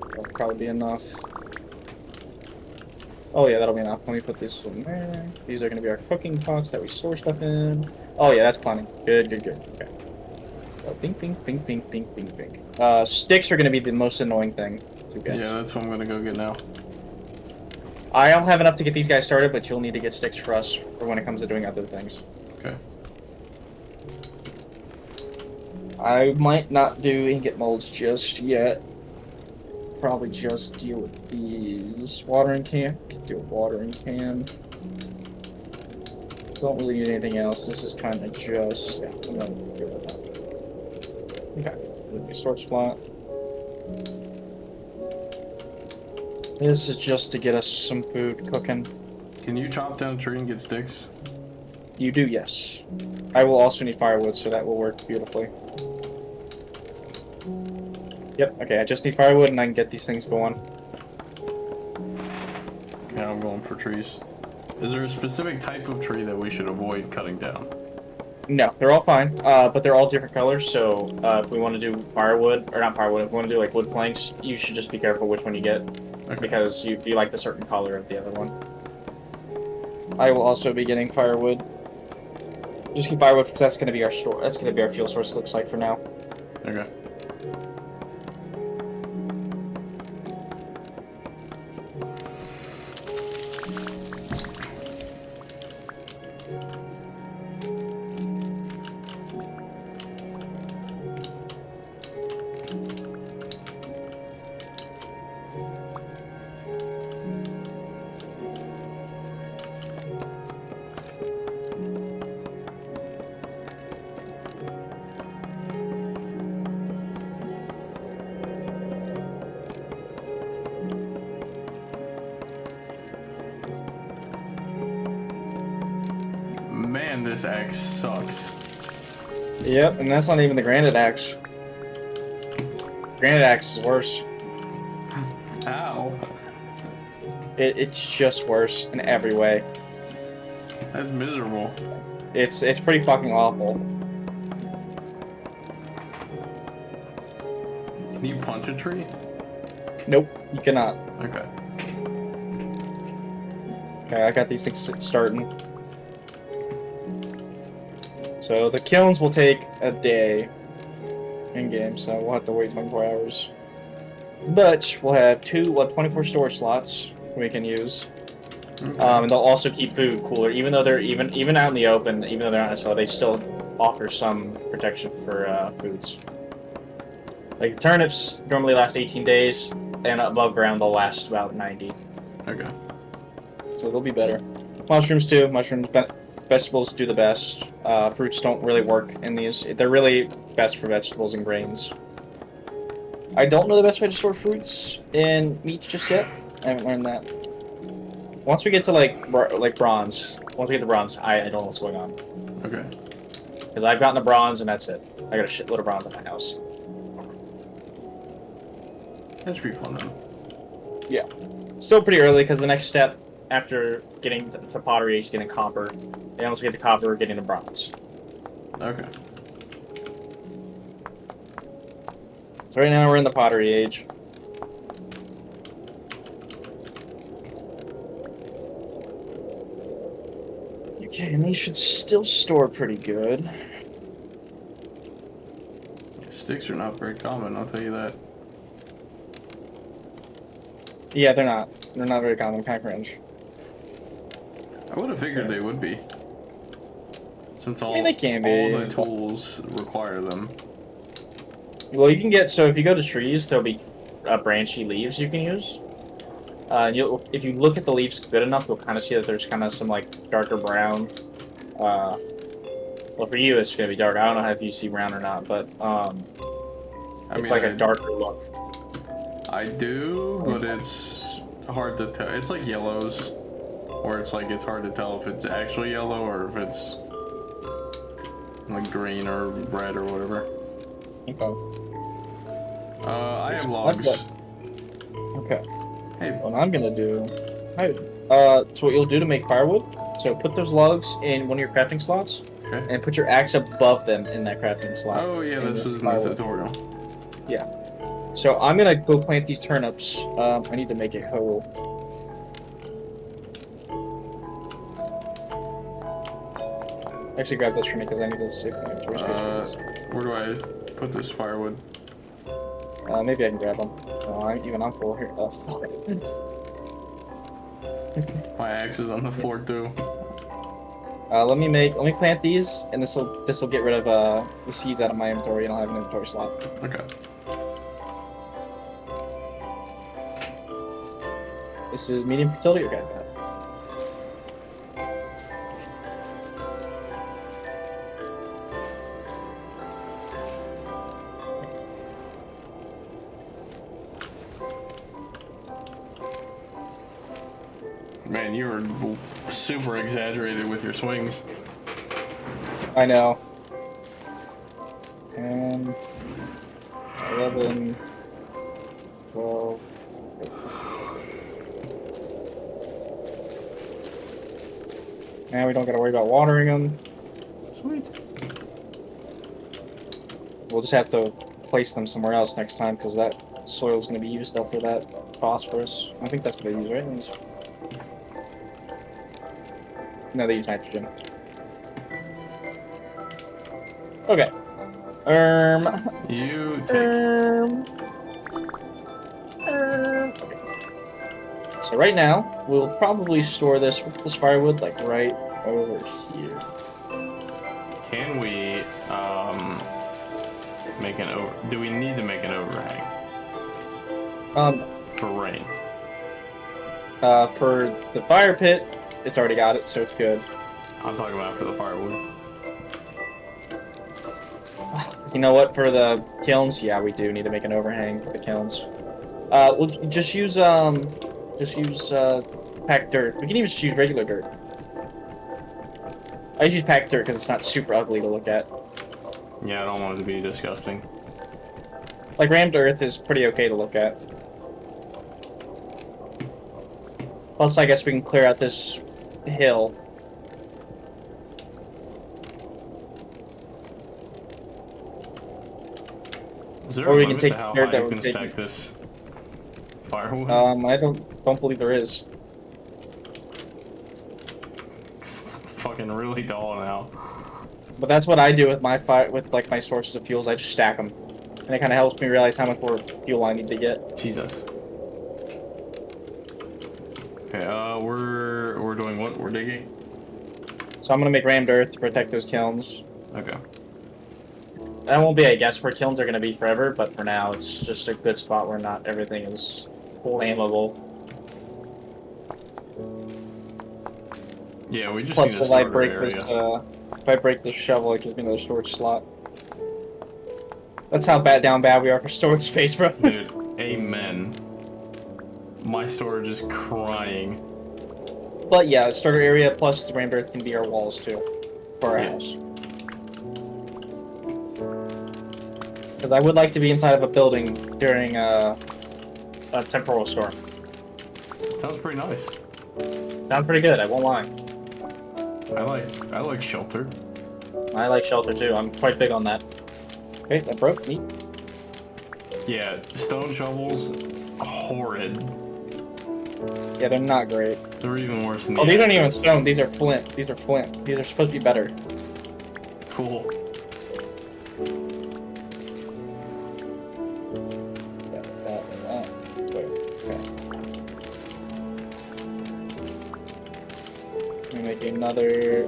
That'll probably be enough. Oh yeah, that'll be enough. Let me put this in there. These are gonna be our cooking pots that we store stuff in. Oh yeah, that's plenty. Good. Okay. Oh, bink. Sticks are gonna be the most annoying thing to get. Yeah, that's what I'm gonna go get now. I'll have enough to get these guys started, but you'll need to get sticks for us for when it comes to doing other things. Okay. I might not do ingot molds just yet. Probably just deal with these. Watering can. Could do a watering can. Don't really need anything else. This is kind of just... Yeah, I'm gonna deal with that. Okay. Storage spot. This is just to get us some food cooking. Can you chop down a tree and get sticks? You do, yes. I will also need firewood, so that will work beautifully. Yep, okay, I just need firewood and I can get these things going. Okay, I'm going for trees. Is there a specific type of tree that we should avoid cutting down? No, they're all fine, but they're all different colors, so if we want to do firewood, or not firewood, if we want to do like wood planks, you should just be careful which one you get, because you like the certain color of the other one. I will also be getting firewood. Just keep firewood because that's going to be our store. That's going to be our fuel source, looks like, for now. Okay. man, this axe sucks. Yep, and that's not even the granite axe. Granite axe is worse. Ow. It's just worse in every way. That's miserable. It's pretty fucking awful. Can you punch a tree? Nope, you cannot. Okay. Okay, I got these things starting. So the kilns will take a day in game, so we'll have to wait 24 hours. But we'll have 24 storage slots we can use. Okay. And they'll also keep food cooler, even though they're even out in the open, even though they're not so they still offer some protection for foods. Like turnips normally last 18 days, and above ground they'll last about 90. Okay. So they'll be better. Mushrooms too. Vegetables do the best. Fruits don't really work in these. They're really best for vegetables and grains. I don't know the best way to store fruits and meats just yet. I haven't learned that. Once we get to like bronze, once we get to bronze, I don't know what's going on. Okay. Because I've gotten the bronze and that's it. I got a shitload of bronze in my house. That should be fun then. Yeah. Still pretty early because the next step after getting to pottery age is getting copper. And once we get the copper, we're getting the bronze. Okay. So right now we're in the pottery age. Okay, and these should still store pretty good. Sticks are not very common, I'll tell you that. Yeah, they're not. They're not very common. Kind of cringe. I would have figured they would be. Since all, I mean, they can be. all the tools require them. Well, you can get, so if you go to trees, there'll be branchy leaves you can use. And if you look at the leaves good enough, you'll kind of see that there's kind of some like darker brown. Well, for you, it's gonna be dark. I don't know if you see brown or not, but it's like a darker look. I do, but it's hard to tell. It's like yellows, or it's like it's hard to tell if it's actually yellow or if it's like green or red or whatever. Okay. I have logs. Okay. Hey, What I'm gonna do. So what you'll do to make firewood. So put those logs in one of your crafting slots, okay. and put your axe above them in that crafting slot. Oh yeah, and this your is in the firewood. tutorial. Yeah. So I'm gonna go plant these turnips. I need to make a hoe. Actually, grab this for me because I need to save my inventory space for this. Where do I put this firewood? Maybe I can grab them. I'm full here. My axe is on the floor too. Let me plant these, and this will get rid of the seeds out of my inventory, and I'll have an inventory slot. Okay. This is medium fertility or got that? Man, you were super exaggerated with your swings. I know. 10, 11, 12. Now we don't gotta worry about watering them. Sweet. We'll just have to place them somewhere else next time because that soil's gonna be used up for that phosphorus. I think that's what they use, right? No, they use nitrogen. Okay. You take. So right now, we'll probably store this firewood like right over here. Can we make an over? Do we need to make an overhang for rain? For the fire pit, it's already got it, so it's good. I'm talking about for the firewood. You know what? For the kilns, yeah, we do need to make an overhang for the kilns. We'll just use packed dirt. We can even just use regular dirt. I just use packed dirt because it's not super ugly to look at. Yeah, I don't want it to be disgusting. Like rammed earth is pretty okay to look at. Plus, I guess we can clear out this hill. Is there Or a we can limit take to how dirt high that you we're can taking. stack this firewood? I don't believe there is. It's fucking really tall now. But that's what I do with my like my sources of fuels. I just stack them, and it kind of helps me realize how much more fuel I need to get. Jesus. Okay, we're doing what? We're digging? So I'm gonna make rammed earth to protect those kilns. Okay. That won't be, I guess, where kilns are gonna be forever, but for now, it's just a good spot where not everything is flammable. Yeah, we just Plus, need a if I starter break area. this, if I break this shovel, it gives me another storage slot. That's how bad we are for storage space, bro. Dude, amen. My storage is crying. But yeah, starter area plus the rammed earth can be our walls too, for our Yeah. house. Because I would like to be inside of a building during a temporal storm. Sounds pretty nice. Sounds pretty good, I won't lie. I like shelter. I like shelter too, I'm quite big on that. Okay, that broke, neat. Yeah, stone shovels, horrid. Yeah, they're not great. They're even worse than Oh, the these aren't even axes. stone, these are flint. These are flint. These are supposed to be better. Cool. Wait, okay. Let me make another...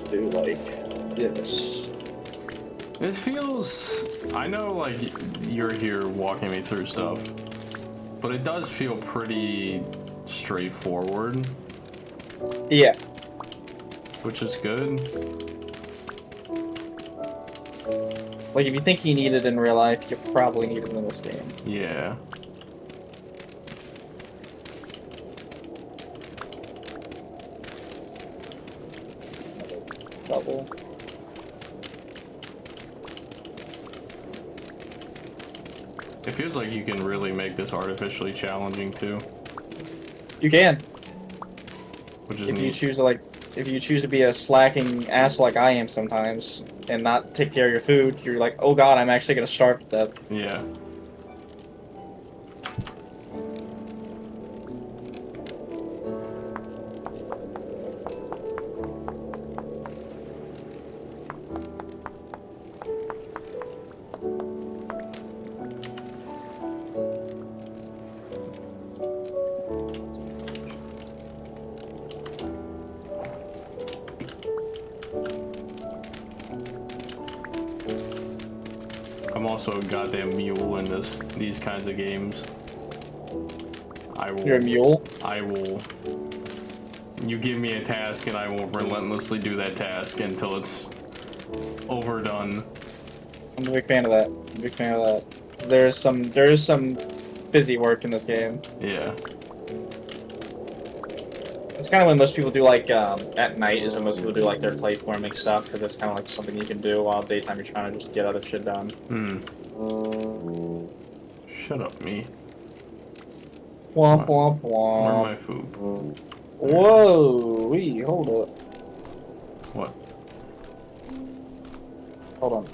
do like this. It feels... I know, like, you're here walking me through stuff, but it does feel pretty straightforward, Yeah. which is good. Like, if you think you need it in real life, you probably need it in this game. Yeah. Double. It feels like you can really make this artificially challenging, too, You can. which is If you neat. choose to, like, if you choose to be a slacking ass like I am sometimes, and not take care of your food, you're like, oh god, I'm actually gonna starve to death. Yeah. I'm also a goddamn mule in these kinds of games. You're a mule. I will. You give me a task and I will relentlessly do that task until it's overdone. I'm a big fan of that. I'm a big fan of that. 'Cause there is some busy work in this game. Yeah. It's kind of when most people do like at night is when most people do like their platforming stuff because that's kind of like something you can do while daytime you're trying to just get other shit done. Shut up, me. Womp womp Where's womp. my food? Whoa, wee, hold up. What? Hold on.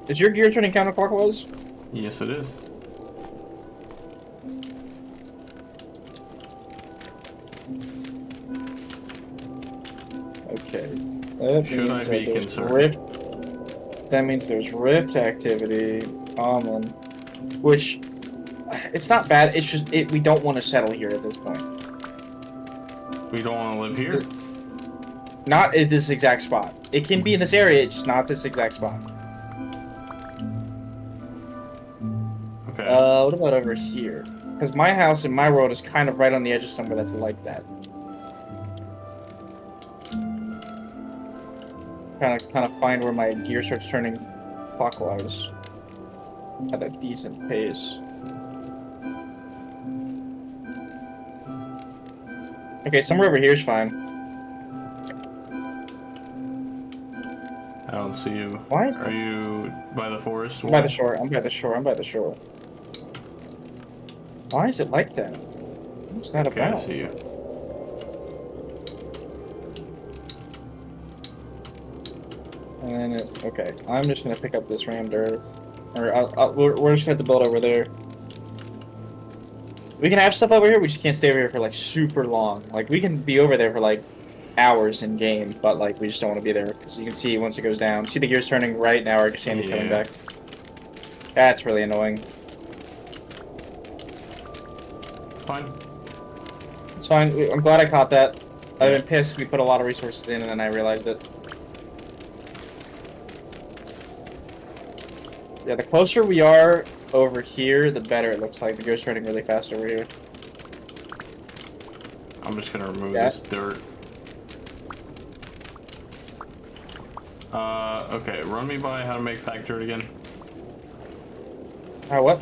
Is your gear turning counterclockwise? Yes, it is. Okay. That Should means I that be there's concerned? Rift. That means there's rift activity. Common. Which, it's not bad. It's just we don't want to settle here at this point. We don't want to live here? Not at this exact spot. It can be in this area. It's just not this exact spot. Okay. What about over here? Because my house in my world is kind of right on the edge of somewhere that's like that. Kind of find where my gear starts turning clockwise at a decent pace. Okay, somewhere over here is fine. I don't see you. Why is Are that? you by the forest I'm wall? by the shore. I'm by the shore. I'm by the shore. Why is it like that? What's that Okay, I about? see you. And then okay, I'm just gonna pick up this rammed earth, or we're just gonna have to build over there. We can have stuff over here. We just can't stay over here for like super long. Like we can be over there for like hours in game, but like we just don't want to be there because you can see once it goes down. See the gears turning right now. Our Sandy's coming Yeah. back. That's really annoying. Fine. It's fine. I'm glad I caught that. I've Yeah. been pissed. We put a lot of resources in, and then I realized it. Yeah, the closer we are over here, the better it looks like. The gear's turning really fast over here. I'm just gonna remove Yeah. this dirt. Okay, run me by how to make packed dirt again. What?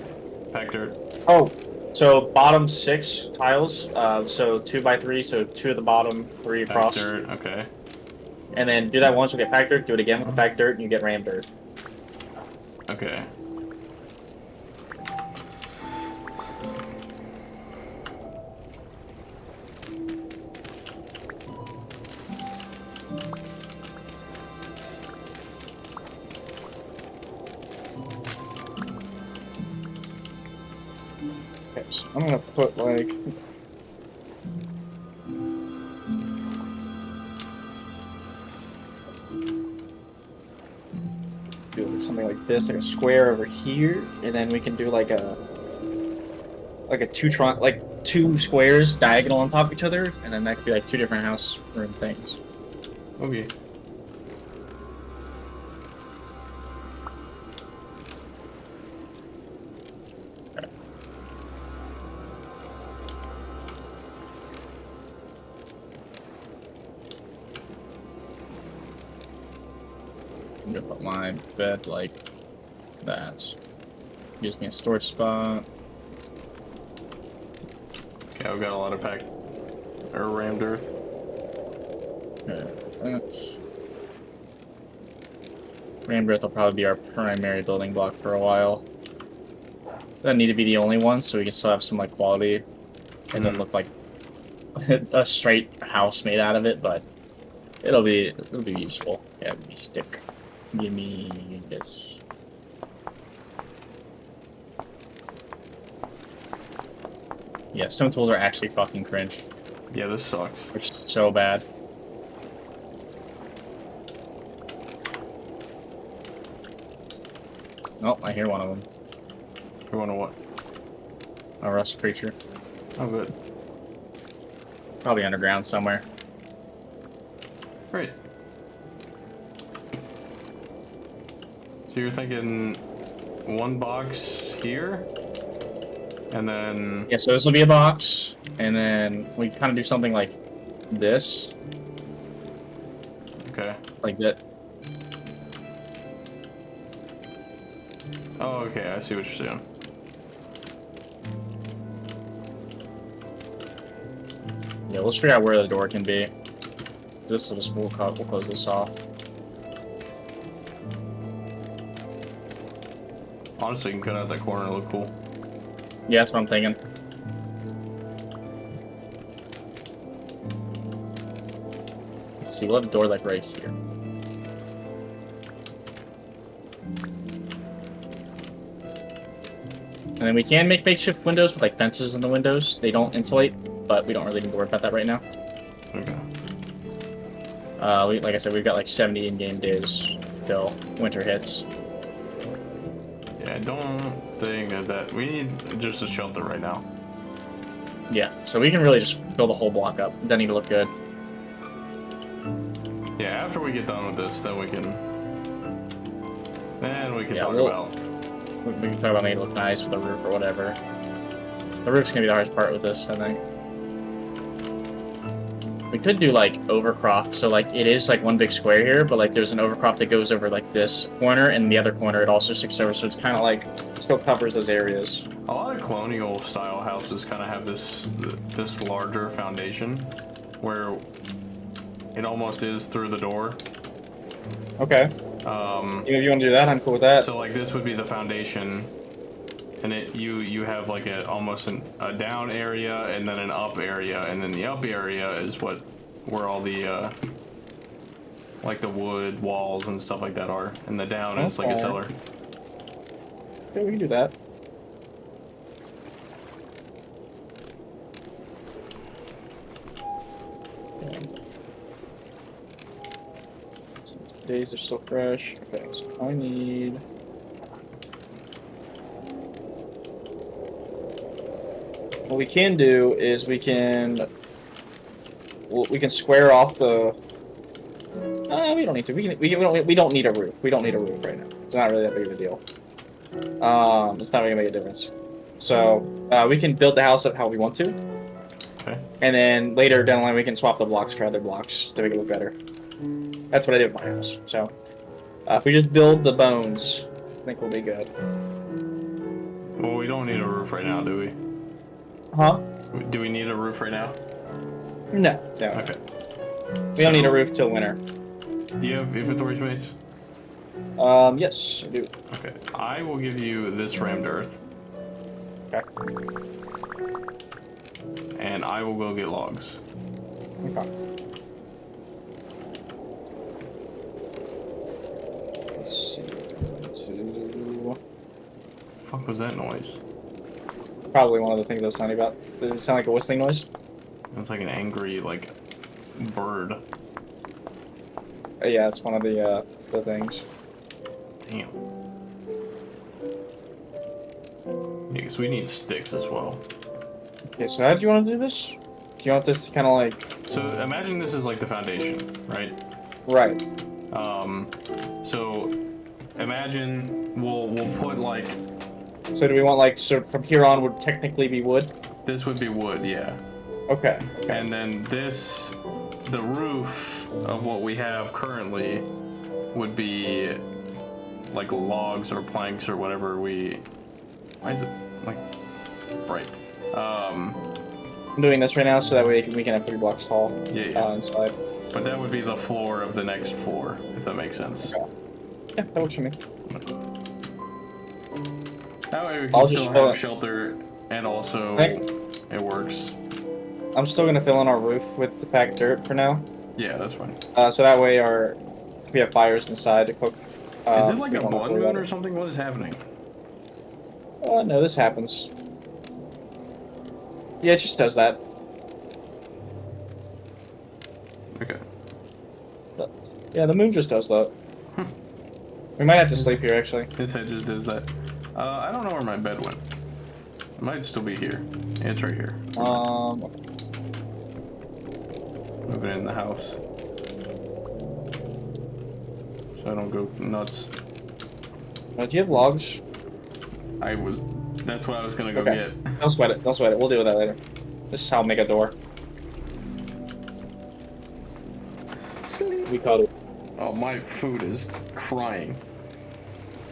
Packed dirt. Oh, so bottom 6 tiles. So 2x3, so 2 at the bottom, 3 Packed across. dirt, okay. And then do that once, you'll get packed dirt. Do it again with the packed dirt, and you get rammed earth. Okay. Okay, so I'm gonna put like. Do like something like this, like a square over here, and then we can do like a two squares diagonal on top of each other, and then that could be like 2 different house room things. Okay. I'm gonna put my bed like that. Gives me a storage spot. Okay, I've got a lot of packed or rammed earth. That's... Rammed earth will probably be our primary building block for a while. Doesn't need to be the only one, so we can still have some like quality. It doesn't look like a straight house made out of it, but it'll be useful. Yeah, give me stick. Give me this. Yeah, stone tools are actually fucking cringe. Yeah, this sucks. They're so bad. Oh, I hear one of them. You wanna what? A rust creature. Oh, good. Probably underground somewhere. Great. So you're thinking 1 box here? And then... Yeah, so this will be a box, and then we kind of do something like this. Okay. Like that. Oh, okay, I see what you're saying. Yeah, let's figure out where the door can be. This will just, we'll close this off. Honestly, you can cut out that corner and look cool. Yeah, that's what I'm thinking. Let's see, we'll have a door like right here. And then we can make makeshift windows with like fences in the windows. They don't insulate, but we don't really need to worry about that right now. Okay. Like I said, we've got like 70 in-game days till winter hits. Yeah, I don't think that we need just a shelter right now. Yeah, so we can really just build a whole block up. Doesn't need to look good. Yeah, after we get done with this, then we can Yeah, talk we'll- about. We can talk about making it look nice with the roof or whatever. The roof's gonna be the hardest part with this, I think. We could do like overcrop, so like it is like one big square here, but like there's an overcrop that goes over like this corner, and the other corner it also sticks over, so it's kind of like still covers those areas. A lot of colonial style houses kind of have this larger foundation where it almost is through the door. Okay. If you want to do that, I'm cool with that. So like this would be the foundation, and you have like almost a down area and then an up area, and then the up area is where all the like the wood walls and stuff like that are, and the down is like a cellar. Okay, we can do that. Days are still fresh. Okay, so I need. What we can do is we can square off the. We don't need to. We don't need a roof. We don't need a roof right now. It's not really that big of a deal. It's not really gonna make a difference. So we can build the house up how we want to. Okay. And then later down the line we can swap the blocks for other blocks to make it look better. That's what I did with my house. So if we just build the bones, I think we'll be good. Well, we don't need a roof right now, do we? Huh? Do we need a roof right now? No. No. Okay. We don't need a roof till winter. Do you have inventory space? Yes, I do. Okay. I will give you this rammed earth. Okay. And I will go get logs. Okay. Let's see. Fuck was that noise? Probably one of the things I was telling you about. Did it sound like a whistling noise? It's like an angry like bird. Yeah, it's one of the things. Damn. Yeah, because we need sticks as well. Okay, so how do you want to do this? Do you want this to kind of like... So imagine this is like the foundation, right? Right. So imagine we'll put like... So do we want like, so from here on would technically be wood? This would be wood, yeah. Okay. And then this, the roof of what we have currently would be like logs or planks or whatever we... Why is it like... Right. I'm doing this right now so that way we can have 3 blocks tall Yeah. inside. But that would be the floor of the next floor, if that makes sense. Okay. Yeah, that works for me. That way we I'll can just still fill have it. shelter, and also Right. it works. I'm still gonna fill in our roof with the packed dirt for now. Yeah, that's fine. So that way we have fires inside to cook. Is it like we a don't have to blood worry moon about or something? What is happening? it. No, this happens. Yeah, it just does that. Okay. Yeah, the moon just does that. We might have to sleep here, actually. His head just does that. I don't know where my bed went. It might still be here. Yeah, it's right here. Move it in the house. So I don't go nuts. Do you have logs? That's what I was gonna go Okay. get. Don't sweat it. Don't sweat it. We'll deal with that later. This is how I'll make a door. We caught it. Oh, my food is crying.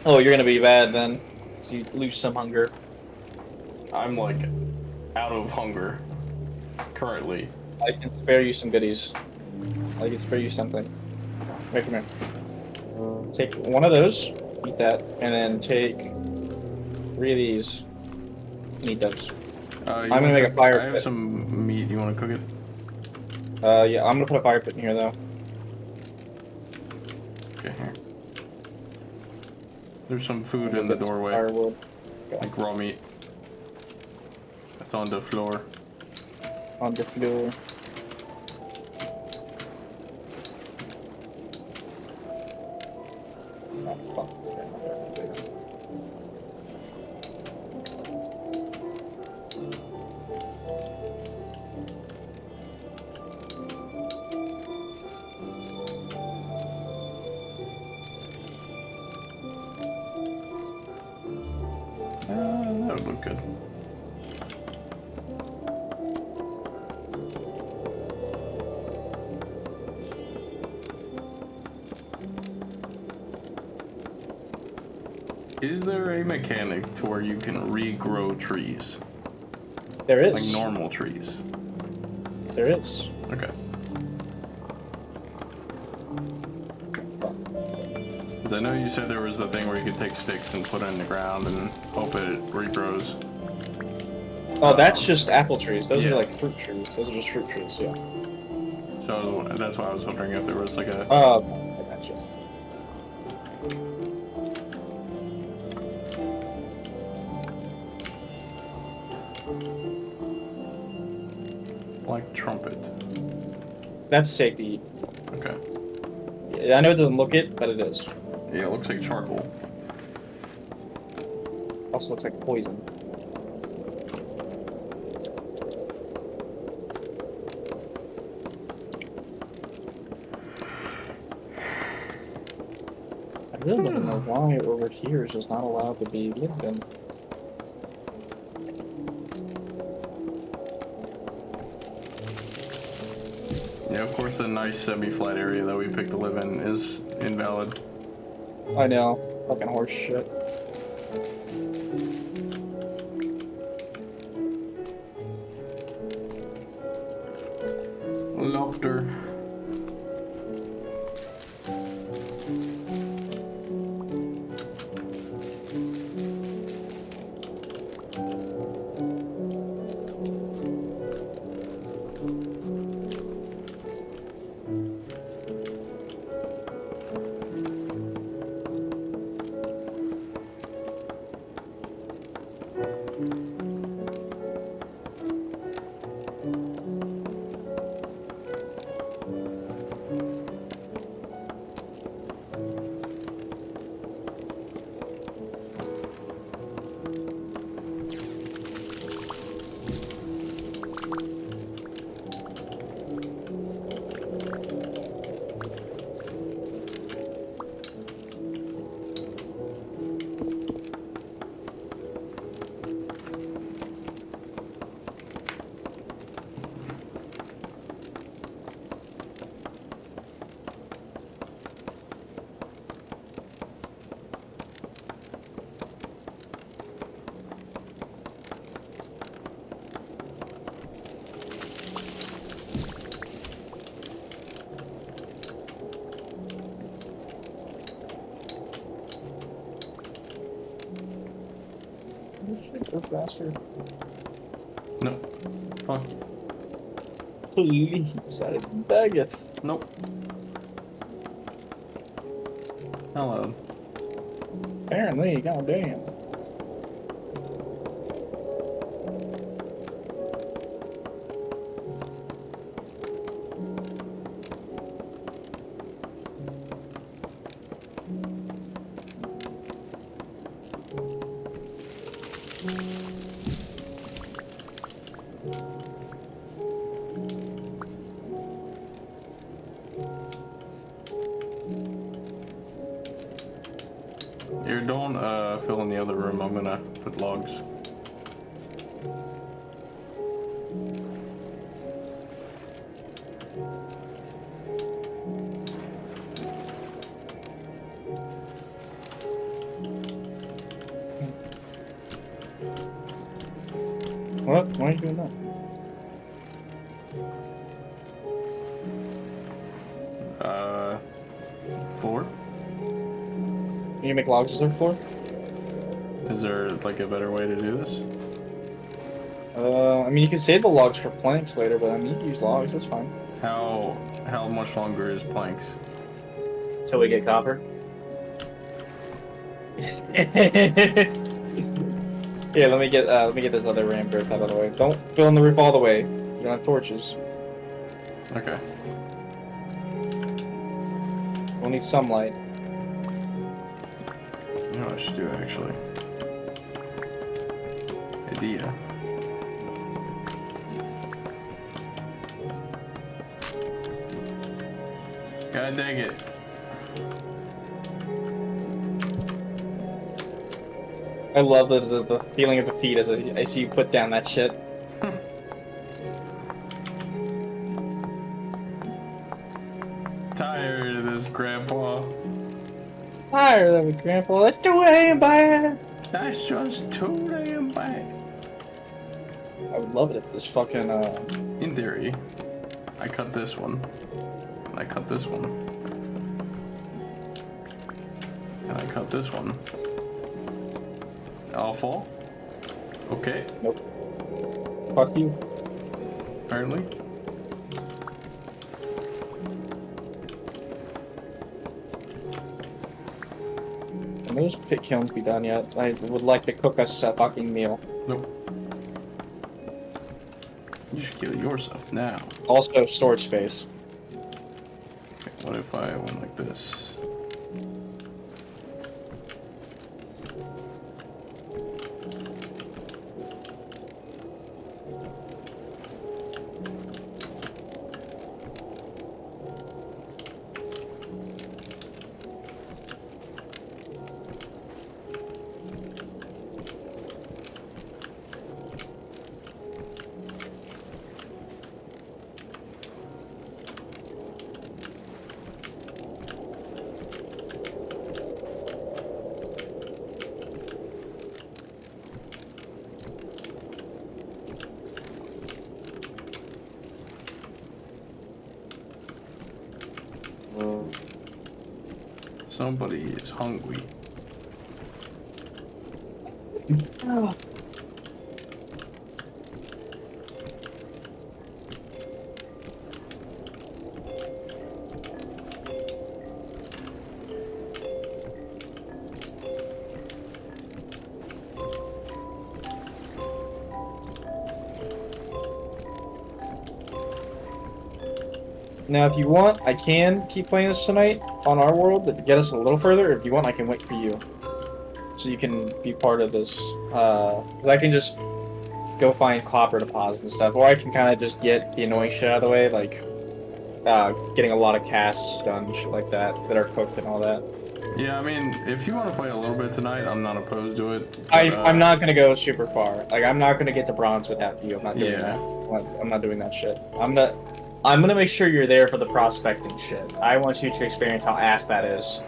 Oh, you're gonna be bad then. 'Cause you lose some hunger. I'm like out of hunger currently. I can spare you some goodies. I can spare you something. Wait, come here. Take one of those, eat that, and then take 3 of these. And eat those. I'm gonna make a fire I have pit. some meat. You want to cook it? Yeah, I'm gonna put a fire pit in here though. Okay, here. There's some food in the doorway, Firewood. like raw meat. It's on the floor. On the floor. Oh, fuck. That would look good. Is there a mechanic to where you can regrow trees? There Like is. normal trees? There is. Okay. Because I know you said there was the thing where you could take sticks and put it in the ground and hope it regrows. Oh, that's just apple trees. Those Yeah. are like fruit trees. Those are just fruit trees, yeah. So that's why I was wondering if there was like a... I gotcha. like trumpet. That's safe to eat. Okay. Yeah, I know it doesn't look it, but it is. Yeah, it looks like charcoal. Also looks like poison. I really don't know why over here is just not allowed to be lived in. Yeah, of course the nice semi-flat area that we picked to live in is invalid. I know. Fucking horse shit. Lobster. Go faster. No. Fuck you. Please, I beggeth. Nope. Hello. Apparently, goddamn. Here, don't fill in the other room. I'm gonna put logs. What? Why are you doing that? Floor? Can you make logs as their floor? Is there like a better way to do this? I mean, you can save the logs for planks later, but I mean, you can use logs, that's fine. How much longer is planks? Until we get copper. Here, let me get this other ramp roof out of the way. Don't fill in the roof all the way. You don't have torches. Okay. We'll need some light. You know what I should do actually? Idea. God dang it. I love the feeling of defeat as I see you put down that shit. Tired of this, Grandpa. tired of it, Grandpa. Let's do it, ain't bad. That's just too damn bad. I would love it if this fucking In theory, I cut this one. And I cut this one. And I cut this one. I'll fall. Okay, Nope. Fuck you. apparently. Can those pit kilns be done yet? I would like to cook us a fucking meal. Nope. You should kill yourself now. Also, storage space. Okay, what if I went like this? Somebody is hungry. Now, if you want, I can keep playing this tonight on our world to get us a little further. If you want, I can wait for you. So you can be part of this. Because I can just go find copper deposits and stuff. Or I can kind of just get the annoying shit out of the way, like getting a lot of casts done, shit like that are cooked and all that. Yeah, I mean, if you want to play a little bit tonight, I'm not opposed to it. I'm not going to go super far. Like, I'm not going to get to bronze without you. I'm not doing Yeah. that. I'm not doing that shit. I'm gonna make sure you're there for the prospecting shit. I want you to experience how ass that is.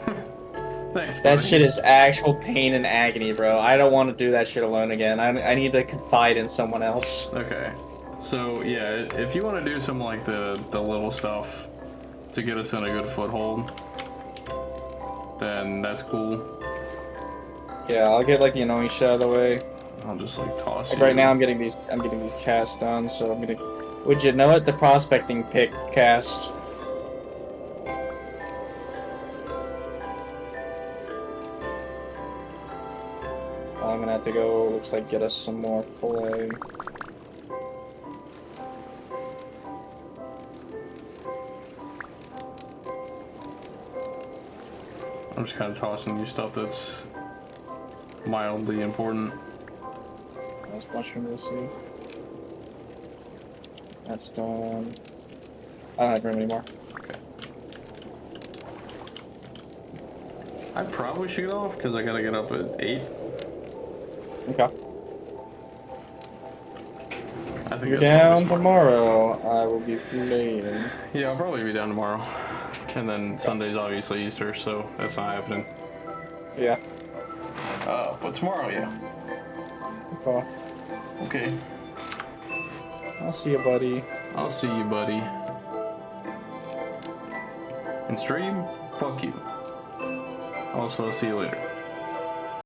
Thanks, That buddy. shit is actual pain and agony, bro. I don't want to do that shit alone again. I need to confide in someone else. Okay. So, yeah, if you want to do some, like, the little stuff to get us in a good foothold, then that's cool. Yeah, I'll get like the annoying shit out of the way. I'll just, like, toss Like you. right now, I'm getting these casts done, so I'm gonna. Would you know it? The prospecting pick cast. I'm gonna have to go. Looks like get us some more clay. I'm just kind of tossing you stuff that's mildly important. That's mushroom, we'll see. That's done. I don't have room anymore. Okay. I probably should get off because I gotta get up at 8. Okay. I think You're that's probably down smart. tomorrow. I will be playing. Yeah, I'll probably be down tomorrow. And then Sunday's obviously Easter, so that's not happening. Yeah. But tomorrow, yeah. Okay. Okay. I'll see you, buddy. I'll see you, buddy. And stream, fuck you. Also, I'll see you later.